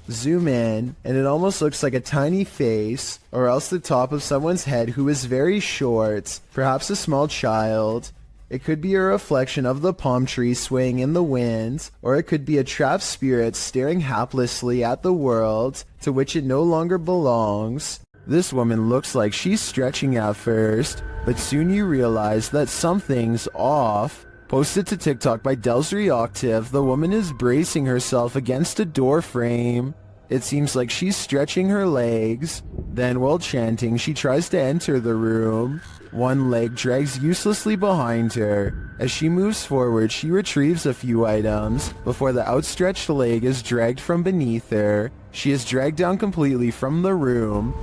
Zoom in, and it almost looks like a tiny face, or else the top of someone's head who is very short, perhaps a small child. It could be a reflection of the palm tree swaying in the wind, or it could be a trapped spirit staring haplessly at the world to which it no longer belongs. This woman looks like she's stretching at first, but soon you realize that something's off. Posted to TikTok by Delsry Octave, the woman is bracing herself against a door frame. It seems like she's stretching her legs. Then, while chanting, she tries to enter the room. One leg drags uselessly behind her. As she moves forward, she retrieves a few items before the outstretched leg is dragged from beneath her. She is dragged down completely from the room.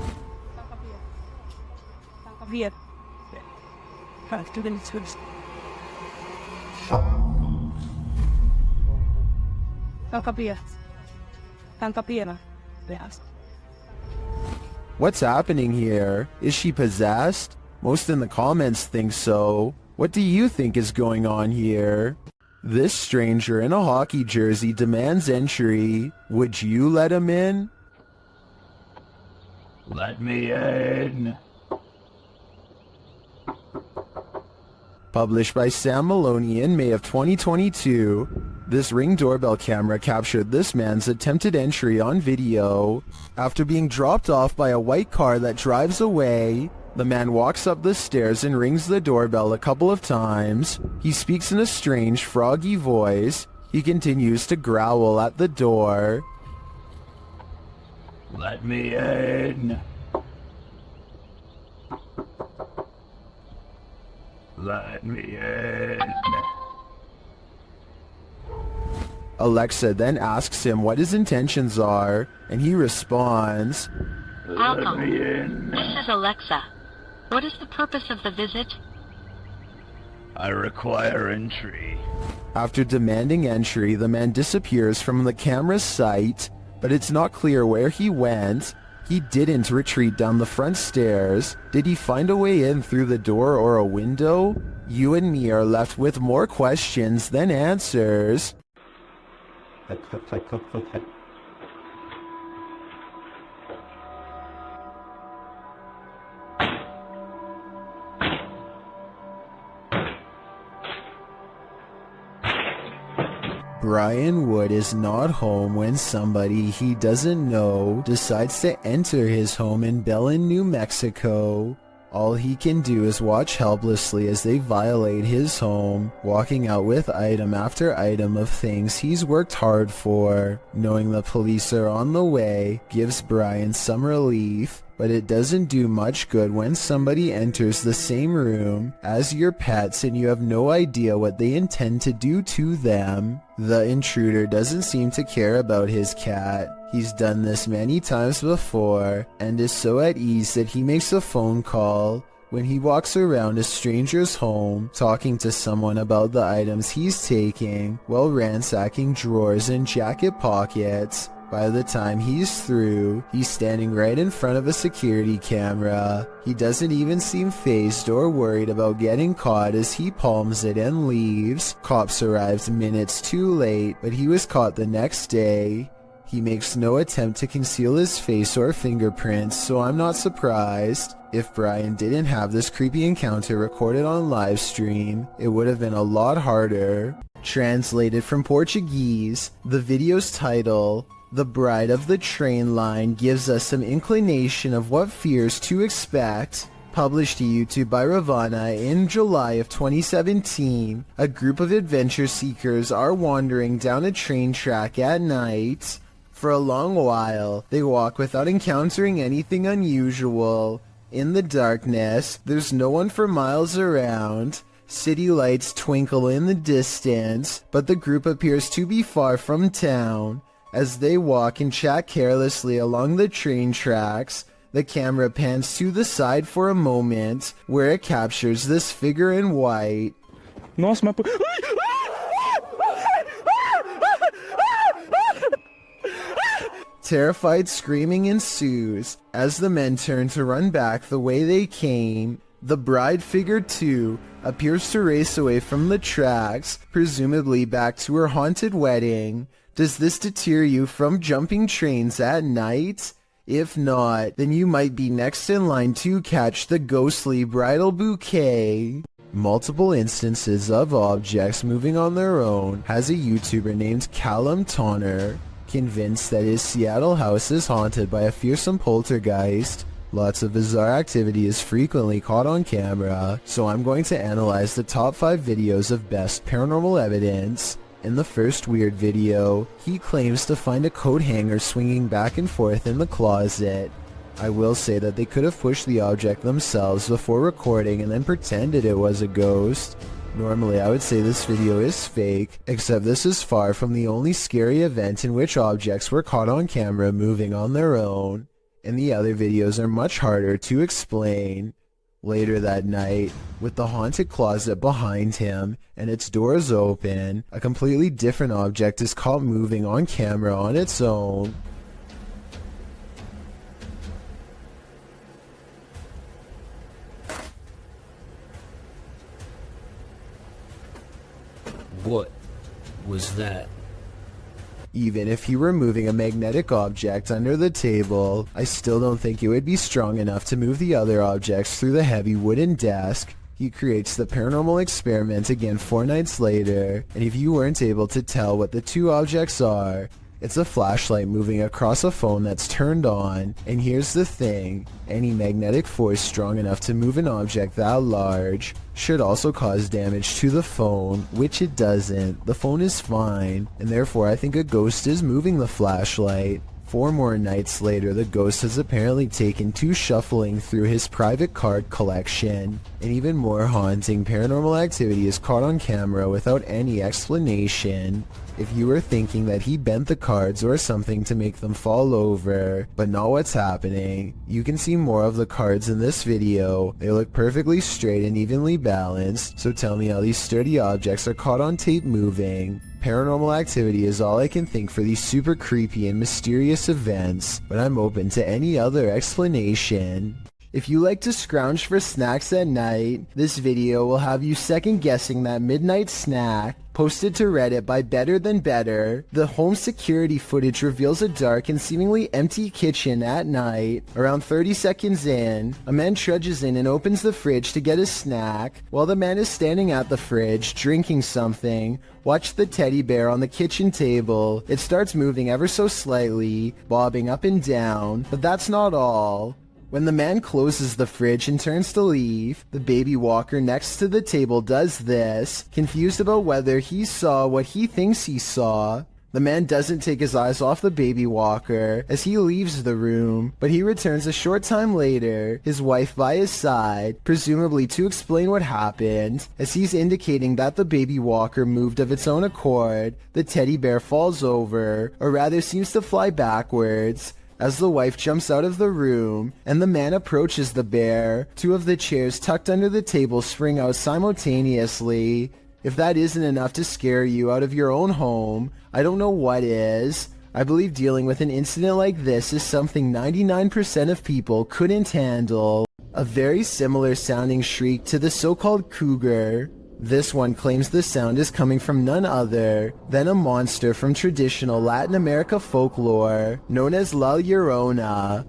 What's happening here? Is she possessed? Most in the comments think so. What do you think is going on here? This stranger in a hockey jersey demands entry. Would you let him in? Let me in. Published by Sam Maloney in May of 2022, this Ring doorbell camera captured this man's attempted entry on video. After being dropped off by a white car that drives away, the man walks up the stairs and rings the doorbell a couple of times. He speaks in a strange, froggy voice. He continues to growl at the door. Let me in. Let me in. Alexa then asks him what his intentions are, and he responds, Let me in. This is Alexa. What is the purpose of the visit? I require entry. After demanding entry, the man disappears from the camera's sight, but it's not clear where he went. He didn't retreat down the front stairs. Did he find a way in through the door or a window? You and me are left with more questions than answers. Brian Wood is not home when somebody he doesn't know decides to enter his home in Belen, New Mexico. All he can do is watch helplessly as they violate his home, walking out with item after item of things he's worked hard for. Knowing the police are on the way gives Brian some relief, but it doesn't do much good when somebody enters the same room as your pets and you have no idea what they intend to do to them. The intruder doesn't seem to care about his cat. He's done this many times before and is so at ease that he makes a phone call when he walks around a stranger's home talking to someone about the items he's taking while ransacking drawers and jacket pockets. By the time he's through, he's standing right in front of a security camera. He doesn't even seem fazed or worried about getting caught as he palms it and leaves. Cops arrived minutes too late, but he was caught the next day. He makes no attempt to conceal his face or fingerprints, so I'm not surprised. If Brian didn't have this creepy encounter recorded on live stream, it would have been a lot harder. Translated from Portuguese, the video's title, The Bride of the Train Line, gives us some inclination of what fears to expect. Published to YouTube by Ravana in July of 2017, a group of adventure seekers are wandering down a train track at night. For a long while, they walk without encountering anything unusual. In the darkness, there's no one for miles around. City lights twinkle in the distance, but the group appears to be far from town. As they walk and chat carelessly along the train tracks, the camera pans to the side for a moment, where it captures this figure in white. Nossa, mas... Terrified screaming ensues as the men turn to run back the way they came. The bride figure, too, appears to race away from the tracks, presumably back to her haunted wedding. Does this deter you from jumping trains at night? If not, then you might be next in line to catch the ghostly bridal bouquet. Multiple instances of objects moving on their own has a YouTuber named Callum Tonner. Convinced that his Seattle house is haunted by a fearsome poltergeist. Lots of bizarre activity is frequently caught on camera, so I'm going to analyze the top 5 videos of best paranormal evidence. In the first weird video, he claims to find a coat hanger swinging back and forth in the closet. I will say that they could have pushed the object themselves before recording and then pretended it was a ghost. Normally I would say this video is fake, except this is far from the only scary event in which objects were caught on camera moving on their own, and the other videos are much harder to explain. Later that night, with the haunted closet behind him and its doors open, a completely different object is caught moving on camera on its own. What was that? Even if he were moving a magnetic object under the table, I still don't think it would be strong enough to move the other objects through the heavy wooden desk. He creates the paranormal experiment again 4 nights later, and if you weren't able to tell what the 2 objects are, it's a flashlight moving across a phone that's turned on. And here's the thing, any magnetic force strong enough to move an object that large should also cause damage to the phone, which it doesn't. The phone is fine, and therefore I think a ghost is moving the flashlight. 4 more nights later, the ghost has apparently taken to shuffling through his private card collection. And even more haunting paranormal activity is caught on camera without any explanation. If you were thinking that he bent the cards or something to make them fall over, but not what's happening, you can see more of the cards in this video. They look perfectly straight and evenly balanced, so tell me how these sturdy objects are caught on tape moving. Paranormal activity is all I can think for these super creepy and mysterious events, but I'm open to any other explanation. If you like to scrounge for snacks at night, this video will have you second guessing that midnight snack. Posted to Reddit by Better Than Better, the home security footage reveals a dark and seemingly empty kitchen at night. Around 30 seconds in, a man trudges in and opens the fridge to get a snack. While the man is standing at the fridge, drinking something, watch the teddy bear on the kitchen table. It starts moving ever so slightly, bobbing up and down, but that's not all. When the man closes the fridge and turns to leave, the baby walker next to the table does this, confused about whether he saw what he thinks he saw. The man doesn't take his eyes off the baby walker as he leaves the room, but he returns a short time later, his wife by his side, presumably to explain what happened. As he's indicating that the baby walker moved of its own accord, the teddy bear falls over, or rather seems to fly backwards. As the wife jumps out of the room and the man approaches the bear, two of the chairs tucked under the table spring out simultaneously. If that isn't enough to scare you out of your own home, I don't know what is. I believe dealing with an incident like this is something 99% of people couldn't handle. A very similar sounding shriek to the so-called cougar. This one claims the sound is coming from none other than a monster from traditional Latin America folklore known as La Llorona.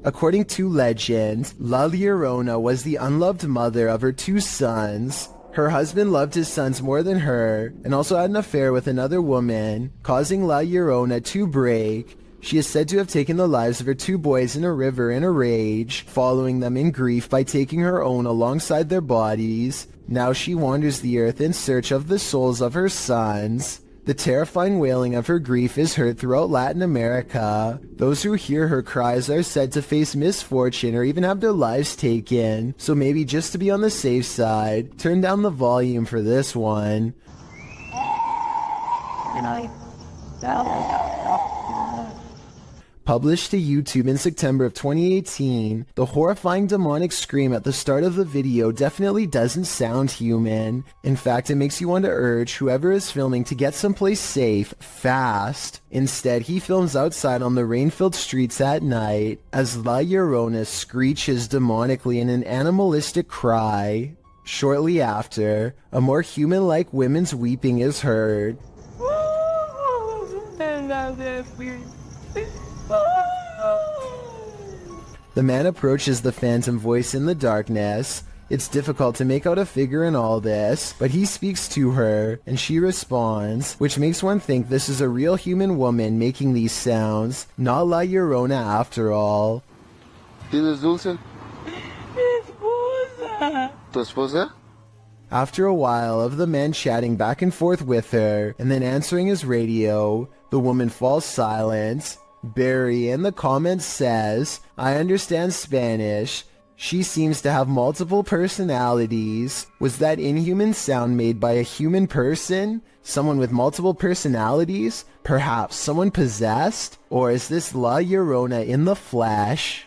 According to legend, La Llorona was the unloved mother of her two sons. Her husband loved his sons more than her and also had an affair with another woman, causing La Llorona to break. She is said to have taken the lives of her two boys in a river in a rage, following them in grief by taking her own alongside their bodies. Now she wanders the earth in search of the souls of her sons. The terrifying wailing of her grief is heard throughout Latin America. Those who hear her cries are said to face misfortune or even have their lives taken, so maybe just to be on the safe side, turn down the volume for this one. Published to YouTube in September of 2018, the horrifying demonic scream at the start of the video definitely doesn't sound human. In fact, it makes you want to urge whoever is filming to get someplace safe, fast. Instead, he films outside on the rain-filled streets at night, as La Llorona screeches demonically in an animalistic cry. Shortly after, a more human-like women's weeping is heard. The man approaches the phantom voice in the darkness. It's difficult to make out a figure in all this, but he speaks to her, and she responds, which makes one think this is a real human woman making these sounds, not La Llorona after all. ¿Tienes dulce? ¿Tu esposa? After a while of the man chatting back and forth with her, and then answering his radio, the woman falls silent. Barry in the comments says, I understand Spanish. She seems to have multiple personalities. Was that inhuman sound made by a human person? Someone with multiple personalities? Perhaps someone possessed? Or is this La Llorona in the flesh?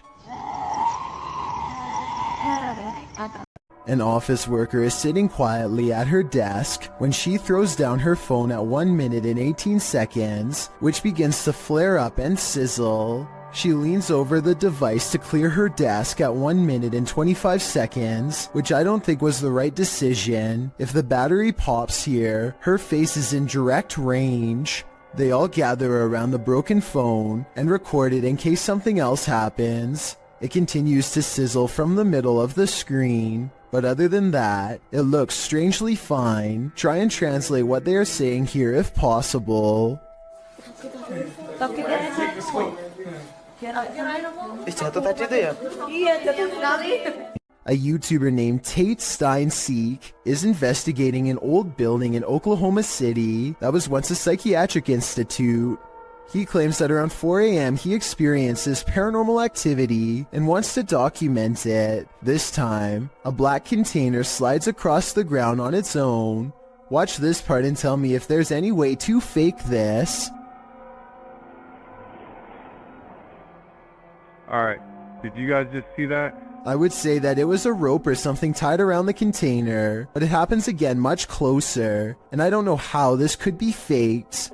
An office worker is sitting quietly at her desk when she throws down her phone at 1 minute and 18 seconds, which begins to flare up and sizzle. She leans over the device to clear her desk at 1 minute and 25 seconds, which I don't think was the right decision. If the battery pops here, her face is in direct range. They all gather around the broken phone and record it in case something else happens. It continues to sizzle from the middle of the screen. But other than that, it looks strangely fine. Try and translate what they are saying here if possible. A YouTuber named Tate Steinseek is investigating an old building in Oklahoma City that was once a psychiatric institute. He claims that around 4 a.m. he experiences paranormal activity and wants to document it. This time, a black container slides across the ground on its own. Watch this part and tell me if there's any way to fake this. Alright, did you guys just see that? I would say that it was a rope or something tied around the container, but it happens again much closer, and I don't know how this could be faked.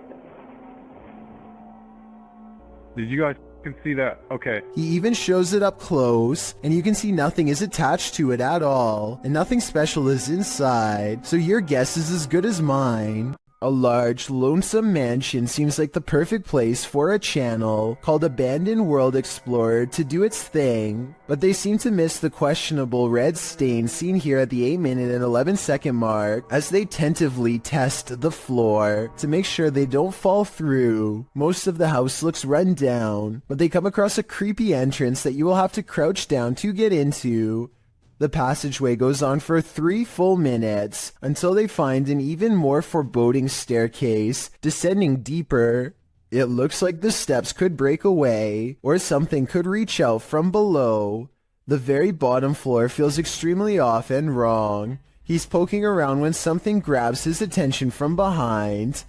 Did you guys can see that? Okay. He even shows it up close, and you can see nothing is attached to it at all, and nothing special is inside, so your guess is as good as mine. A large, lonesome mansion seems like the perfect place for a channel called Abandoned World Explorer to do its thing, but they seem to miss the questionable red stain seen here at the 8-minute and 11-second mark as they tentatively test the floor to make sure they don't fall through. Most of the house looks run down, but they come across a creepy entrance that you will have to crouch down to get into. The passageway goes on for 3 full minutes until they find an even more foreboding staircase descending deeper. It looks like the steps could break away or something could reach out from below. The very bottom floor feels extremely off and wrong. He's poking around when something grabs his attention from behind.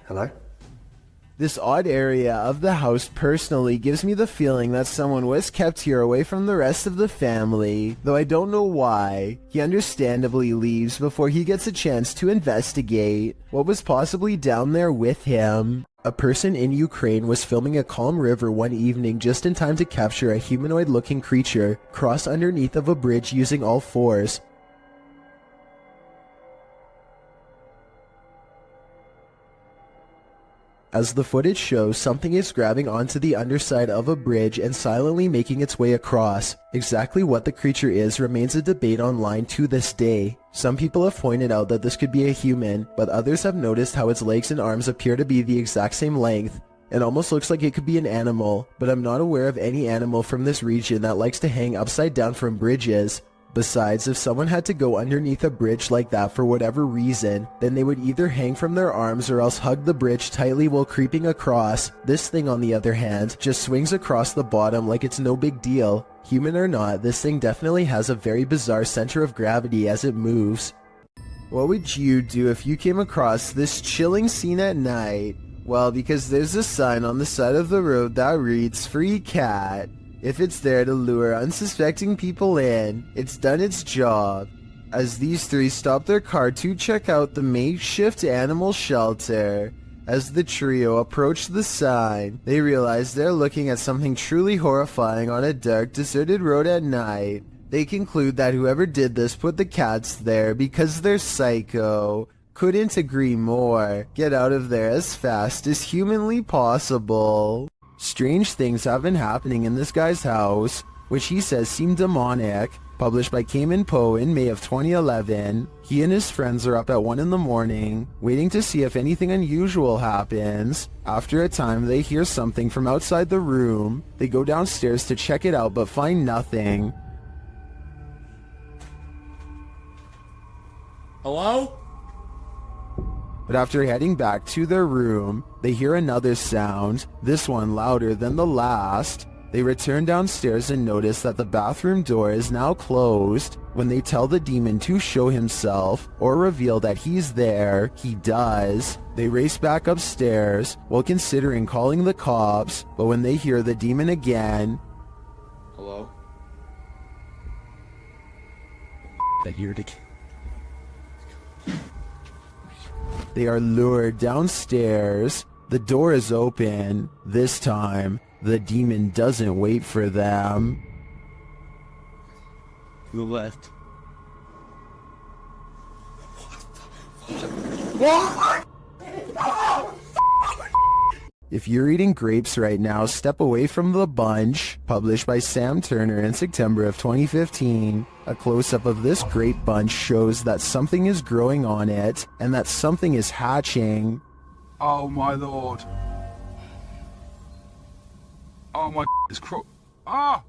Hello? This odd area of the house personally gives me the feeling that someone was kept here away from the rest of the family, though I don't know why. He understandably leaves before he gets a chance to investigate what was possibly down there with him. A person in Ukraine was filming a calm river one evening just in time to capture a humanoid-looking creature cross underneath of a bridge using all fours. As the footage shows, something is grabbing onto the underside of a bridge and silently making its way across. Exactly what the creature is remains a debate online to this day. Some people have pointed out that this could be a human, but others have noticed how its legs and arms appear to be the exact same length. It almost looks like it could be an animal, but I'm not aware of any animal from this region that likes to hang upside down from bridges. Besides, if someone had to go underneath a bridge like that for whatever reason, then they would either hang from their arms or else hug the bridge tightly while creeping across. This thing, on the other hand, just swings across the bottom like it's no big deal. Human or not, this thing definitely has a very bizarre center of gravity as it moves. What would you do if you came across this chilling scene at night? Well, because there's a sign on the side of the road that reads "Free Cat." If it's there to lure unsuspecting people in, it's done its job. As these three stop their car to check out the makeshift animal shelter, as the trio approach the sign, they realize they're looking at something truly horrifying on a dark, deserted road at night. They conclude that whoever did this put the cats there because they're psycho. Couldn't agree more. Get out of there as fast as humanly possible. Strange things have been happening in this guy's house, which he says seem demonic. Published by Cayman Poe in May of 2011, he and his friends are up at 1 in the morning, waiting to see if anything unusual happens. After a time, they hear something from outside the room. They go downstairs to check it out but find nothing. Hello? But after heading back to their room, they hear another sound, this one louder than the last. They return downstairs and notice that the bathroom door is now closed. When they tell the demon to show himself or reveal that he's there, he does. They race back upstairs while considering calling the cops, but when they hear the demon again, Hello? That here to... they are lured downstairs. The door is open. This time, the demon doesn't wait for them. To the left. If you're eating grapes right now, step away from the bunch. Published by Sam Turner in September of 2015. A close-up of this grape bunch shows that something is growing on it, and that something is hatching. Oh my lord. Oh my it's Ah!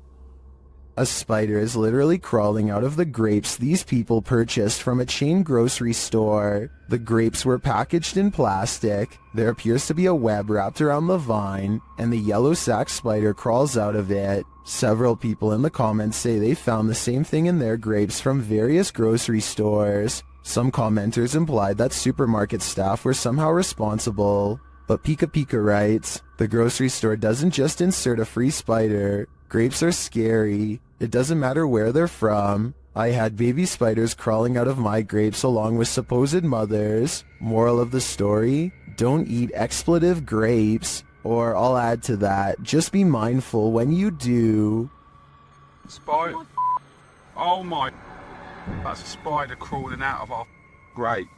A spider is literally crawling out of the grapes these people purchased from a chain grocery store. The grapes were packaged in plastic. There appears to be a web wrapped around the vine, and the yellow sac spider crawls out of it. Several people in the comments say they found the same thing in their grapes from various grocery stores. Some commenters implied that supermarket staff were somehow responsible. But Pika Pika writes, the grocery store doesn't just insert a free spider. Grapes are scary. It doesn't matter where they're from. I had baby spiders crawling out of my grapes along with supposed mothers. Moral of the story, don't eat expletive grapes. Or I'll add to that, just be mindful when you do. Spider. Oh my. That's a spider crawling out of our grape.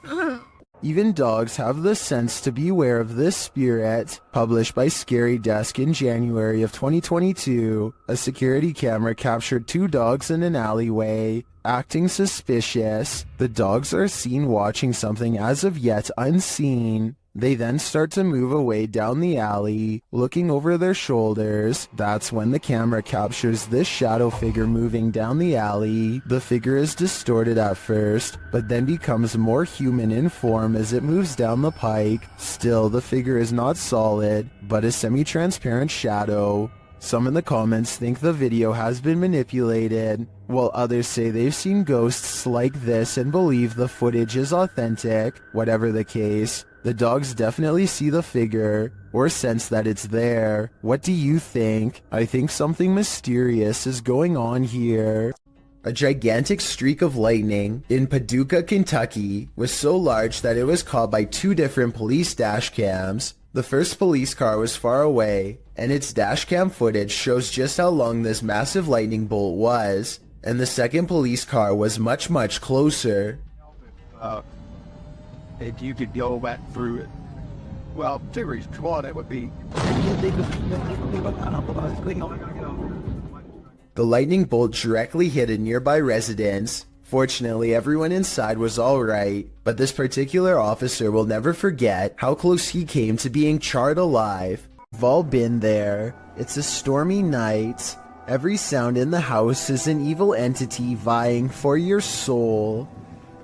Even dogs have the sense to beware of this spirit. Published by Scary Desk in January of 2022, a security camera captured 2 dogs in an alleyway, acting suspicious. The dogs are seen watching something as of yet unseen. They then start to move away down the alley, looking over their shoulders. That's when the camera captures this shadow figure moving down the alley. The figure is distorted at first, but then becomes more human in form as it moves down the pike. Still, the figure is not solid, but a semi-transparent shadow. Some in the comments think the video has been manipulated, while others say they've seen ghosts like this and believe the footage is authentic. Whatever the case, the dogs definitely see the figure, or sense that it's there. What do you think? I think something mysterious is going on here. A gigantic streak of lightning in Paducah, Kentucky was so large that it was caught by 2 different police dash cams. The first police car was far away, and its dash cam footage shows just how long this massive lightning bolt was, and the second police car was much, much closer. If you could go back through it. Well, 2 reasons. 1, it would be... The lightning bolt directly hit a nearby residence. Fortunately, everyone inside was alright, but this particular officer will never forget how close he came to being charred alive. We've all been there. It's a stormy night. Every sound in the house is an evil entity vying for your soul.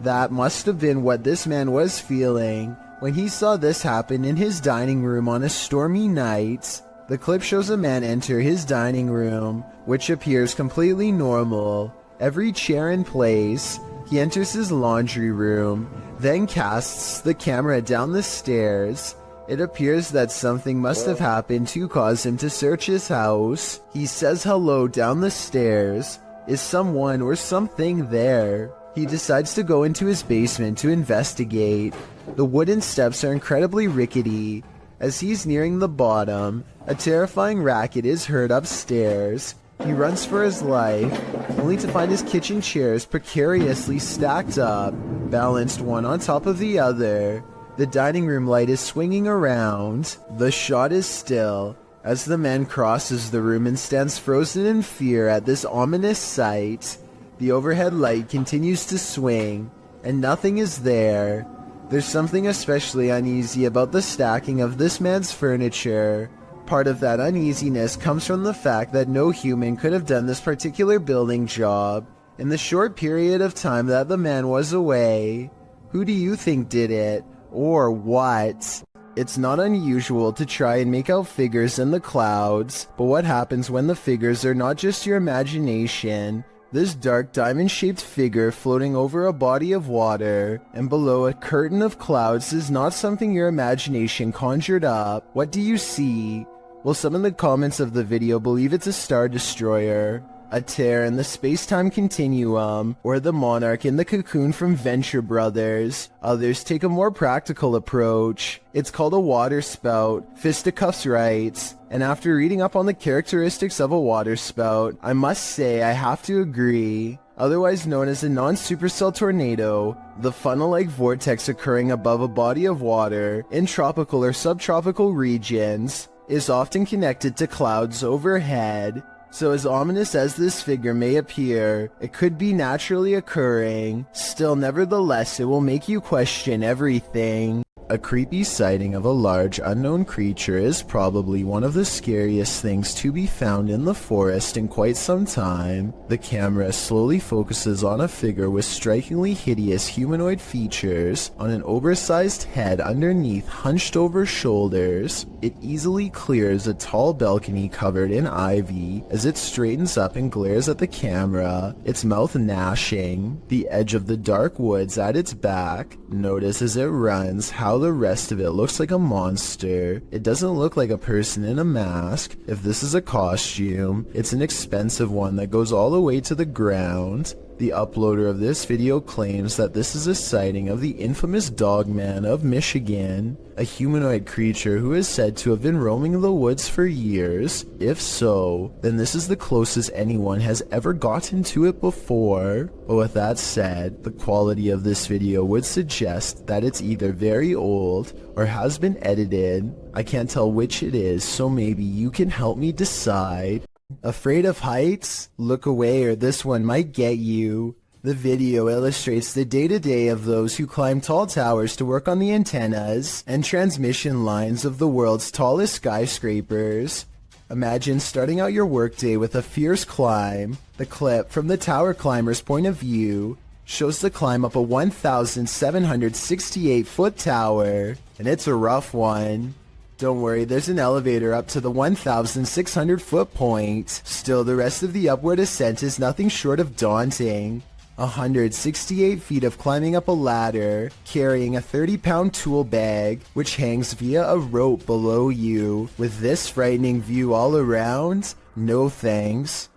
That must have been what this man was feeling when he saw this happen in his dining room on a stormy night. The clip shows a man enter his dining room, which appears completely normal. Every chair in place. He enters his laundry room, then casts the camera down the stairs. It appears that something must have happened to cause him to search his house. He says hello down the stairs. Is someone or something there? He decides to go into his basement to investigate. The wooden steps are incredibly rickety. As he's nearing the bottom, a terrifying racket is heard upstairs. He runs for his life, only to find his kitchen chairs precariously stacked up, balanced one on top of the other. The dining room light is swinging around. The shot is still, as the man crosses the room and stands frozen in fear at this ominous sight. The overhead light continues to swing, and nothing is there. There's something especially uneasy about the stacking of this man's furniture. Part of that uneasiness comes from the fact that no human could have done this particular building job in the short period of time that the man was away. Who do you think did it? Or what? It's not unusual to try and make out figures in the clouds, but what happens when the figures are not just your imagination? This dark diamond-shaped figure floating over a body of water and below a curtain of clouds is not something your imagination conjured up. What do you see? Well, some in the comments of the video believe it's a star destroyer, a tear in the space-time continuum, or the monarch in the cocoon from Venture Brothers. Others take a more practical approach. It's called a water spout, Fisticuffs writes. And after reading up on the characteristics of a water spout, I must say I have to agree. Otherwise known as a non-supercell tornado, the funnel-like vortex occurring above a body of water in tropical or subtropical regions is often connected to clouds overhead. So as ominous as this figure may appear, it could be naturally occurring. Still, nevertheless, it will make you question everything. A creepy sighting of a large unknown creature is probably one of the scariest things to be found in the forest in quite some time. The camera slowly focuses on a figure with strikingly hideous humanoid features on an oversized head underneath hunched over shoulders. It easily clears a tall balcony covered in ivy as it straightens up and glares at the camera, its mouth gnashing. The edge of the dark woods at its back. Notice as it runs how the rest of it looks like a monster. It doesn't look like a person in a mask. If this is a costume, it's an expensive one that goes all the way to the ground. The uploader of this video claims that this is a sighting of the infamous Dogman of Michigan, a humanoid creature who is said to have been roaming the woods for years. If so, then this is the closest anyone has ever gotten to it before. But with that said, the quality of this video would suggest that it's either very old or has been edited. I can't tell which it is, so maybe you can help me decide. Afraid of heights? Look away or this one might get you. The video illustrates the day-to-day of those who climb tall towers to work on the antennas and transmission lines of the world's tallest skyscrapers. Imagine starting out your workday with a fierce climb. The clip, from the tower climber's point of view, shows the climb up a 1,768-foot tower, and it's a rough one. Don't worry, there's an elevator up to the 1,600-foot point. Still, the rest of the upward ascent is nothing short of daunting. 168 feet of climbing up a ladder, carrying a 30-pound tool bag, which hangs via a rope below you. With this frightening view all around? No thanks.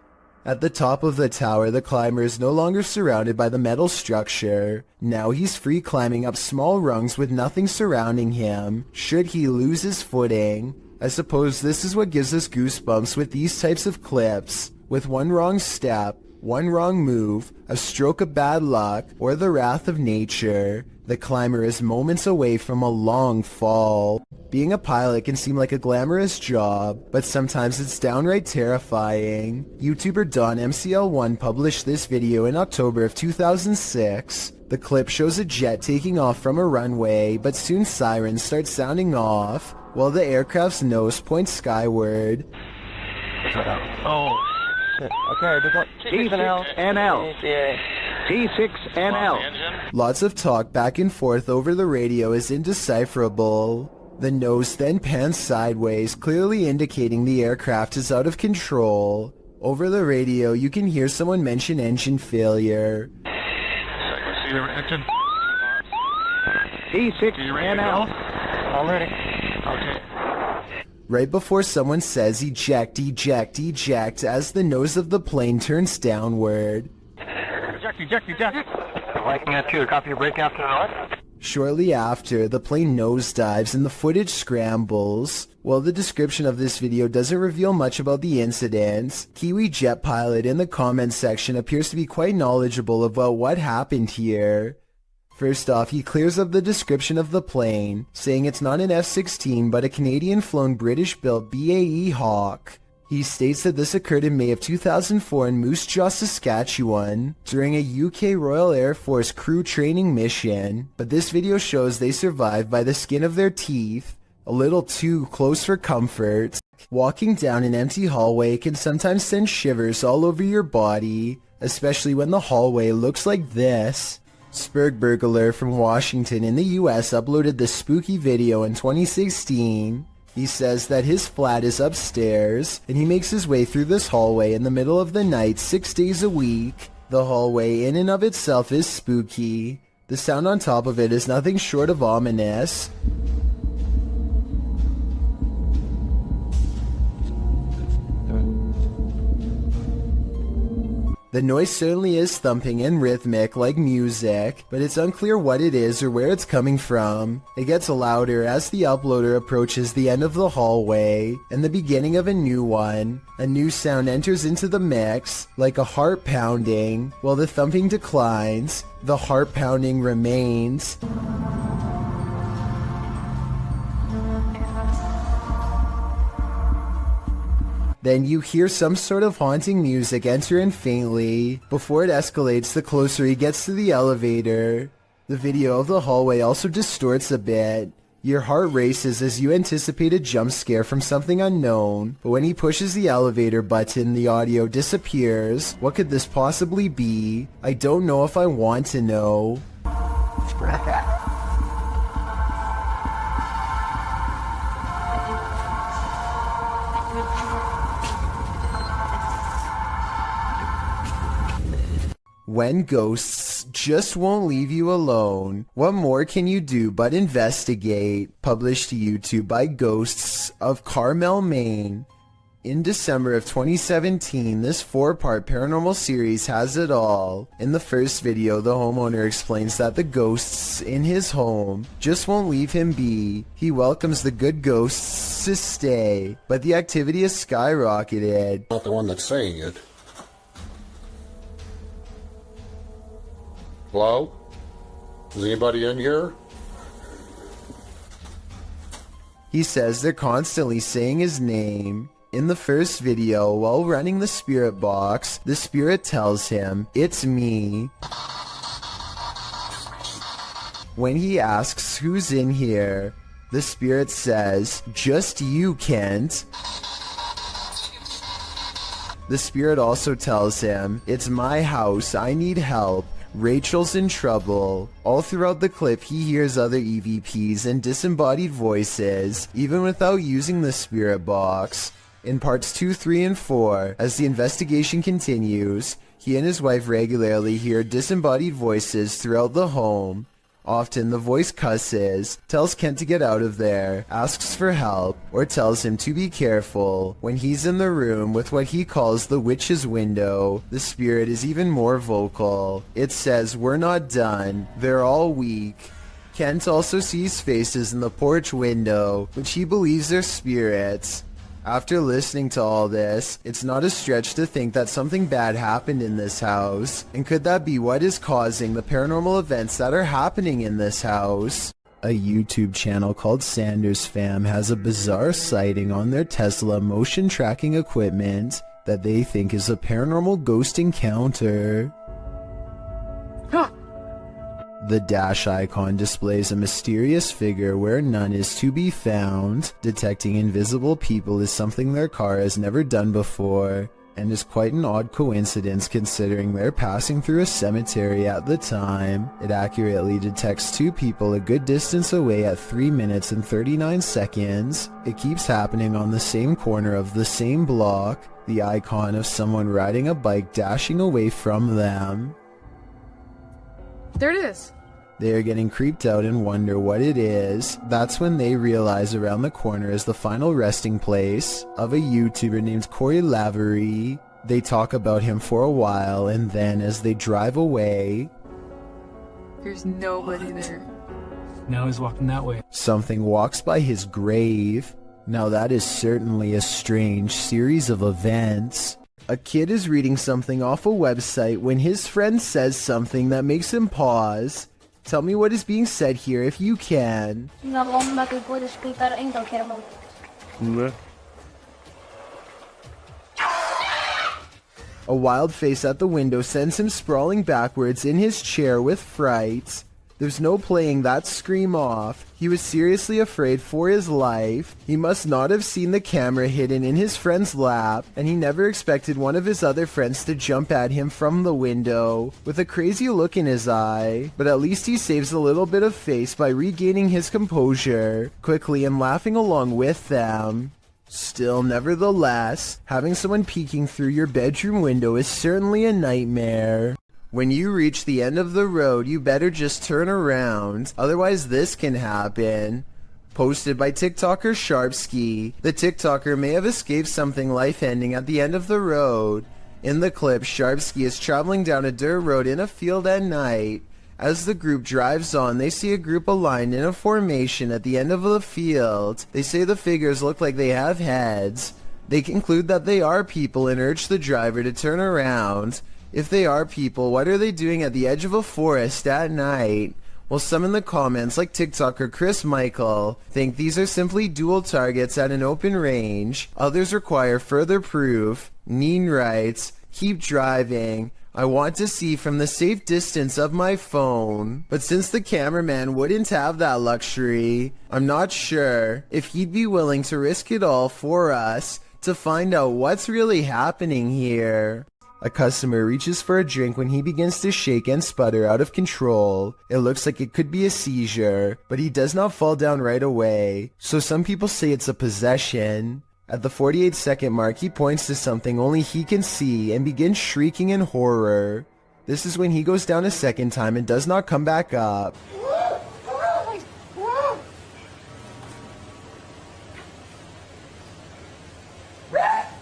At the top of the tower, the climber is no longer surrounded by the metal structure. Now he's free climbing up small rungs with nothing surrounding him, should he lose his footing. I suppose this is what gives us goosebumps with these types of clips. With one wrong step, one wrong move, a stroke of bad luck, or the wrath of nature, the climber is moments away from a long fall. Being a pilot can seem like a glamorous job, but sometimes it's downright terrifying. YouTuber DonMCL1 published this video in October of 2006. The clip shows a jet taking off from a runway, but soon sirens start sounding off, while the aircraft's nose points skyward. Oh. Okay, we got T6NL. T6NL. Lots of talk back and forth over the radio is indecipherable. The nose then pans sideways, clearly indicating the aircraft is out of control. Over the radio, you can hear someone mention engine failure. T6NL. Already. Okay. Right before someone says eject, eject, eject, as the nose of the plane turns downward. Eject, eject, eject. Liking that too. Copy your break after north. Shortly after, the plane nosedives and the footage scrambles. While the description of this video doesn't reveal much about the incident, Kiwi Jet Pilot in the comments section appears to be quite knowledgeable about what happened here. First off, he clears up the description of the plane, saying it's not an F-16 but a Canadian-flown British-built BAE Hawk. He states that this occurred in May of 2004 in Moose Jaw, Saskatchewan, during a UK Royal Air Force crew training mission, but this video shows they survived by the skin of their teeth, a little too close for comfort. Walking down an empty hallway can sometimes send shivers all over your body, especially when the hallway looks like this. Spurgburglar from Washington in the US uploaded this spooky video in 2016. He says that his flat is upstairs, and he makes his way through this hallway in the middle of the night 6 days a week. The hallway in and of itself is spooky. The sound on top of it is nothing short of ominous. The noise certainly is thumping and rhythmic like music, but it's unclear what it is or where it's coming from. It gets louder as the uploader approaches the end of the hallway and the beginning of a new one. A new sound enters into the mix, like a heart pounding. While the thumping declines, the heart pounding remains. Then you hear some sort of haunting music enter in faintly, before it escalates the closer he gets to the elevator. The video of the hallway also distorts a bit. Your heart races as you anticipate a jump scare from something unknown, but when he pushes the elevator button, the audio disappears. What could this possibly be? I don't know if I want to know. When ghosts just won't leave you alone, what more can you do but investigate? Published to YouTube by Ghosts of Carmel, Maine. In December of 2017, this 4-part paranormal series has it all. In the first video, the homeowner explains that the ghosts in his home just won't leave him be. He welcomes the good ghosts to stay, but the activity has skyrocketed. Not the one that's saying it. Hello? Is anybody in here? He says they're constantly saying his name. In the first video, while running the spirit box, the spirit tells him, "It's me." When he asks who's in here, the spirit says, "Just you, Kent." The spirit also tells him, "It's my house, I need help. Rachel's in trouble." All throughout the clip, he hears other EVPs and disembodied voices, even without using the spirit box. In parts 2, 3, and 4, as the investigation continues, he and his wife regularly hear disembodied voices throughout the home. Often the voice cusses, tells Kent to get out of there, asks for help, or tells him to be careful. When he's in the room with what he calls the witch's window, the spirit is even more vocal. It says, "We're not done. They're all weak." Kent also sees faces in the porch window, which he believes are spirits. After listening to all this, it's not a stretch to think that something bad happened in this house. And could that be what is causing the paranormal events that are happening in this house? A YouTube channel called Sanders Fam has a bizarre sighting on their Tesla motion tracking equipment that they think is a paranormal ghost encounter. The dash icon displays a mysterious figure where none is to be found. Detecting invisible people is something their car has never done before, and is quite an odd coincidence considering they're passing through a cemetery at the time. It accurately detects 2 people a good distance away at 3 minutes and 39 seconds. It keeps happening on the same corner of the same block, the icon of someone riding a bike dashing away from them. There it is. They are getting creeped out and wonder what it is. That's when they realize around the corner is the final resting place of a YouTuber named Corey Lavery. They talk about him for a while, and then as they drive away, There's nobody there. Now he's walking that way. something walks by his grave. Now that is certainly a strange series of events. A kid is reading something off a website when his friend says something that makes him pause. Tell me what is being said here if you can. A wild face at the window sends him sprawling backwards in his chair with fright. There's no playing that scream off. He was seriously afraid for his life. He must not have seen the camera hidden in his friend's lap, and he never expected one of his other friends to jump at him from the window with a crazy look in his eye. But at least he saves a little bit of face by regaining his composure quickly and laughing along with them. Still, nevertheless, having someone peeking through your bedroom window is certainly a nightmare. When you reach the end of the road, you better just turn around, otherwise this can happen. Posted by TikToker Sharpski. The TikToker may have escaped something life-ending at the end of the road. In the clip, Sharpski is traveling down a dirt road in a field at night. As the group drives on, they see a group aligned in a formation at the end of the field. They say the figures look like they have heads. They conclude that they are people and urge the driver to turn around. If they are people, what are they doing at the edge of a forest at night? Well, some in the comments, like TikToker Chris Michael, think these are simply dual targets at an open range. Others require further proof. Neen writes, "Keep driving. I want to see from the safe distance of my phone." But since the cameraman wouldn't have that luxury, I'm not sure if he'd be willing to risk it all for us to find out what's really happening here. A customer reaches for a drink when he begins to shake and sputter out of control. It looks like it could be a seizure, but he does not fall down right away. So some people say it's a possession. At the 48-second mark, he points to something only he can see and begins shrieking in horror. This is when he goes down a second time and does not come back up. Rat!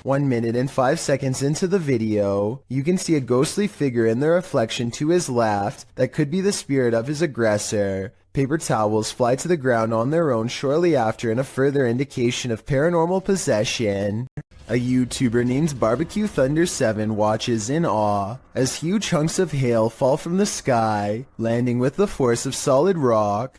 1 minute and 5 seconds into the video, you can see a ghostly figure in the reflection to his left that could be the spirit of his aggressor. Paper towels fly to the ground on their own shortly after in a further indication of paranormal possession. A YouTuber named Barbecue Thunder 7 watches in awe as huge chunks of hail fall from the sky, landing with the force of solid rock.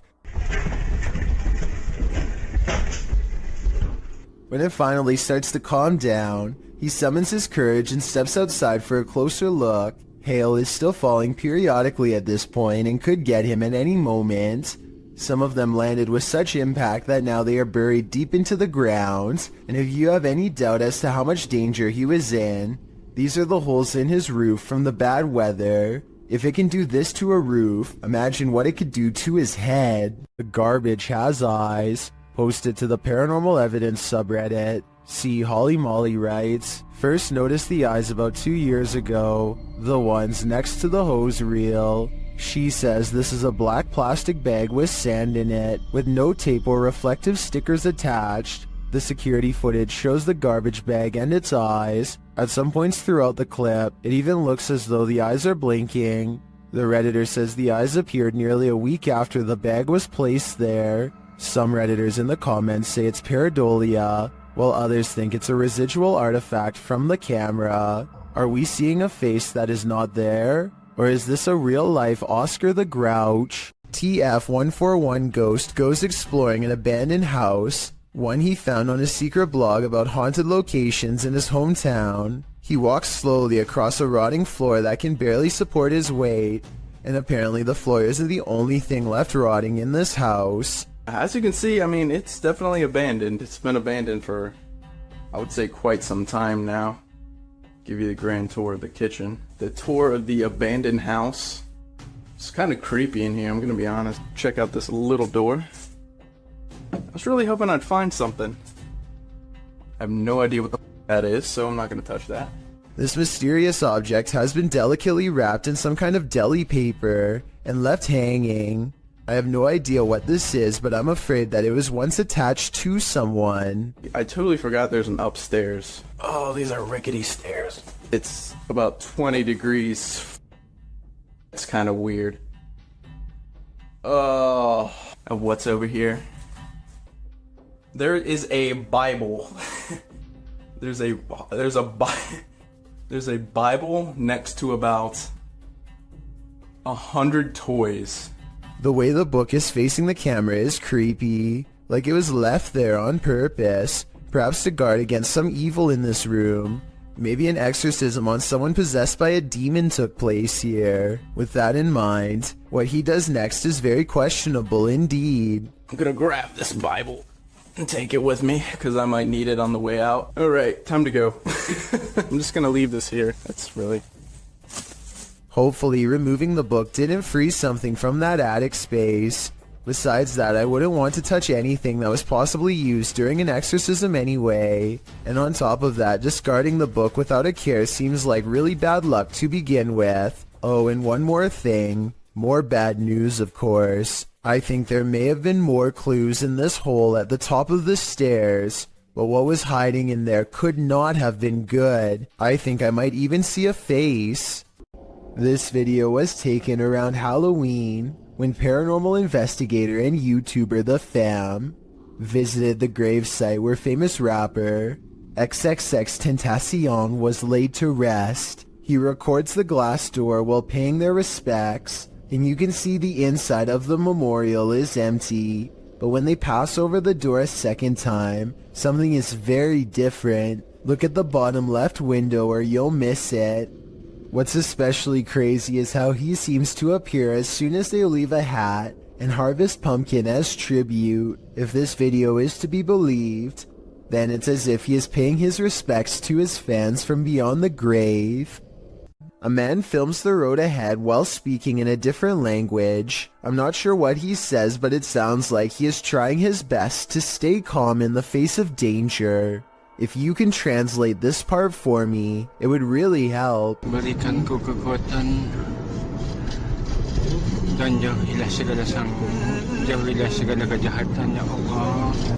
When it finally starts to calm down, he summons his courage and steps outside for a closer look. Hail is still falling periodically at this point and could get him at any moment. Some of them landed with such impact that now they are buried deep into the ground, and if you have any doubt as to how much danger he was in, these are the holes in his roof from the bad weather. If it can do this to a roof, imagine what it could do to his head. The garbage has eyes. Posted to the Paranormal Evidence subreddit. See Holly Molly writes, first noticed the eyes about 2 years ago, the ones next to the hose reel. She says this is a black plastic bag with sand in it, with no tape or reflective stickers attached. The security footage shows the garbage bag and its eyes. At some points throughout the clip, it even looks as though the eyes are blinking. The Redditor says the eyes appeared nearly a week after the bag was placed there. Some Redditors in the comments say it's pareidolia, while others think it's a residual artifact from the camera. Are we seeing a face that is not there? Or is this a real-life Oscar the Grouch? TF141 Ghost goes exploring an abandoned house, one he found on a secret blog about haunted locations in his hometown. He walks slowly across a rotting floor that can barely support his weight, and apparently the floor isn't the only thing left rotting in this house. As you can see, I mean, it's definitely abandoned. It's been abandoned for, I would say, quite some time now. Give you the grand tour of the kitchen. The tour of the abandoned house. It's kind of creepy in here, I'm gonna be honest. Check out this little door. I was really hoping I'd find something. I have no idea what the that is, so I'm not gonna touch that. This mysterious object has been delicately wrapped in some kind of deli paper and left hanging. I have no idea what this is, but I'm afraid that it was once attached to someone. I totally forgot there's an upstairs. Oh, these are rickety stairs. It's about 20 degrees. It's kind of weird. Oh, and what's over here? There is a Bible. There's a Bible next to about 100 toys. The way the book is facing the camera is creepy, like it was left there on purpose, perhaps to guard against some evil in this room. Maybe an exorcism on someone possessed by a demon took place here. With that in mind, what he does next is very questionable indeed. I'm gonna grab this Bible and take it with me, because I might need it on the way out. Alright, time to go. I'm just gonna leave this here. That's really... Hopefully removing the book didn't freeze something from that attic space. Besides that, I wouldn't want to touch anything that was possibly used during an exorcism anyway. And on top of that, discarding the book without a care seems like really bad luck to begin with. Oh, and one more thing. More bad news, of course. I think there may have been more clues in this hole at the top of the stairs, but what was hiding in there could not have been good. I think I might even see a face. This video was taken around Halloween when paranormal investigator and YouTuber The Fam visited the gravesite where famous rapper XXXTentacion was laid to rest. He records the glass door while paying their respects, and you can see the inside of the memorial is empty. But when they pass over the door a second time, something is very different. Look at the bottom left window or you'll miss it. What's especially crazy is how he seems to appear as soon as they leave a hat and harvest pumpkin as tribute. If this video is to be believed, then it's as if he is paying his respects to his fans from beyond the grave. A man films the road ahead while speaking in a different language. I'm not sure what he says, but it sounds like he is trying his best to stay calm in the face of danger. If you can translate this part for me, it would really help. Berikan ku kekuatan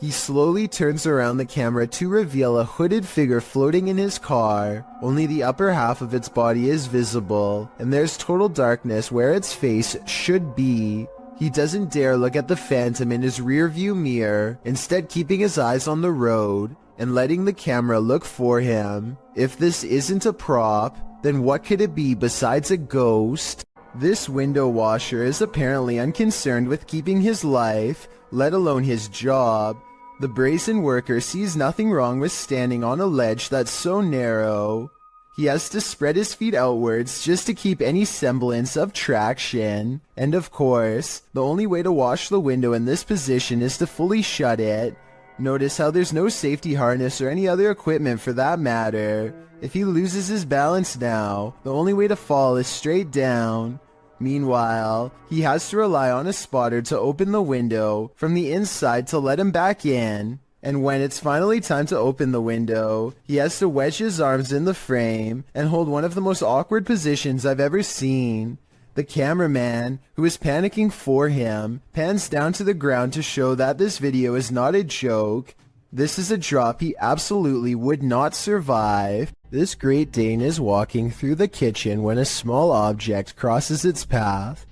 He slowly turns around the camera to reveal a hooded figure floating in his car. Only the upper half of its body is visible, and there's total darkness where its face should be. He doesn't dare look at the phantom in his rearview mirror, instead keeping his eyes on the road and letting the camera look for him. If this isn't a prop, then what could it be besides a ghost? This window washer is apparently unconcerned with keeping his life, let alone his job. The brazen worker sees nothing wrong with standing on a ledge that's so narrow. He has to spread his feet outwards just to keep any semblance of traction. And of course, the only way to wash the window in this position is to fully shut it. Notice how there's no safety harness or any other equipment for that matter. If he loses his balance now, the only way to fall is straight down. Meanwhile, he has to rely on a spotter to open the window from the inside to let him back in. And when it's finally time to open the window, he has to wedge his arms in the frame and hold one of the most awkward positions I've ever seen. The cameraman, who is panicking for him, pans down to the ground to show that this video is not a joke. This is a drop he absolutely would not survive. This Great Dane is walking through the kitchen when a small object crosses its path.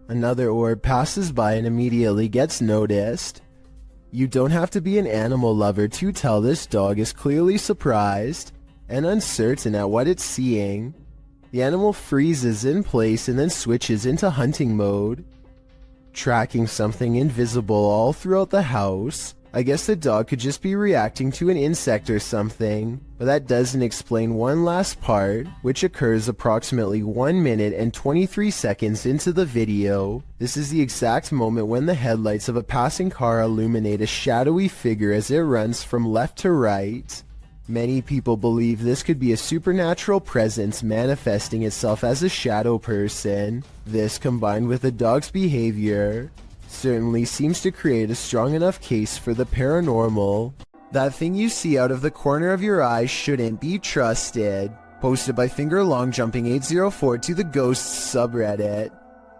Another orb passes by and immediately gets noticed. You don't have to be an animal lover to tell this dog is clearly surprised and uncertain at what it's seeing. The animal freezes in place and then switches into hunting mode, tracking something invisible all throughout the house. I guess the dog could just be reacting to an insect or something, but that doesn't explain one last part, which occurs approximately 1 minute and 23 seconds into the video. This is the exact moment when the headlights of a passing car illuminate a shadowy figure as it runs from left to right. Many people believe this could be a supernatural presence manifesting itself as a shadow person. This, combined with the dog's behavior, certainly seems to create a strong enough case for the paranormal. That thing you see out of the corner of your eye shouldn't be trusted. Posted by Fingerlongjumping804 to the Ghosts subreddit.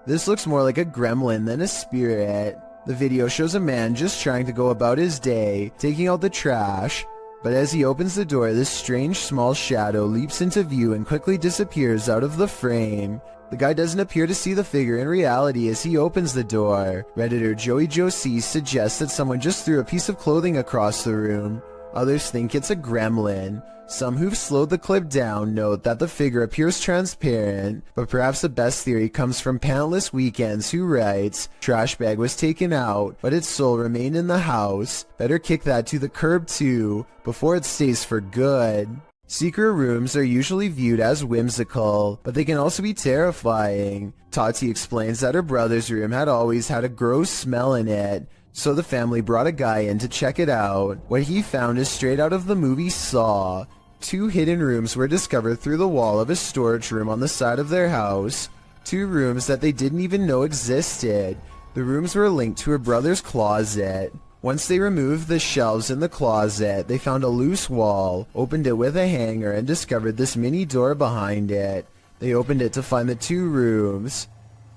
This looks more like a gremlin than a spirit. The video shows a man just trying to go about his day, taking out the trash, but as he opens the door, this strange small shadow leaps into view and quickly disappears out of the frame. The guy doesn't appear to see the figure in reality as he opens the door. Redditor Joey Joe C suggests that someone just threw a piece of clothing across the room. Others think it's a gremlin. Some who've slowed the clip down note that the figure appears transparent, but perhaps the best theory comes from Pantless Weekends, who writes, "Trash bag was taken out, but its soul remained in the house. Better kick that to the curb too, before it stays for good." Secret rooms are usually viewed as whimsical, but they can also be terrifying. Tati explains that her brother's room had always had a gross smell in it, so the family brought a guy in to check it out. What he found is straight out of the movie Saw. 2 hidden rooms were discovered through the wall of a storage room on the side of their house. 2 rooms that they didn't even know existed. The rooms were linked to her brother's closet. Once they removed the shelves in the closet, they found a loose wall, opened it with a hanger, and discovered this mini door behind it. They opened it to find the 2 rooms.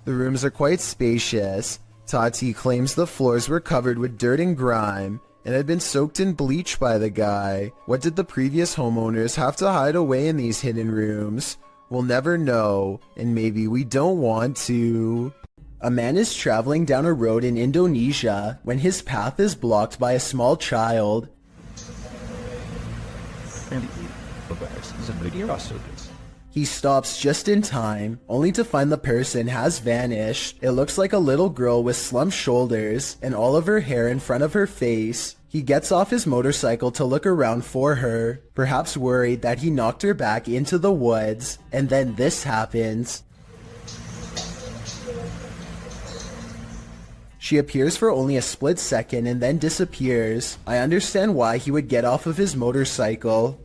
The rooms are quite spacious. Tati claims the floors were covered with dirt and grime, and had been soaked in bleach by the guy. What did the previous homeowners have to hide away in these hidden rooms? We'll never know, and maybe we don't want to. A man is traveling down a road in Indonesia when his path is blocked by a small child. He stops just in time, only to find the person has vanished. It looks like a little girl with slumped shoulders and all of her hair in front of her face. He gets off his motorcycle to look around for her, perhaps worried that he knocked her back into the woods, and then this happens. She appears for only a split second and then disappears. I understand why he would get off of his motorcycle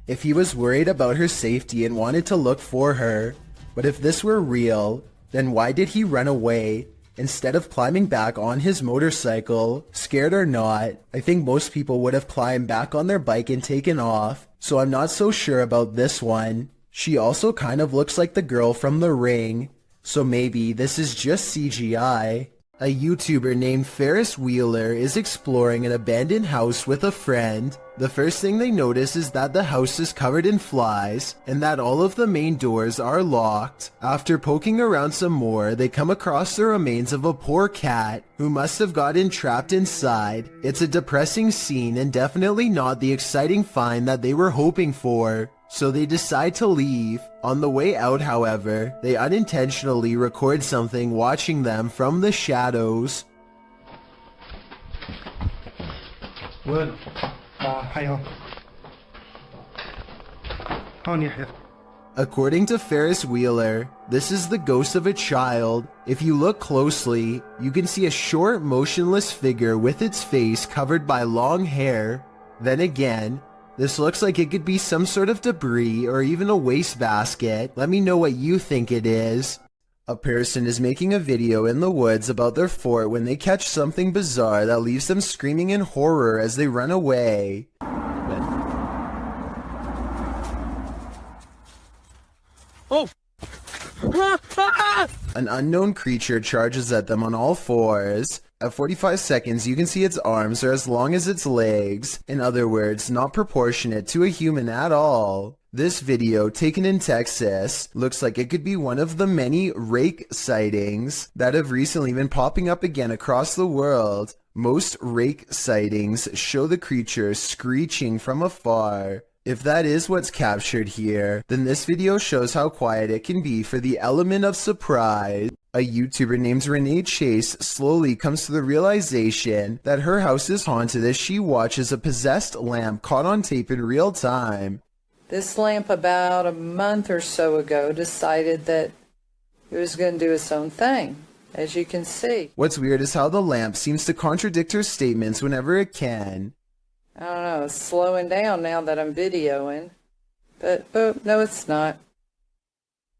if he was worried about her safety and wanted to look for her. But if this were real, then why did he run away instead of climbing back on his motorcycle? Scared or not, I think most people would have climbed back on their bike and taken off. So I'm not so sure about this one. She also kind of looks like the girl from The Ring, so maybe this is just CGI. A YouTuber named Ferris Wheeler is exploring an abandoned house with a friend. The first thing they notice is that the house is covered in flies and that all of the main doors are locked. After poking around some more, they come across the remains of a poor cat who must have gotten trapped inside. It's a depressing scene and definitely not the exciting find that they were hoping for. So they decide to leave. On the way out, however, they unintentionally record something watching them from the shadows. Word. Hang on. On your head. According to Ferris Wheeler, this is the ghost of a child. If you look closely, you can see a short, motionless figure with its face covered by long hair. Then again, this looks like it could be some sort of debris or even a wastebasket. Let me know what you think it is. A person is making a video in the woods about their fort when they catch something bizarre that leaves them screaming in horror as they run away. Oh! An unknown creature charges at them on all fours. At 45 seconds, you can see its arms are as long as its legs. In other words, not proportionate to a human at all. This video, taken in Texas, looks like it could be one of the many rake sightings that have recently been popping up again across the world. Most rake sightings show the creature screeching from afar. If that is what's captured here, then this video shows how quiet it can be for the element of surprise. A YouTuber named Renee Chase slowly comes to the realization that her house is haunted as she watches a possessed lamp caught on tape in real time. This lamp about a month or so ago decided that it was going to do its own thing, as you can see. What's weird is how the lamp seems to contradict her statements whenever it can. I don't know, it's slowing down now that I'm videoing. But, oh, no, it's not.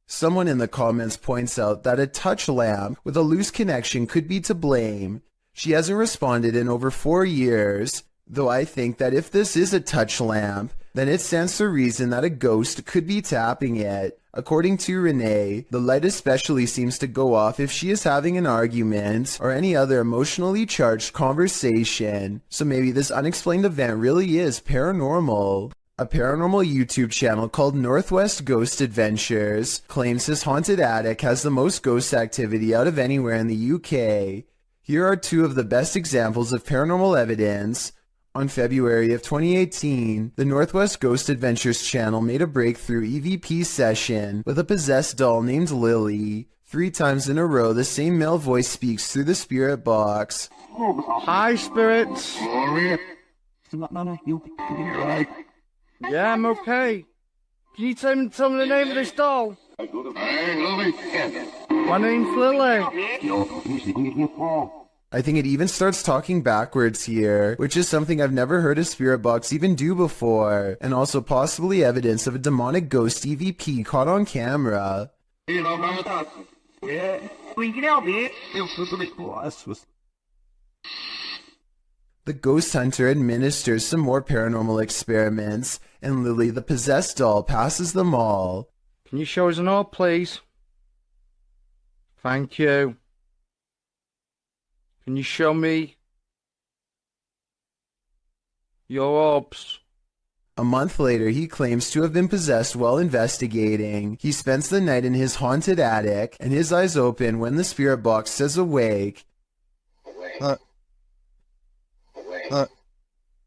Someone in the comments points out that a touch lamp with a loose connection could be to blame. She hasn't responded in over 4 years, though I think that if this is a touch lamp, then it stands to reason that a ghost could be tapping it. According to Renee, the light especially seems to go off if she is having an argument or any other emotionally charged conversation. So maybe this unexplained event really is paranormal. A paranormal YouTube channel called Northwest Ghost Adventures claims his haunted attic has the most ghost activity out of anywhere in the UK. Here are 2 of the best examples of paranormal evidence. On February of 2018, the Northwest Ghost Adventures channel made a breakthrough EVP session with a possessed doll named Lily. 3 times in a row, the same male voice speaks through the spirit box. Hi, spirits. Yeah, I'm okay. Can you tell me the name of this doll? My name's Lily. I think it even starts talking backwards here, which is something I've never heard a spirit box even do before, and also possibly evidence of a demonic ghost EVP caught on camera. The ghost hunter administers some more paranormal experiments, and Lily the possessed doll passes them all. Can you show us an orb, please? Thank you. Can you show me your orbs? A month later, he claims to have been possessed while investigating. He spends the night in his haunted attic, and his eyes open when the spirit box says awake.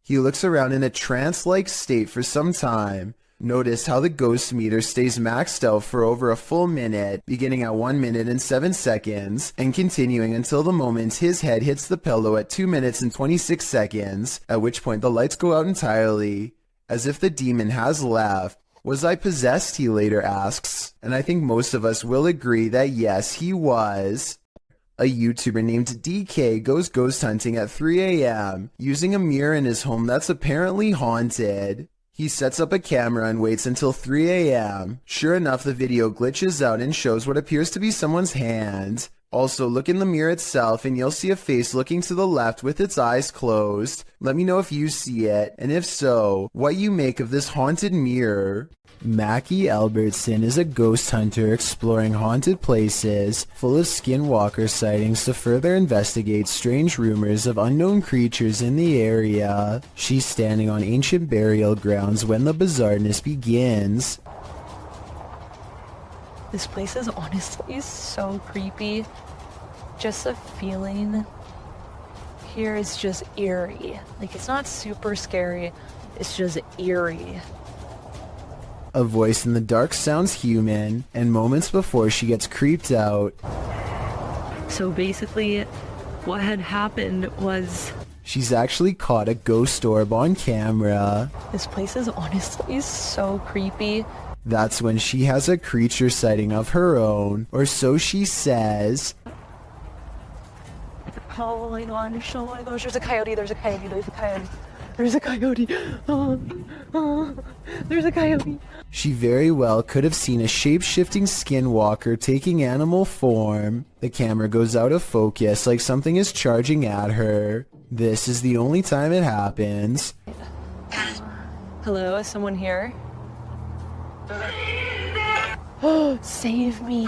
He looks around in a trance-like state for some time. Notice how the ghost meter stays maxed out for over a full minute, beginning at 1 minute and 7 seconds, and continuing until the moment his head hits the pillow at 2 minutes and 26 seconds, at which point the lights go out entirely, as if the demon has left. Was I possessed, he later asks, and I think most of us will agree that yes, he was. A YouTuber named DK goes ghost hunting at 3 a.m., using a mirror in his home that's apparently haunted. He sets up a camera and waits until 3 a.m. Sure enough, the video glitches out and shows what appears to be someone's hand. Also, look in the mirror itself and you'll see a face looking to the left with its eyes closed. Let me know if you see it, and if so, what you make of this haunted mirror. Mackie Albertson is a ghost hunter exploring haunted places full of skinwalker sightings to further investigate strange rumors of unknown creatures in the area. She's standing on ancient burial grounds when the bizarreness begins. This place is honestly so creepy. Just the feeling here is just eerie. Like, it's not super scary, it's just eerie. A voice in the dark sounds human, and moments before she gets creeped out. So basically, what had happened was... she's actually caught a ghost orb on camera. This place is honestly so creepy. That's when she has a creature sighting of her own, or so she says. Oh my gosh, oh my gosh, there's a coyote, there's a coyote, there's a coyote. There's a coyote. There's a coyote. She very well could have seen a shape-shifting skinwalker taking animal form. The camera goes out of focus like something is charging at her. This is the only time it happens. Hello, is someone here? Oh, save me.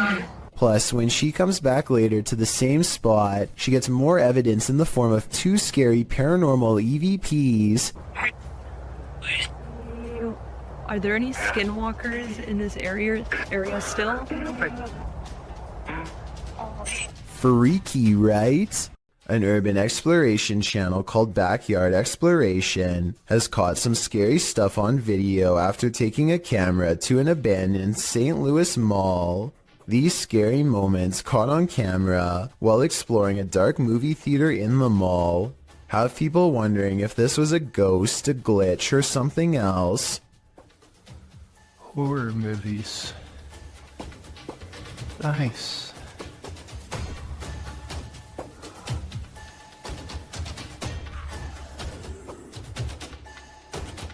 Plus, when she comes back later to the same spot, she gets more evidence in the form of two scary paranormal EVPs. Are there any skinwalkers in this area still? Freaky, right? An urban exploration channel called Backyard Exploration has caught some scary stuff on video after taking a camera to an abandoned St. Louis mall. These scary moments caught on camera while exploring a dark movie theater in the mall have people wondering if this was a ghost, a glitch, or something else. Horror movies. Nice.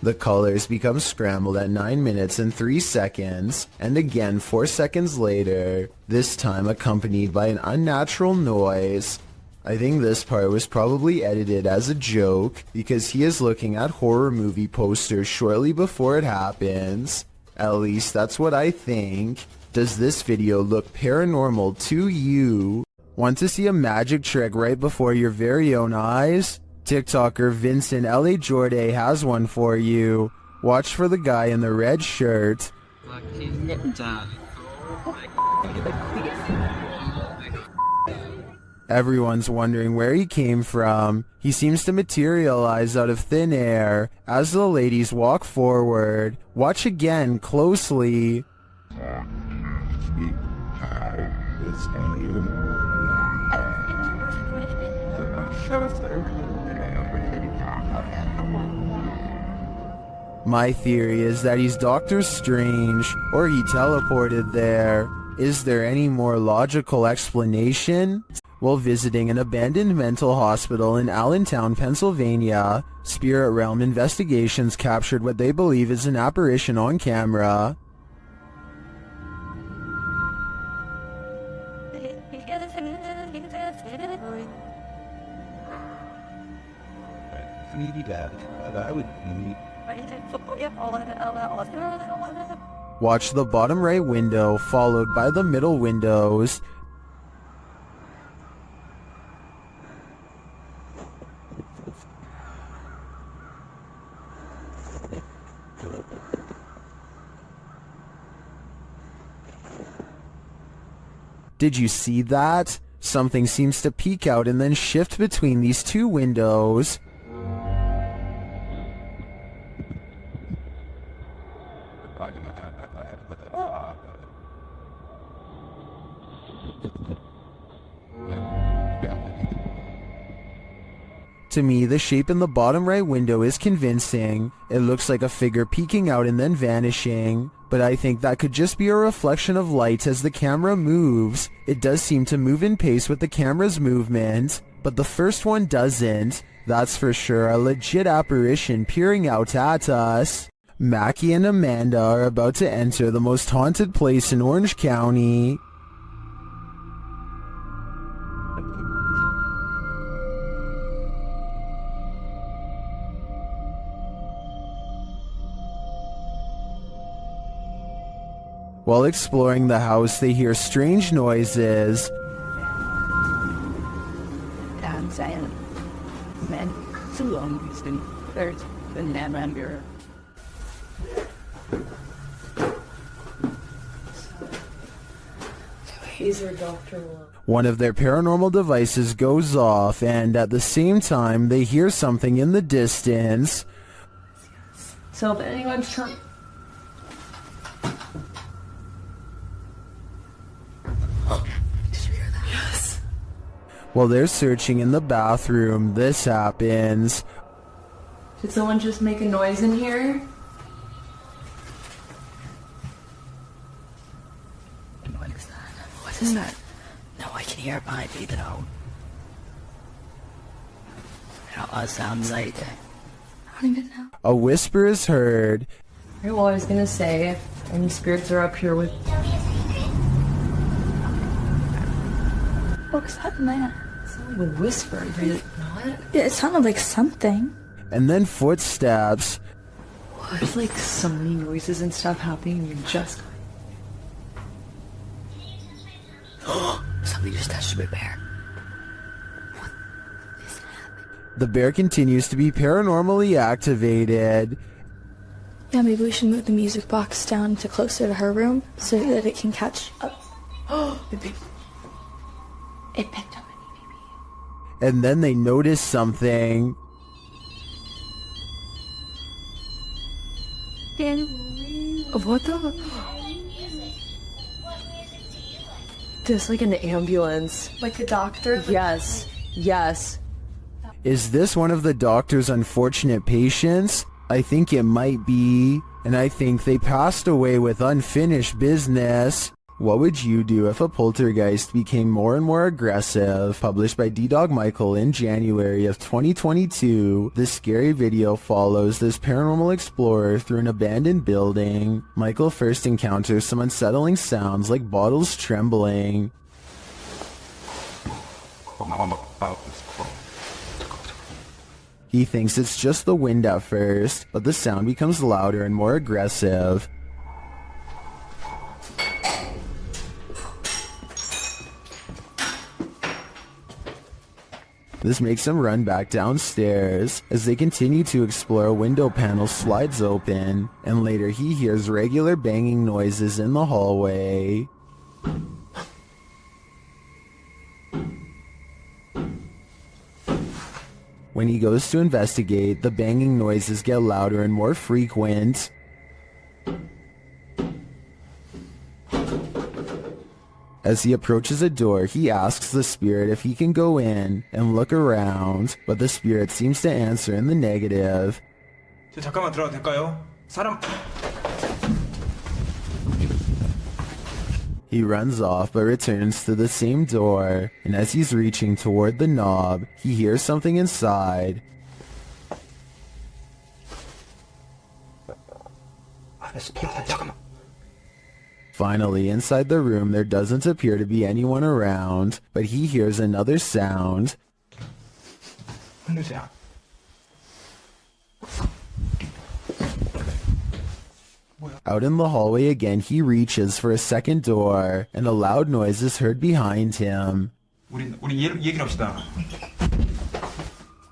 The colors become scrambled at 9 minutes and 3 seconds, and again 4 seconds later, this time accompanied by an unnatural noise. I think this part was probably edited as a joke, because he is looking at horror movie posters shortly before it happens. At least that's what I think. Does this video look paranormal to you? Want to see a magic trick right before your very own eyes? TikToker Vincent L.A. Jordan has one for you. Watch for the guy in the red shirt. Everyone's wondering where he came from. He seems to materialize out of thin air as the ladies walk forward. Watch again closely. My theory is that he's Doctor Strange, or he teleported there. Is there any more logical explanation? While visiting an abandoned mental hospital in Allentown, Pennsylvania, Spirit Realm Investigations captured what they believe is an apparition on camera. Watch the bottom right window followed by the middle windows. Did you see that? Something seems to peek out and then shift between these two windows. To me, the shape in the bottom right window is convincing. It looks like a figure peeking out and then vanishing. But I think that could just be a reflection of light as the camera moves. It does seem to move in pace with the camera's movement, but the first one doesn't. That's for sure a legit apparition peering out at us. Mackie and Amanda are about to enter the most haunted place in Orange County. While exploring the house, they hear strange noises. One of their paranormal devices goes off, and at the same time, they hear something in the distance. So if anyone's trying... Yes. While they're searching in the bathroom, this happens. Did someone just make a noise in here? What is that? What is that? No, I can hear it behind me though. It sounds like... I don't even know. A whisper is heard. Well, I was gonna say, if any spirits are up here with... What was that, man? It sounded like a whisper, did it not? Yeah, it sounded like something. And then footsteps. There's like so many noises and stuff happening, and you're just... Somebody just touched my bear. The bear continues to be paranormally activated. Yeah, maybe we should move the music box down to closer to her room so that it can catch up. It picked up. And then they notice something. What the? There's like an ambulance. Like a doctor? Yes. Yes. Is this one of the doctor's unfortunate patients? I think it might be. And I think they passed away with unfinished business. What would you do if a poltergeist became more and more aggressive? Published by D-Dog Michael in January of 2022, this scary video follows this paranormal explorer through an abandoned building. Michael first encounters some unsettling sounds like bottles trembling. He thinks it's just the wind at first, but the sound becomes louder and more aggressive. This makes him run back downstairs. As they continue to explore, a window panel slides open, and later he hears regular banging noises in the hallway. When he goes to investigate, the banging noises get louder and more frequent. As he approaches a door, he asks the spirit if he can go in and look around, but the spirit seems to answer in the negative. 잠깐만 들어가도 될까요? 사람... He runs off but returns to the same door, and as he's reaching toward the knob, he hears something inside. Finally, inside the room, there doesn't appear to be anyone around, but he hears another sound. Out in the hallway again, he reaches for a second door, and a loud noise is heard behind him.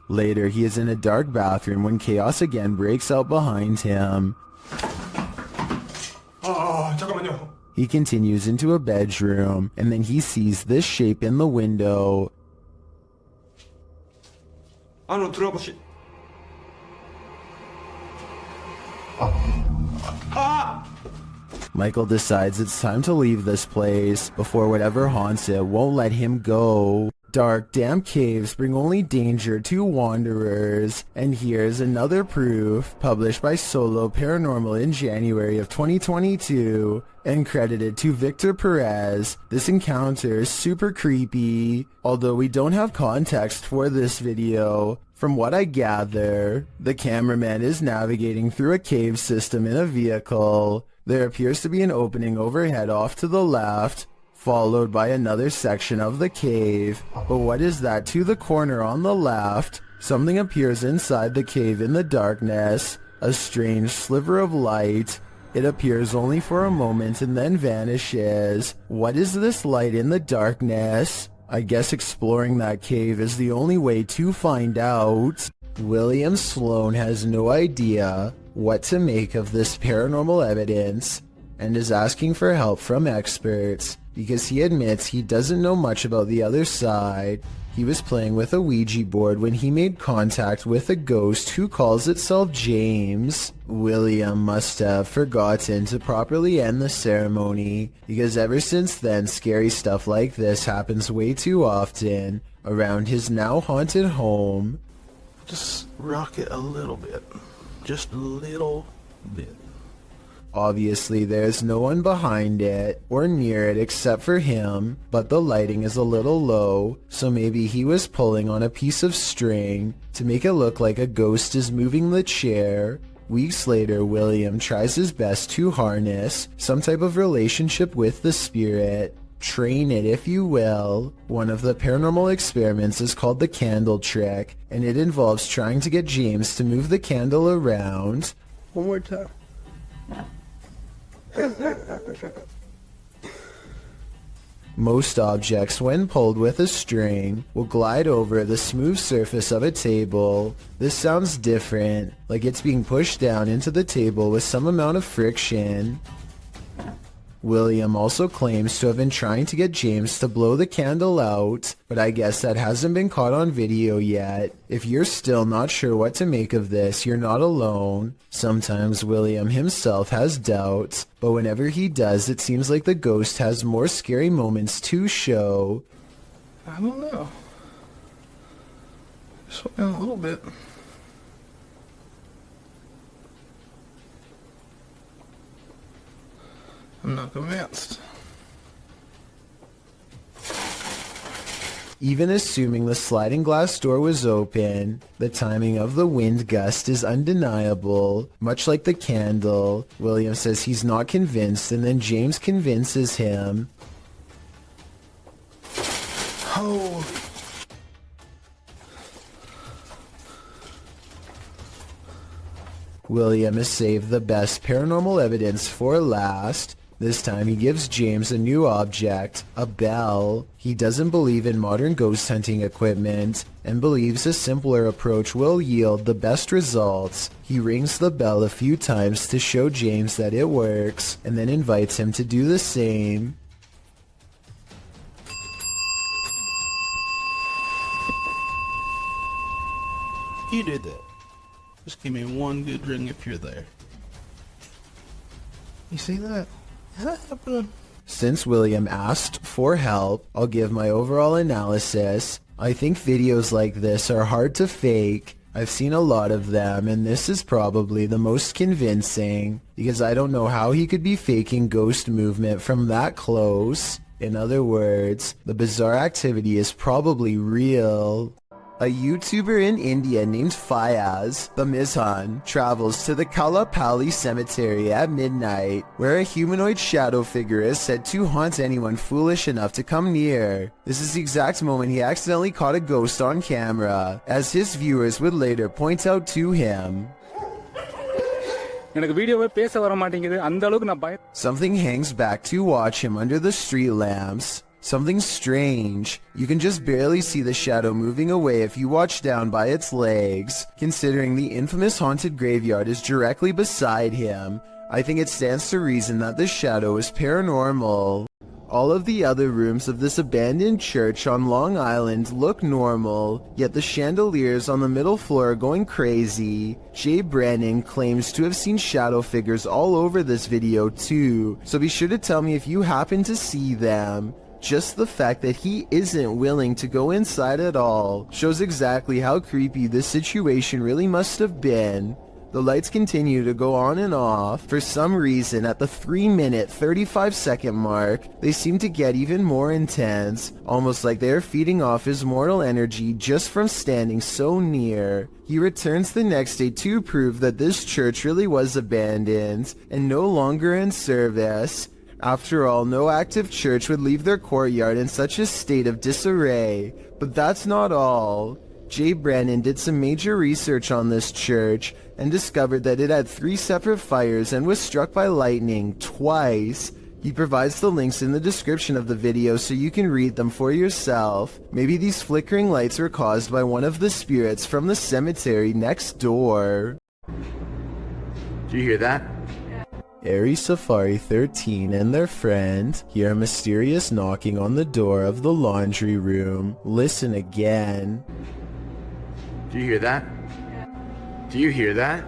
Later, he is in a dark bathroom when chaos again breaks out behind him. 잠깐만요. He continues into a bedroom, and then he sees this shape in the window. 안으로 들어가 보시. Michael decides it's time to leave this place before whatever haunts it won't let him go. Dark, damp caves bring only danger to wanderers, and here's another proof, published by Solo Paranormal in January of 2022, and credited to Victor Perez. This encounter is super creepy, although we don't have context for this video. From what I gather, the cameraman is navigating through a cave system in a vehicle. There appears to be an opening overhead off to the left, followed by another section of the cave. But what is that to the corner on the left? Something appears inside the cave in the darkness, a strange sliver of light. It appears only for a moment and then vanishes. What is this light in the darkness? I guess exploring that cave is the only way to find out. William Sloan has no idea what to make of this paranormal evidence and is asking for help from experts because he admits he doesn't know much about the other side. He was playing with a Ouija board when he made contact with a ghost who calls itself James. William must have forgotten to properly end the ceremony because ever since then scary stuff like this happens way too often around his now haunted home. Just rock it a little bit. Just a little bit. Obviously, there's no one behind it or near it except for him, but the lighting is a little low, so maybe he was pulling on a piece of string to make it look like a ghost is moving the chair. Weeks later, William tries his best to harness some type of relationship with the spirit. Train it, if you will. One of the paranormal experiments is called the candle trick, and it involves trying to get James to move the candle around. One more time. Most objects, when pulled with a string, will glide over the smooth surface of a table. This sounds different, like it's being pushed down into the table with some amount of friction. William also claims to have been trying to get James to blow the candle out, but I guess that hasn't been caught on video yet. If you're still not sure what to make of this, you're not alone. Sometimes William himself has doubts, but whenever he does, it seems like the ghost has more scary moments to show. I don't know. Just wait a little bit. I'm not convinced. Even assuming the sliding glass door was open, the timing of the wind gust is undeniable. Much like the candle, William says he's not convinced, and then James convinces him. Oh. William has saved the best paranormal evidence for last. This time he gives James a new object, a bell. He doesn't believe in modern ghost hunting equipment and believes a simpler approach will yield the best results. He rings the bell a few times to show James that it works and then invites him to do the same. You did that. Just give me one good ring if you're there. You see that? Is that happening? Since William asked for help, I'll give my overall analysis. I think videos like this are hard to fake. I've seen a lot of them, and this is probably the most convincing, because I don't know how he could be faking ghost movement from that close. In other words, the bizarre activity is probably real. A YouTuber in India named Fayaz, the Mizhan, travels to the Kalapalli cemetery at midnight, where a humanoid shadow figure is said to haunt anyone foolish enough to come near. This is the exact moment he accidentally caught a ghost on camera, as his viewers would later point out to him. Something hangs back to watch him under the street lamps. Something strange. You can just barely see the shadow moving away if you watch down by its legs. Considering the infamous haunted graveyard is directly beside him, I think it stands to reason that the shadow is paranormal. All of the other rooms of this abandoned church on Long Island look normal, yet the chandeliers on the middle floor are going crazy. Jay Brennan claims to have seen shadow figures all over this video too, so be sure to tell me if you happen to see them. Just the fact that he isn't willing to go inside at all shows exactly how creepy this situation really must have been. The lights continue to go on and off. For some reason, at the 3-minute 35-second mark, they seem to get even more intense, almost like they are feeding off his mortal energy just from standing so near. He returns the next day to prove that this church really was abandoned and no longer in service. After all, no active church would leave their courtyard in such a state of disarray. But that's not all. Jay Brennan did some major research on this church and discovered that it had 3 separate fires and was struck by lightning twice. He provides the links in the description of the video so you can read them for yourself. Maybe these flickering lights were caused by one of the spirits from the cemetery next door. Do you hear that? Aries Safari 13 and their friend hear a mysterious knocking on the door of the laundry room. Listen again. Do you hear that? Do you hear that?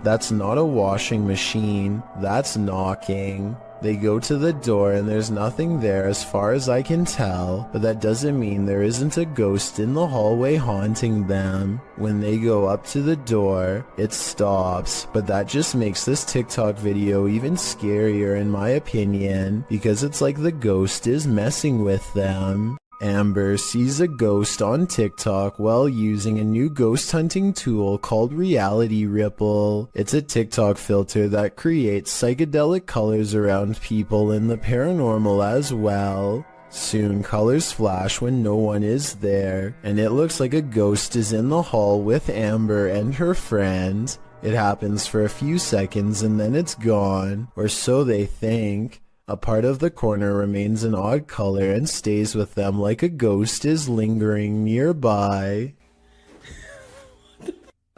That's not a washing machine, that's knocking. They go to the door and there's nothing there as far as I can tell, but that doesn't mean there isn't a ghost in the hallway haunting them. When they go up to the door, it stops, but that just makes this TikTok video even scarier in my opinion, because it's like the ghost is messing with them. Amber sees a ghost on TikTok while using a new ghost hunting tool called Reality Ripple. It's a TikTok filter that creates psychedelic colors around people and the paranormal as well. Soon colors flash when no one is there, and it looks like a ghost is in the hall with Amber and her friend. It happens for a few seconds and then it's gone, or so they think. A part of the corner remains an odd color and stays with them like a ghost is lingering nearby.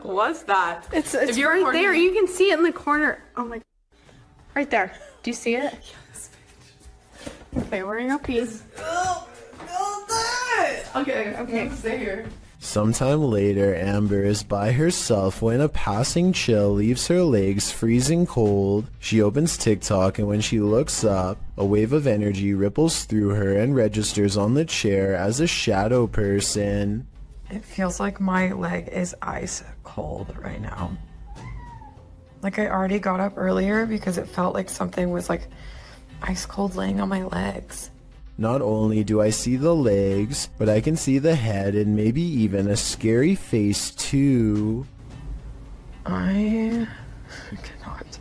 What's that? It's If you're right recording- there. You can see it in the corner. Oh my. Right there. Do you see it? Yes. Okay, we're in a piece. Okay, stay here. Sometime later, Amber is by herself when a passing chill leaves her legs freezing cold. She opens TikTok and when she looks up, a wave of energy ripples through her and registers on the chair as a shadow person. It feels like my leg is ice cold right now. Like I already got up earlier because it felt like something was like ice cold laying on my legs. Not only do I see the legs, but I can see the head and maybe even a scary face too. I cannot.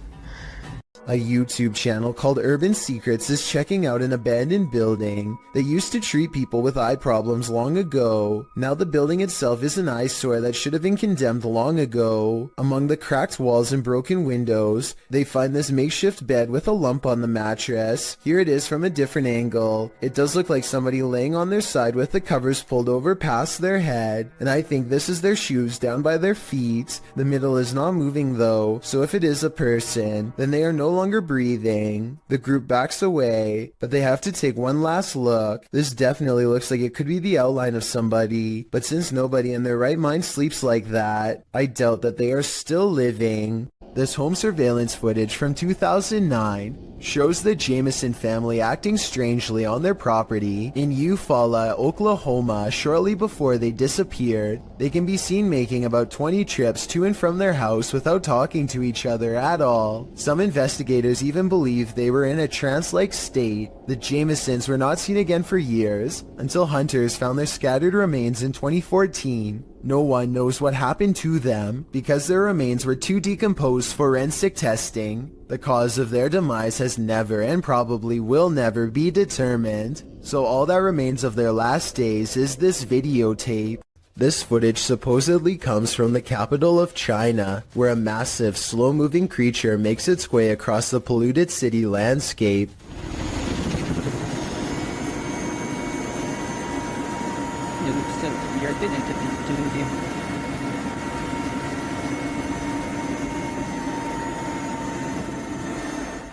A YouTube channel called Urban Secrets is checking out an abandoned building that used to treat people with eye problems long ago. Now the building itself is an eyesore that should have been condemned long ago. Among the cracked walls and broken windows, they find this makeshift bed with a lump on the mattress. Here it is from a different angle. It does look like somebody laying on their side with the covers pulled over past their head, and I think this is their shoes down by their feet. The middle is not moving though, so if it is a person, then they are no longer breathing. The group backs away, but they have to take one last look. This definitely looks like it could be the outline of somebody, but since nobody in their right mind sleeps like that, I doubt that they are still living. This home surveillance footage from 2009 shows the Jameson family acting strangely on their property in Eufaula, Oklahoma shortly before they disappeared. They can be seen making about 20 trips to and from their house without talking to each other at all. Some investigators even believe they were in a trance-like state. The Jamesons were not seen again for years, until hunters found their scattered remains in 2014. No one knows what happened to them because their remains were too decomposed for forensic testing. The cause of their demise has never and probably will never be determined, so all that remains of their last days is this videotape. This footage supposedly comes from the capital of China, where a massive, slow-moving creature makes its way across the polluted city landscape.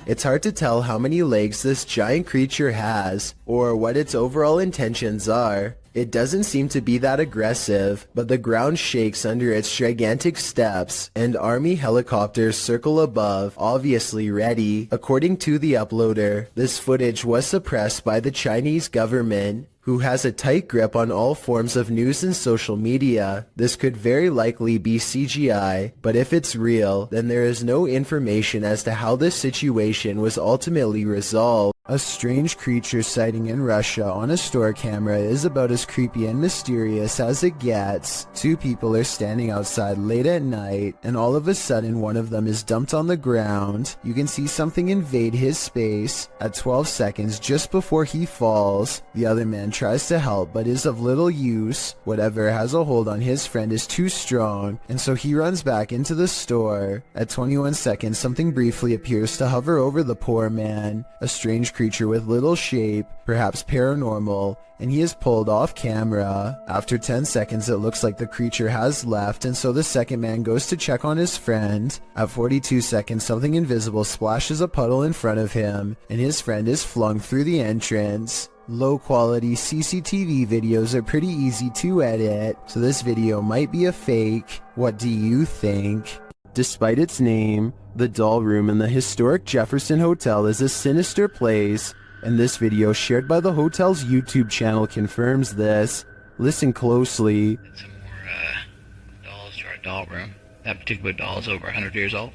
It's hard to tell how many legs this giant creature has, or what its overall intentions are. It doesn't seem to be that aggressive, but the ground shakes under its gigantic steps, and army helicopters circle above, obviously ready. According to the uploader, this footage was suppressed by the Chinese government, who has a tight grip on all forms of news and social media. This could very likely be CGI, but if it's real, then there is no information as to how this situation was ultimately resolved. A strange creature sighting in Russia on a store camera is about as creepy and mysterious as it gets. Two people are standing outside late at night, and all of a sudden one of them is dumped on the ground. You can see something invade his space. At 12 seconds just before he falls, the other man tries to help but is of little use. Whatever has a hold on his friend is too strong, and so he runs back into the store. At 21 seconds, something briefly appears to hover over the poor man. A strange creature with little shape, perhaps paranormal, and he is pulled off camera. After 10 seconds it looks like the creature has left, and so the second man goes to check on his friend. At 42 seconds something invisible splashes a puddle in front of him, and his friend is flung through the entrance. Low quality CCTV videos are pretty easy to edit, so this video might be a fake. What do you think? Despite its name, the doll room in the historic Jefferson Hotel is a sinister place, and this video shared by the hotel's YouTube channel confirms this. Listen closely. Some more dolls to our doll room. That particular doll is over 100 years old.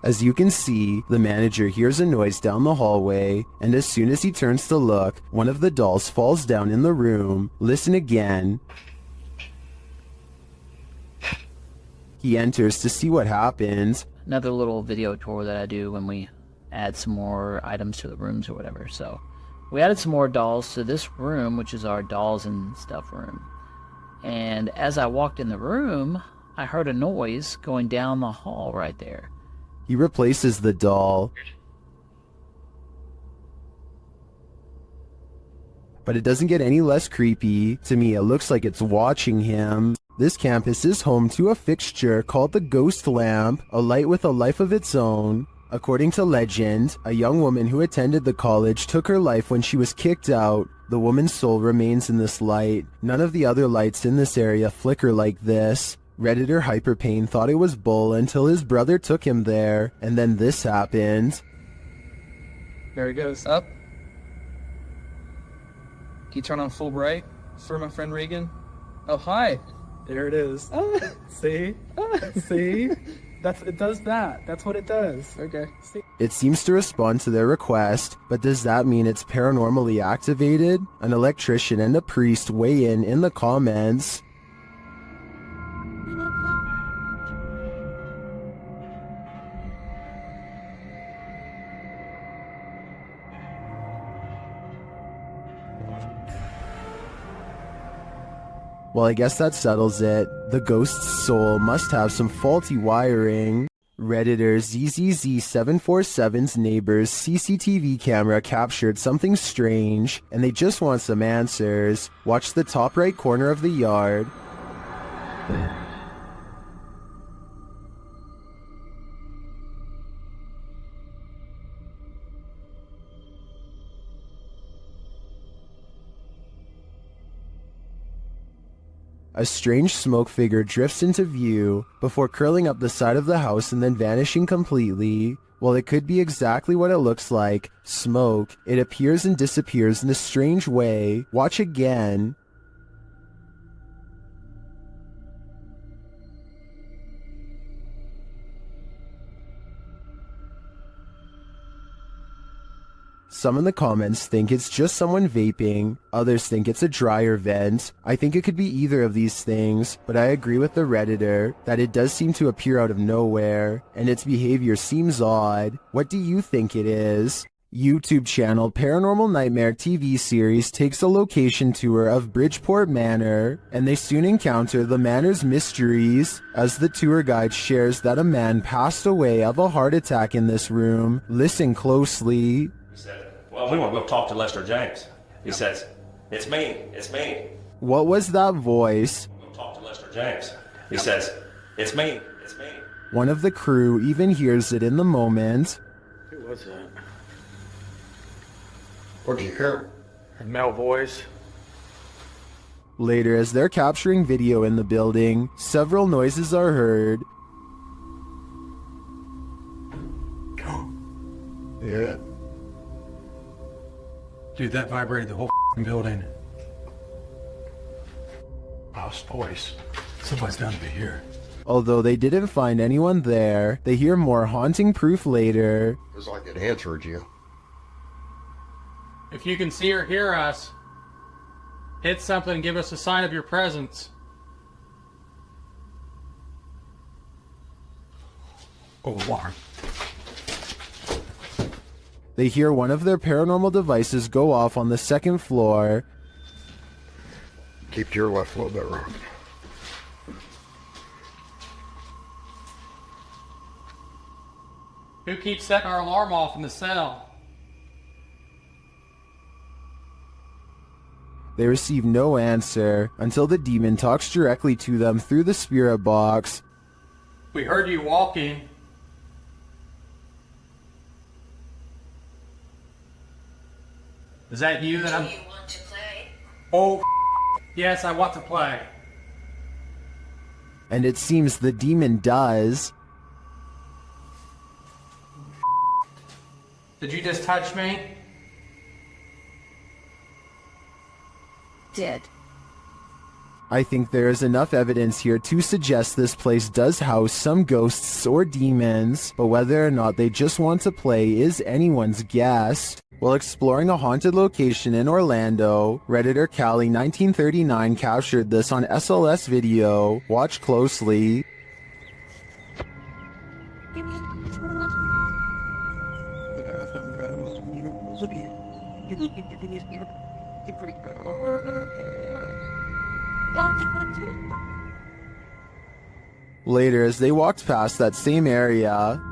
As you can see, the manager hears a noise down the hallway, and as soon as he turns to look, one of the dolls falls down in the room. Listen again. He enters to see what happens. Another little video tour that I do when we add some more items to the rooms or whatever. So we added some more dolls to this room, which is our dolls and stuff room. And as I walked in the room, I heard a noise going down the hall right there. He replaces the doll. But it doesn't get any less creepy. To me, it looks like it's watching him. This campus is home to a fixture called the Ghost Lamp, a light with a life of its own. According to legend, a young woman who attended the college took her life when she was kicked out. The woman's soul remains in this light. None of the other lights in this area flicker like this. Redditor Hyperpain thought it was bull until his brother took him there, and then this happened. There he goes. Up. Can you turn on full bright for my friend Regan? Oh, hi. There it is. See? See? It does that. That's what it does. Okay. See? It seems to respond to their request, but does that mean it's paranormally activated? An electrician and a priest weigh in the comments. Well, I guess that settles it. The ghost's soul must have some faulty wiring. Redditor ZZZ747's neighbor's CCTV camera captured something strange, and they just want some answers. Watch the top right corner of the yard. A strange smoke figure drifts into view before curling up the side of the house and then vanishing completely. While it could be exactly what it looks like, smoke, it appears and disappears in a strange way. Watch again. Some in the comments think it's just someone vaping, others think it's a dryer vent. I think it could be either of these things, but I agree with the Redditor that it does seem to appear out of nowhere, and its behavior seems odd. What do you think it is? YouTube channel Paranormal Nightmare TV series takes a location tour of Bridgeport Manor, and they soon encounter the manor's mysteries, as the tour guide shares that a man passed away of a heart attack in this room. Listen closely. He said, well, we want to go talk to Lester James. He says, it's me. What was that voice? We'll talk to Lester James. He says, it's me. One of the crew even hears it in the moment. Who was that? What'd you hear? A male voice. Later, as they're capturing video in the building, several noises are heard. Yeah. Dude, that vibrated the whole building. Lost voice. Somebody's down to be here. Although they didn't find anyone there, they hear more haunting proof later. It's like it answered you. If you can see or hear us, hit something and give us a sign of your presence. Alarm. They hear one of their paranormal devices go off on the second floor. Keep your left a little bit wrong. Who keeps setting our alarm off in the cell? They receive no answer until the demon talks directly to them through the spirit box. We heard you walking. Is that you that I'm... Do you want to play? Oh, yes, I want to play. And it seems the demon does. Did you just touch me? Did. I think there is enough evidence here to suggest this place does house some ghosts or demons, but whether or not they just want to play is anyone's guess. While exploring a haunted location in Orlando, Redditor Callie1939 captured this on SLS video. Watch closely. Later, as they walked past that same area,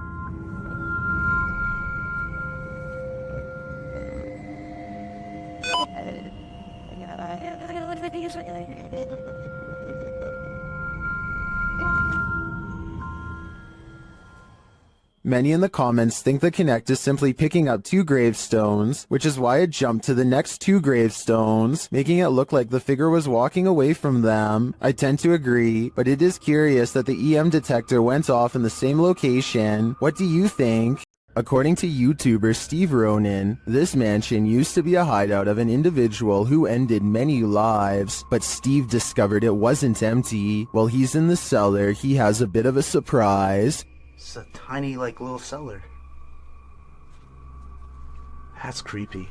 many in the comments think the Connect is simply picking up 2 gravestones, which is why it jumped to the next 2 gravestones, making it look like the figure was walking away from them. I tend to agree, but it is curious that the EM detector went off in the same location. What do you think? According to YouTuber Steve Ronan, this mansion used to be a hideout of an individual who ended many lives, but Steve discovered it wasn't empty. While he's in the cellar, he has a bit of a surprise. It's a tiny, like, little cellar. That's creepy.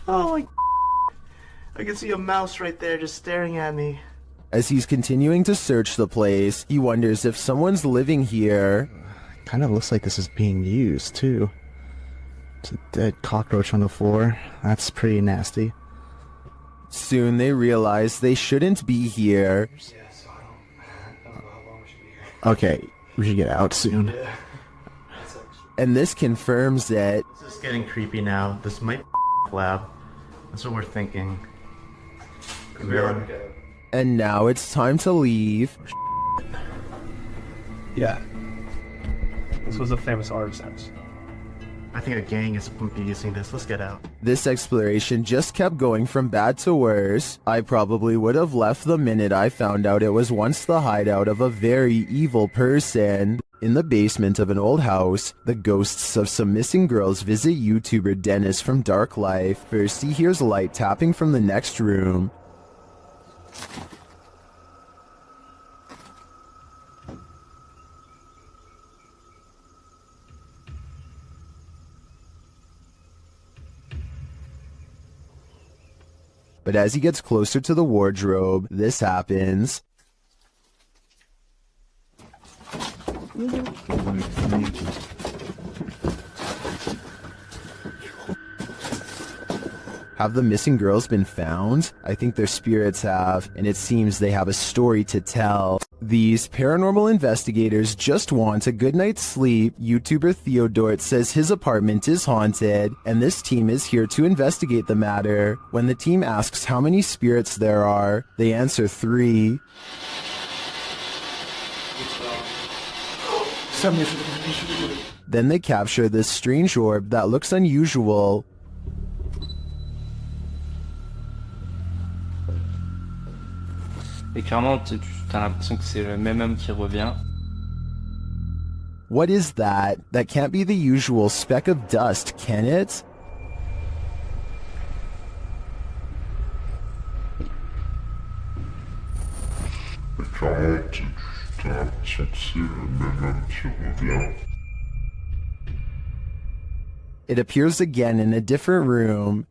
Oh my... I can see a mouse right there just staring at me. As he's continuing to search the place, he wonders if someone's living here. Kind of looks like this is being used, too. It's a dead cockroach on the floor. That's pretty nasty. Soon they realize they shouldn't be here. Okay, we should get out soon. And this confirms it. This is getting creepy now. This might be lab. That's what we're thinking. And now it's time to leave. Yeah. This was a famous artist's house. I think a gang is going to be using this. Let's get out. This exploration just kept going from bad to worse. I probably would have left the minute I found out it was once the hideout of a very evil person. In the basement of an old house, the ghosts of some missing girls visit YouTuber Dennis from Dark Life. First he hears light tapping from the next room. But as he gets closer to the wardrobe, this happens. Have the missing girls been found? I think their spirits have, and it seems they have a story to tell. These paranormal investigators just want a good night's sleep. YouTuber Theodort says his apartment is haunted, and this team is here to investigate the matter. When the team asks how many spirits there are, they answer 3. Then they capture this strange orb that looks unusual. Et clairement, t'as l'impression que c'est le même homme qui revient. What is that? That can't be the usual speck of dust, can it? It appears again in a different room.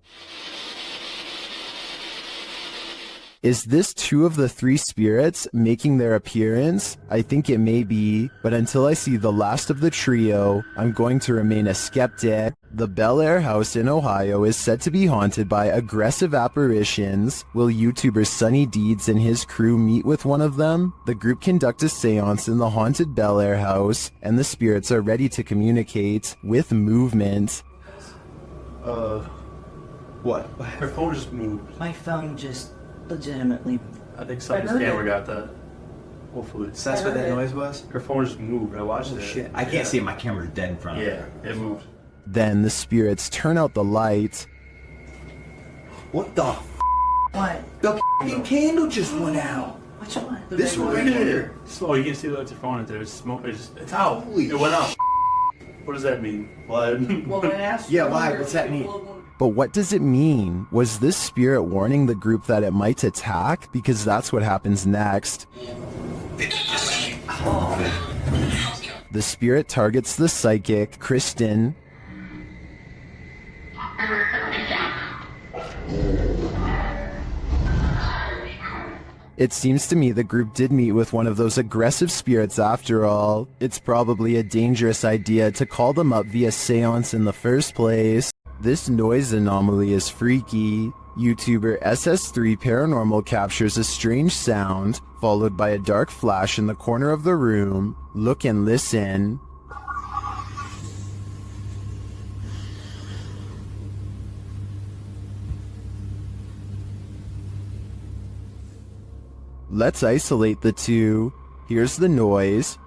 Is this two of the three spirits making their appearance? I think it may be, but until I see the last of the trio, I'm going to remain a skeptic. The Bel Air house in Ohio is said to be haunted by aggressive apparitions. Will YouTuber Sunny Deeds and his crew meet with one of them? The group conduct a seance in the haunted Bel Air house, and the spirits are ready to communicate with movement. What? Her phone just moved. My phone just legitimately. I think somebody's camera got that. Hopefully. So that's what that noise was? Her phone just moved. I watched it. Shit. I can't see it. My camera's dead in front of me. Yeah, it moved. Then the spirits turn out the light. What the What? The f***ing candle just went out. Which one? This one right here. Oh, you can see the phone in there. It's smoke. It's out. It went out. What does that mean? Blood. Well, when I asked Yeah, why? What's that mean? But what does it mean? Was this spirit warning the group that it might attack? Because that's what happens next. The spirit targets the psychic, Kristen. It seems to me the group did meet with one of those aggressive spirits after all. It's probably a dangerous idea to call them up via seance in the first place. This noise anomaly is freaky. YouTuber SS3 Paranormal captures a strange sound, followed by a dark flash in the corner of the room. Look and listen. Let's isolate the two. Here's the noise.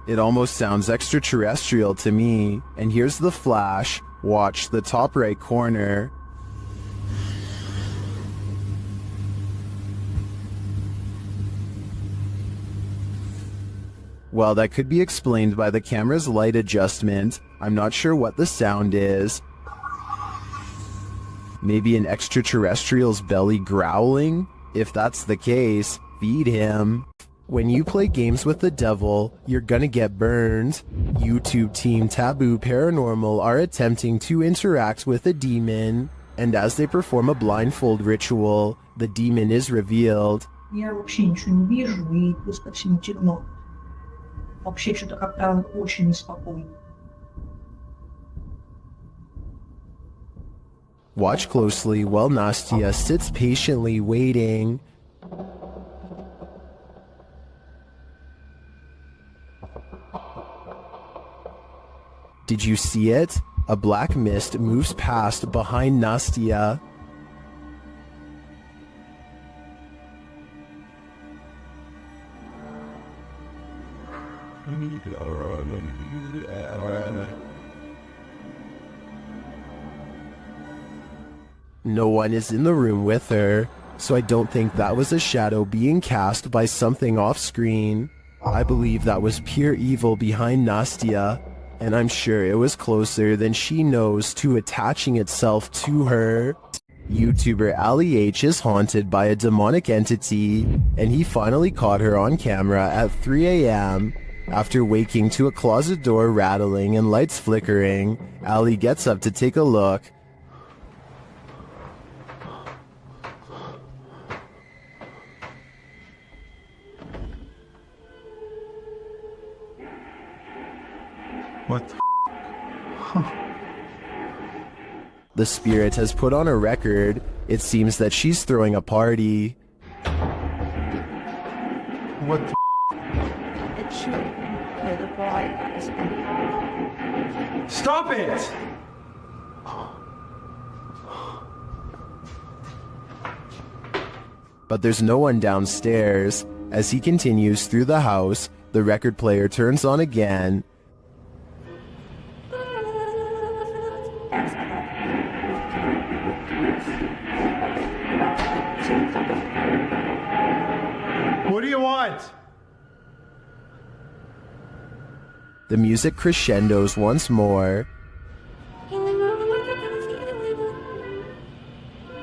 It almost sounds extraterrestrial to me. And here's the flash. Watch the top right corner. Well, that could be explained by the camera's light adjustment. I'm not sure what the sound is. Maybe an extraterrestrial's belly growling? If that's the case, feed him. When you play games with the devil, you're gonna get burned. YouTube team Taboo Paranormal are attempting to interact with a demon, and as they perform a blindfold ritual, the demon is revealed. Я вообще ничего не вижу, и просто всем темно. Вообще что-то как-то очень неспокойно. Watch closely while Nastia sits patiently waiting. Did you see it? A black mist moves past behind Nastia. No one is in the room with her, so I don't think that was a shadow being cast by something off screen. I believe that was pure evil behind Nastia, and I'm sure it was closer than she knows to attaching itself to her. YouTuber Ali H is haunted by a demonic entity, and he finally caught her on camera at 3 a.m. After waking to a closet door rattling and lights flickering, Ali gets up to take a look. What the The spirit has put on a record. It seems that she's throwing a party. What the It should play the bright. Stop it! But there's no one downstairs. As he continues through the house, the record player turns on again. What do you want? The music crescendos once more.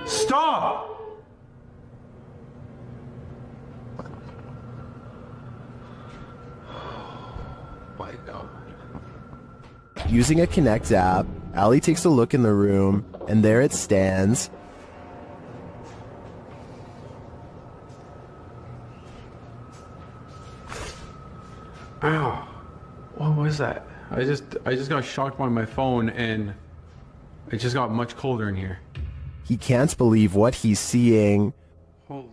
Stop! Using a Connect app, Allie takes a look in the room, and there it stands. Ow. What was that? I just got shocked by my phone and it just got much colder in here. He can't believe what he's seeing. Holy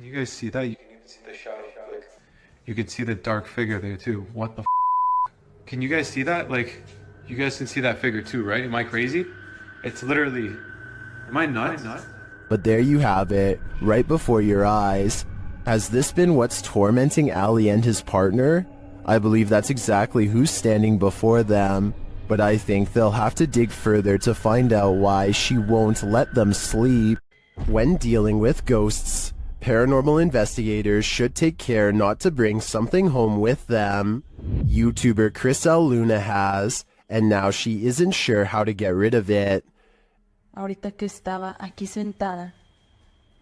You guys see that? You can even see the shadow. Like, you can see the dark figure there too. What the Can you guys see that? Like, you guys can see that figure too, right? Am I crazy? It's literally... Am I nuts? But there you have it, right before your eyes. Has this been what's tormenting Allie and his partner? I believe that's exactly who's standing before them, but I think they'll have to dig further to find out why she won't let them sleep. When dealing with ghosts, paranormal investigators should take care not to bring something home with them. YouTuber Chris L. Luna has, and now she isn't sure how to get rid of it. Ahorita que estaba aquí sentada,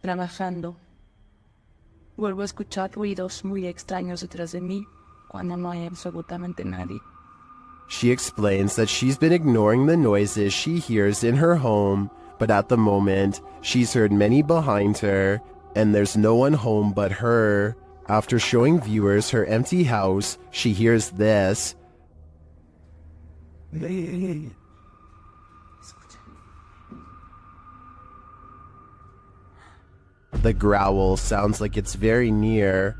trabajando, vuelvo a escuchar ruidos muy extraños detrás de mí cuando no hay absolutamente nadie. She explains that she's been ignoring the noises she hears in her home, but at the moment, she's heard many behind her, and there's no one home but her. After showing viewers her empty house, she hears this. The growl sounds like it's very near,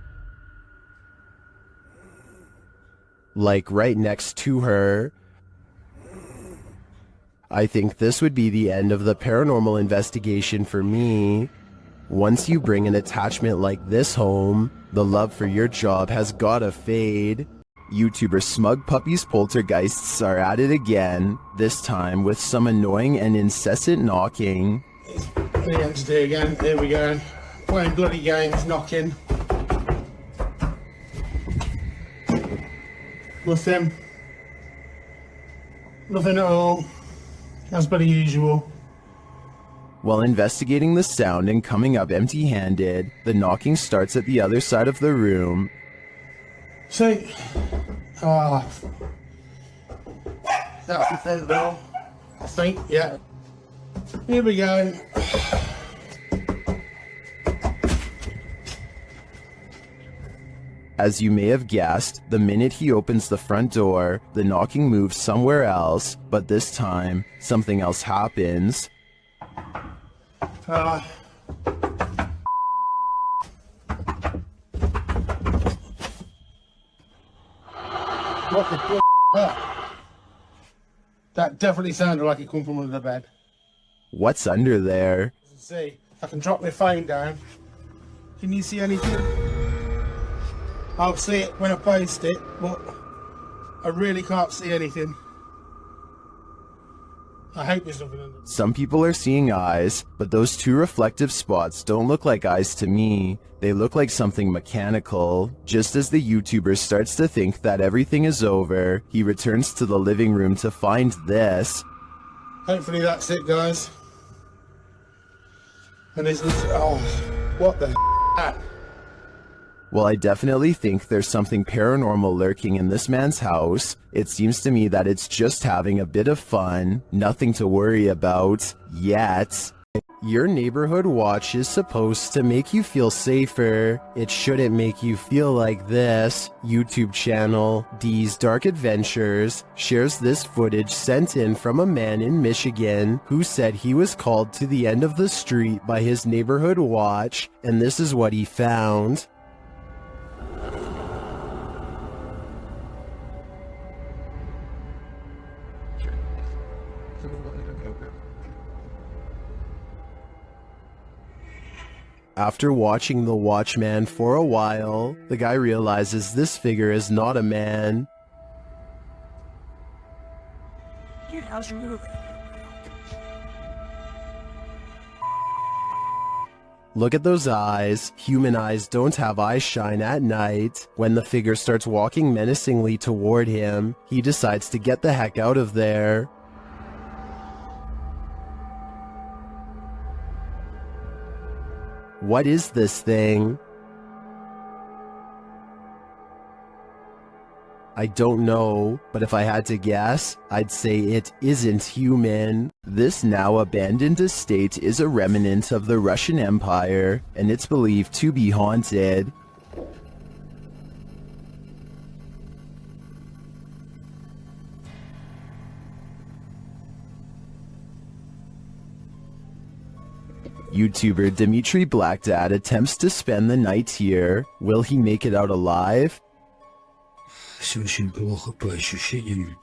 like right next to her. I think this would be the end of the paranormal investigation for me. Once you bring an attachment like this home, the love for your job has gotta fade. YouTuber Smug Puppy's poltergeists are at it again, this time with some annoying and incessant knocking. The entity again, here we go. Playing bloody games, knocking. Nothing. Nothing at all. As per the usual. While investigating the sound and coming up empty-handed, the knocking starts at the other side of the room. See? That's the thing, though. I think, yeah. Here we go. As you may have guessed, the minute he opens the front door, the knocking moves somewhere else, but this time, something else happens. What the fuck? That definitely sounded like it come from under the bed. What's under there? See, I can drop my phone down. Can you see anything? I'll see it when I post it, but I really can't see anything. I hope there's nothing under. Some people are seeing eyes, but those two reflective spots don't look like eyes to me. They look like something mechanical. Just as the YouTuber starts to think that everything is over, he returns to the living room to find this. Hopefully that's it, guys. And this is, oh, what the f***? Well, I definitely think there's something paranormal lurking in this man's house. It seems to me that it's just having a bit of fun, nothing to worry about, yet. Your neighborhood watch is supposed to make you feel safer. It shouldn't make you feel like this. YouTube channel D's Dark Adventures shares this footage sent in from a man in Michigan who said he was called to the end of the street by his neighborhood watch, and this is what he found. After watching the Watchman for a while, the guy realizes this figure is not a man. Look at those eyes. Human eyes don't have eye shine at night. When the figure starts walking menacingly toward him, he decides to get the heck out of there. What is this thing? I don't know, but if I had to guess, I'd say it isn't human. This now abandoned estate is a remnant of the Russian Empire, and it's believed to be haunted. YouTuber Dmitry Blackdad attempts to spend the night here. Will he make it out alive? Все очень плохо по ощущениям,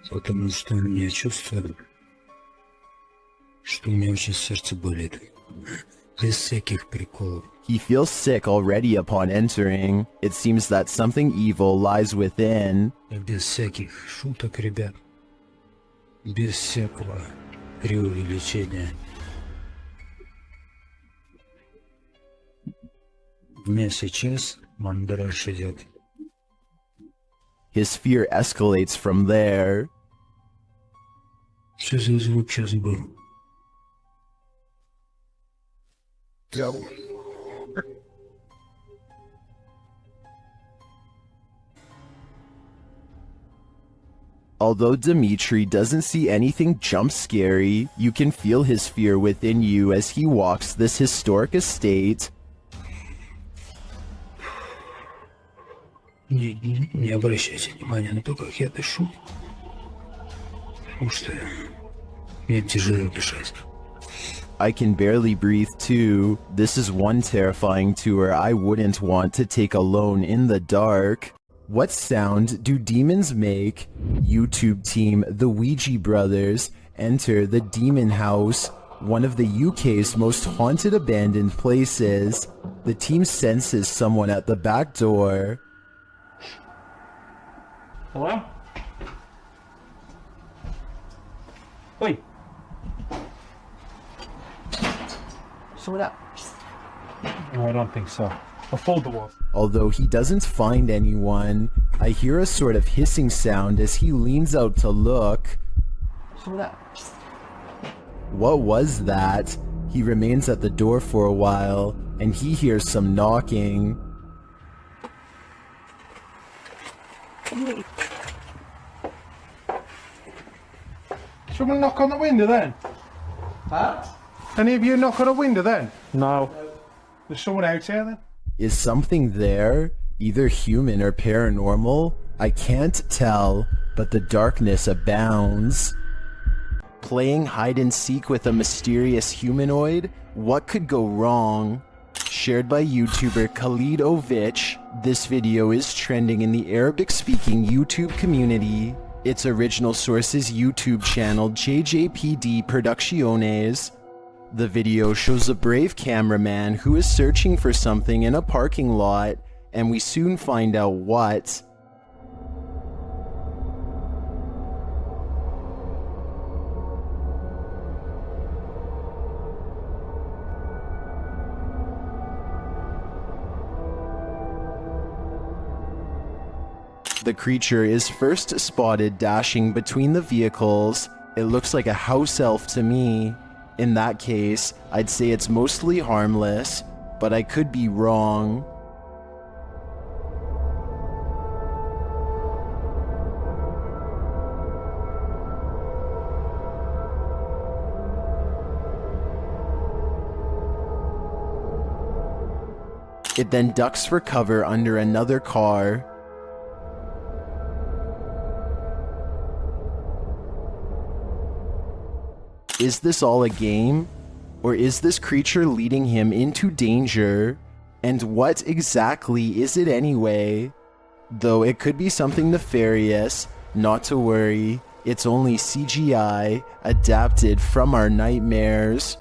потому что у меня чувство, что у меня очень сердце болит, без всяких приколов. He feels sick already upon entering. It seems that something evil lies within. Без всяких шуток, ребят, без всякого преувеличения. У меня сейчас мандраж идет. His fear escalates from there. Что за звук сейчас был? Although Dmitry doesn't see anything jump scary, you can feel his fear within you as he walks this historic estate. Не обращайте внимания на то, как я дышу, потому что мне тяжело дышать. I can barely breathe too. This is one terrifying tour I wouldn't want to take alone in the dark. What sound do demons make? YouTube team The Ouija Brothers enter the Demon House, one of the UK's most haunted abandoned places. The team senses someone at the back door. Hello? Oi. Sort up. No, I don't think so. I'll fold the walls. Although he doesn't find anyone, I hear a sort of hissing sound as he leans out to look. Sort up. What was that? He remains at the door for a while, and he hears some knocking. Someone knock on the window then? Huh? Any of you knock on a window then? No. There's someone out here then? Is something there? Either human or paranormal? I can't tell, but the darkness abounds. Playing hide and seek with a mysterious humanoid? What could go wrong? Shared by YouTuber Khalid Ovich, this video is trending in the Arabic-speaking YouTube community. Its original source's YouTube channel JJPD Producciones. The video shows a brave cameraman who is searching for something in a parking lot, and we soon find out what. The creature is first spotted dashing between the vehicles. It looks like a house elf to me. In that case, I'd say it's mostly harmless, but I could be wrong. It then ducks for cover under another car. Is this all a game? Or is this creature leading him into danger? And what exactly is it anyway? Though it could be something nefarious, not to worry, it's only CGI adapted from our nightmares.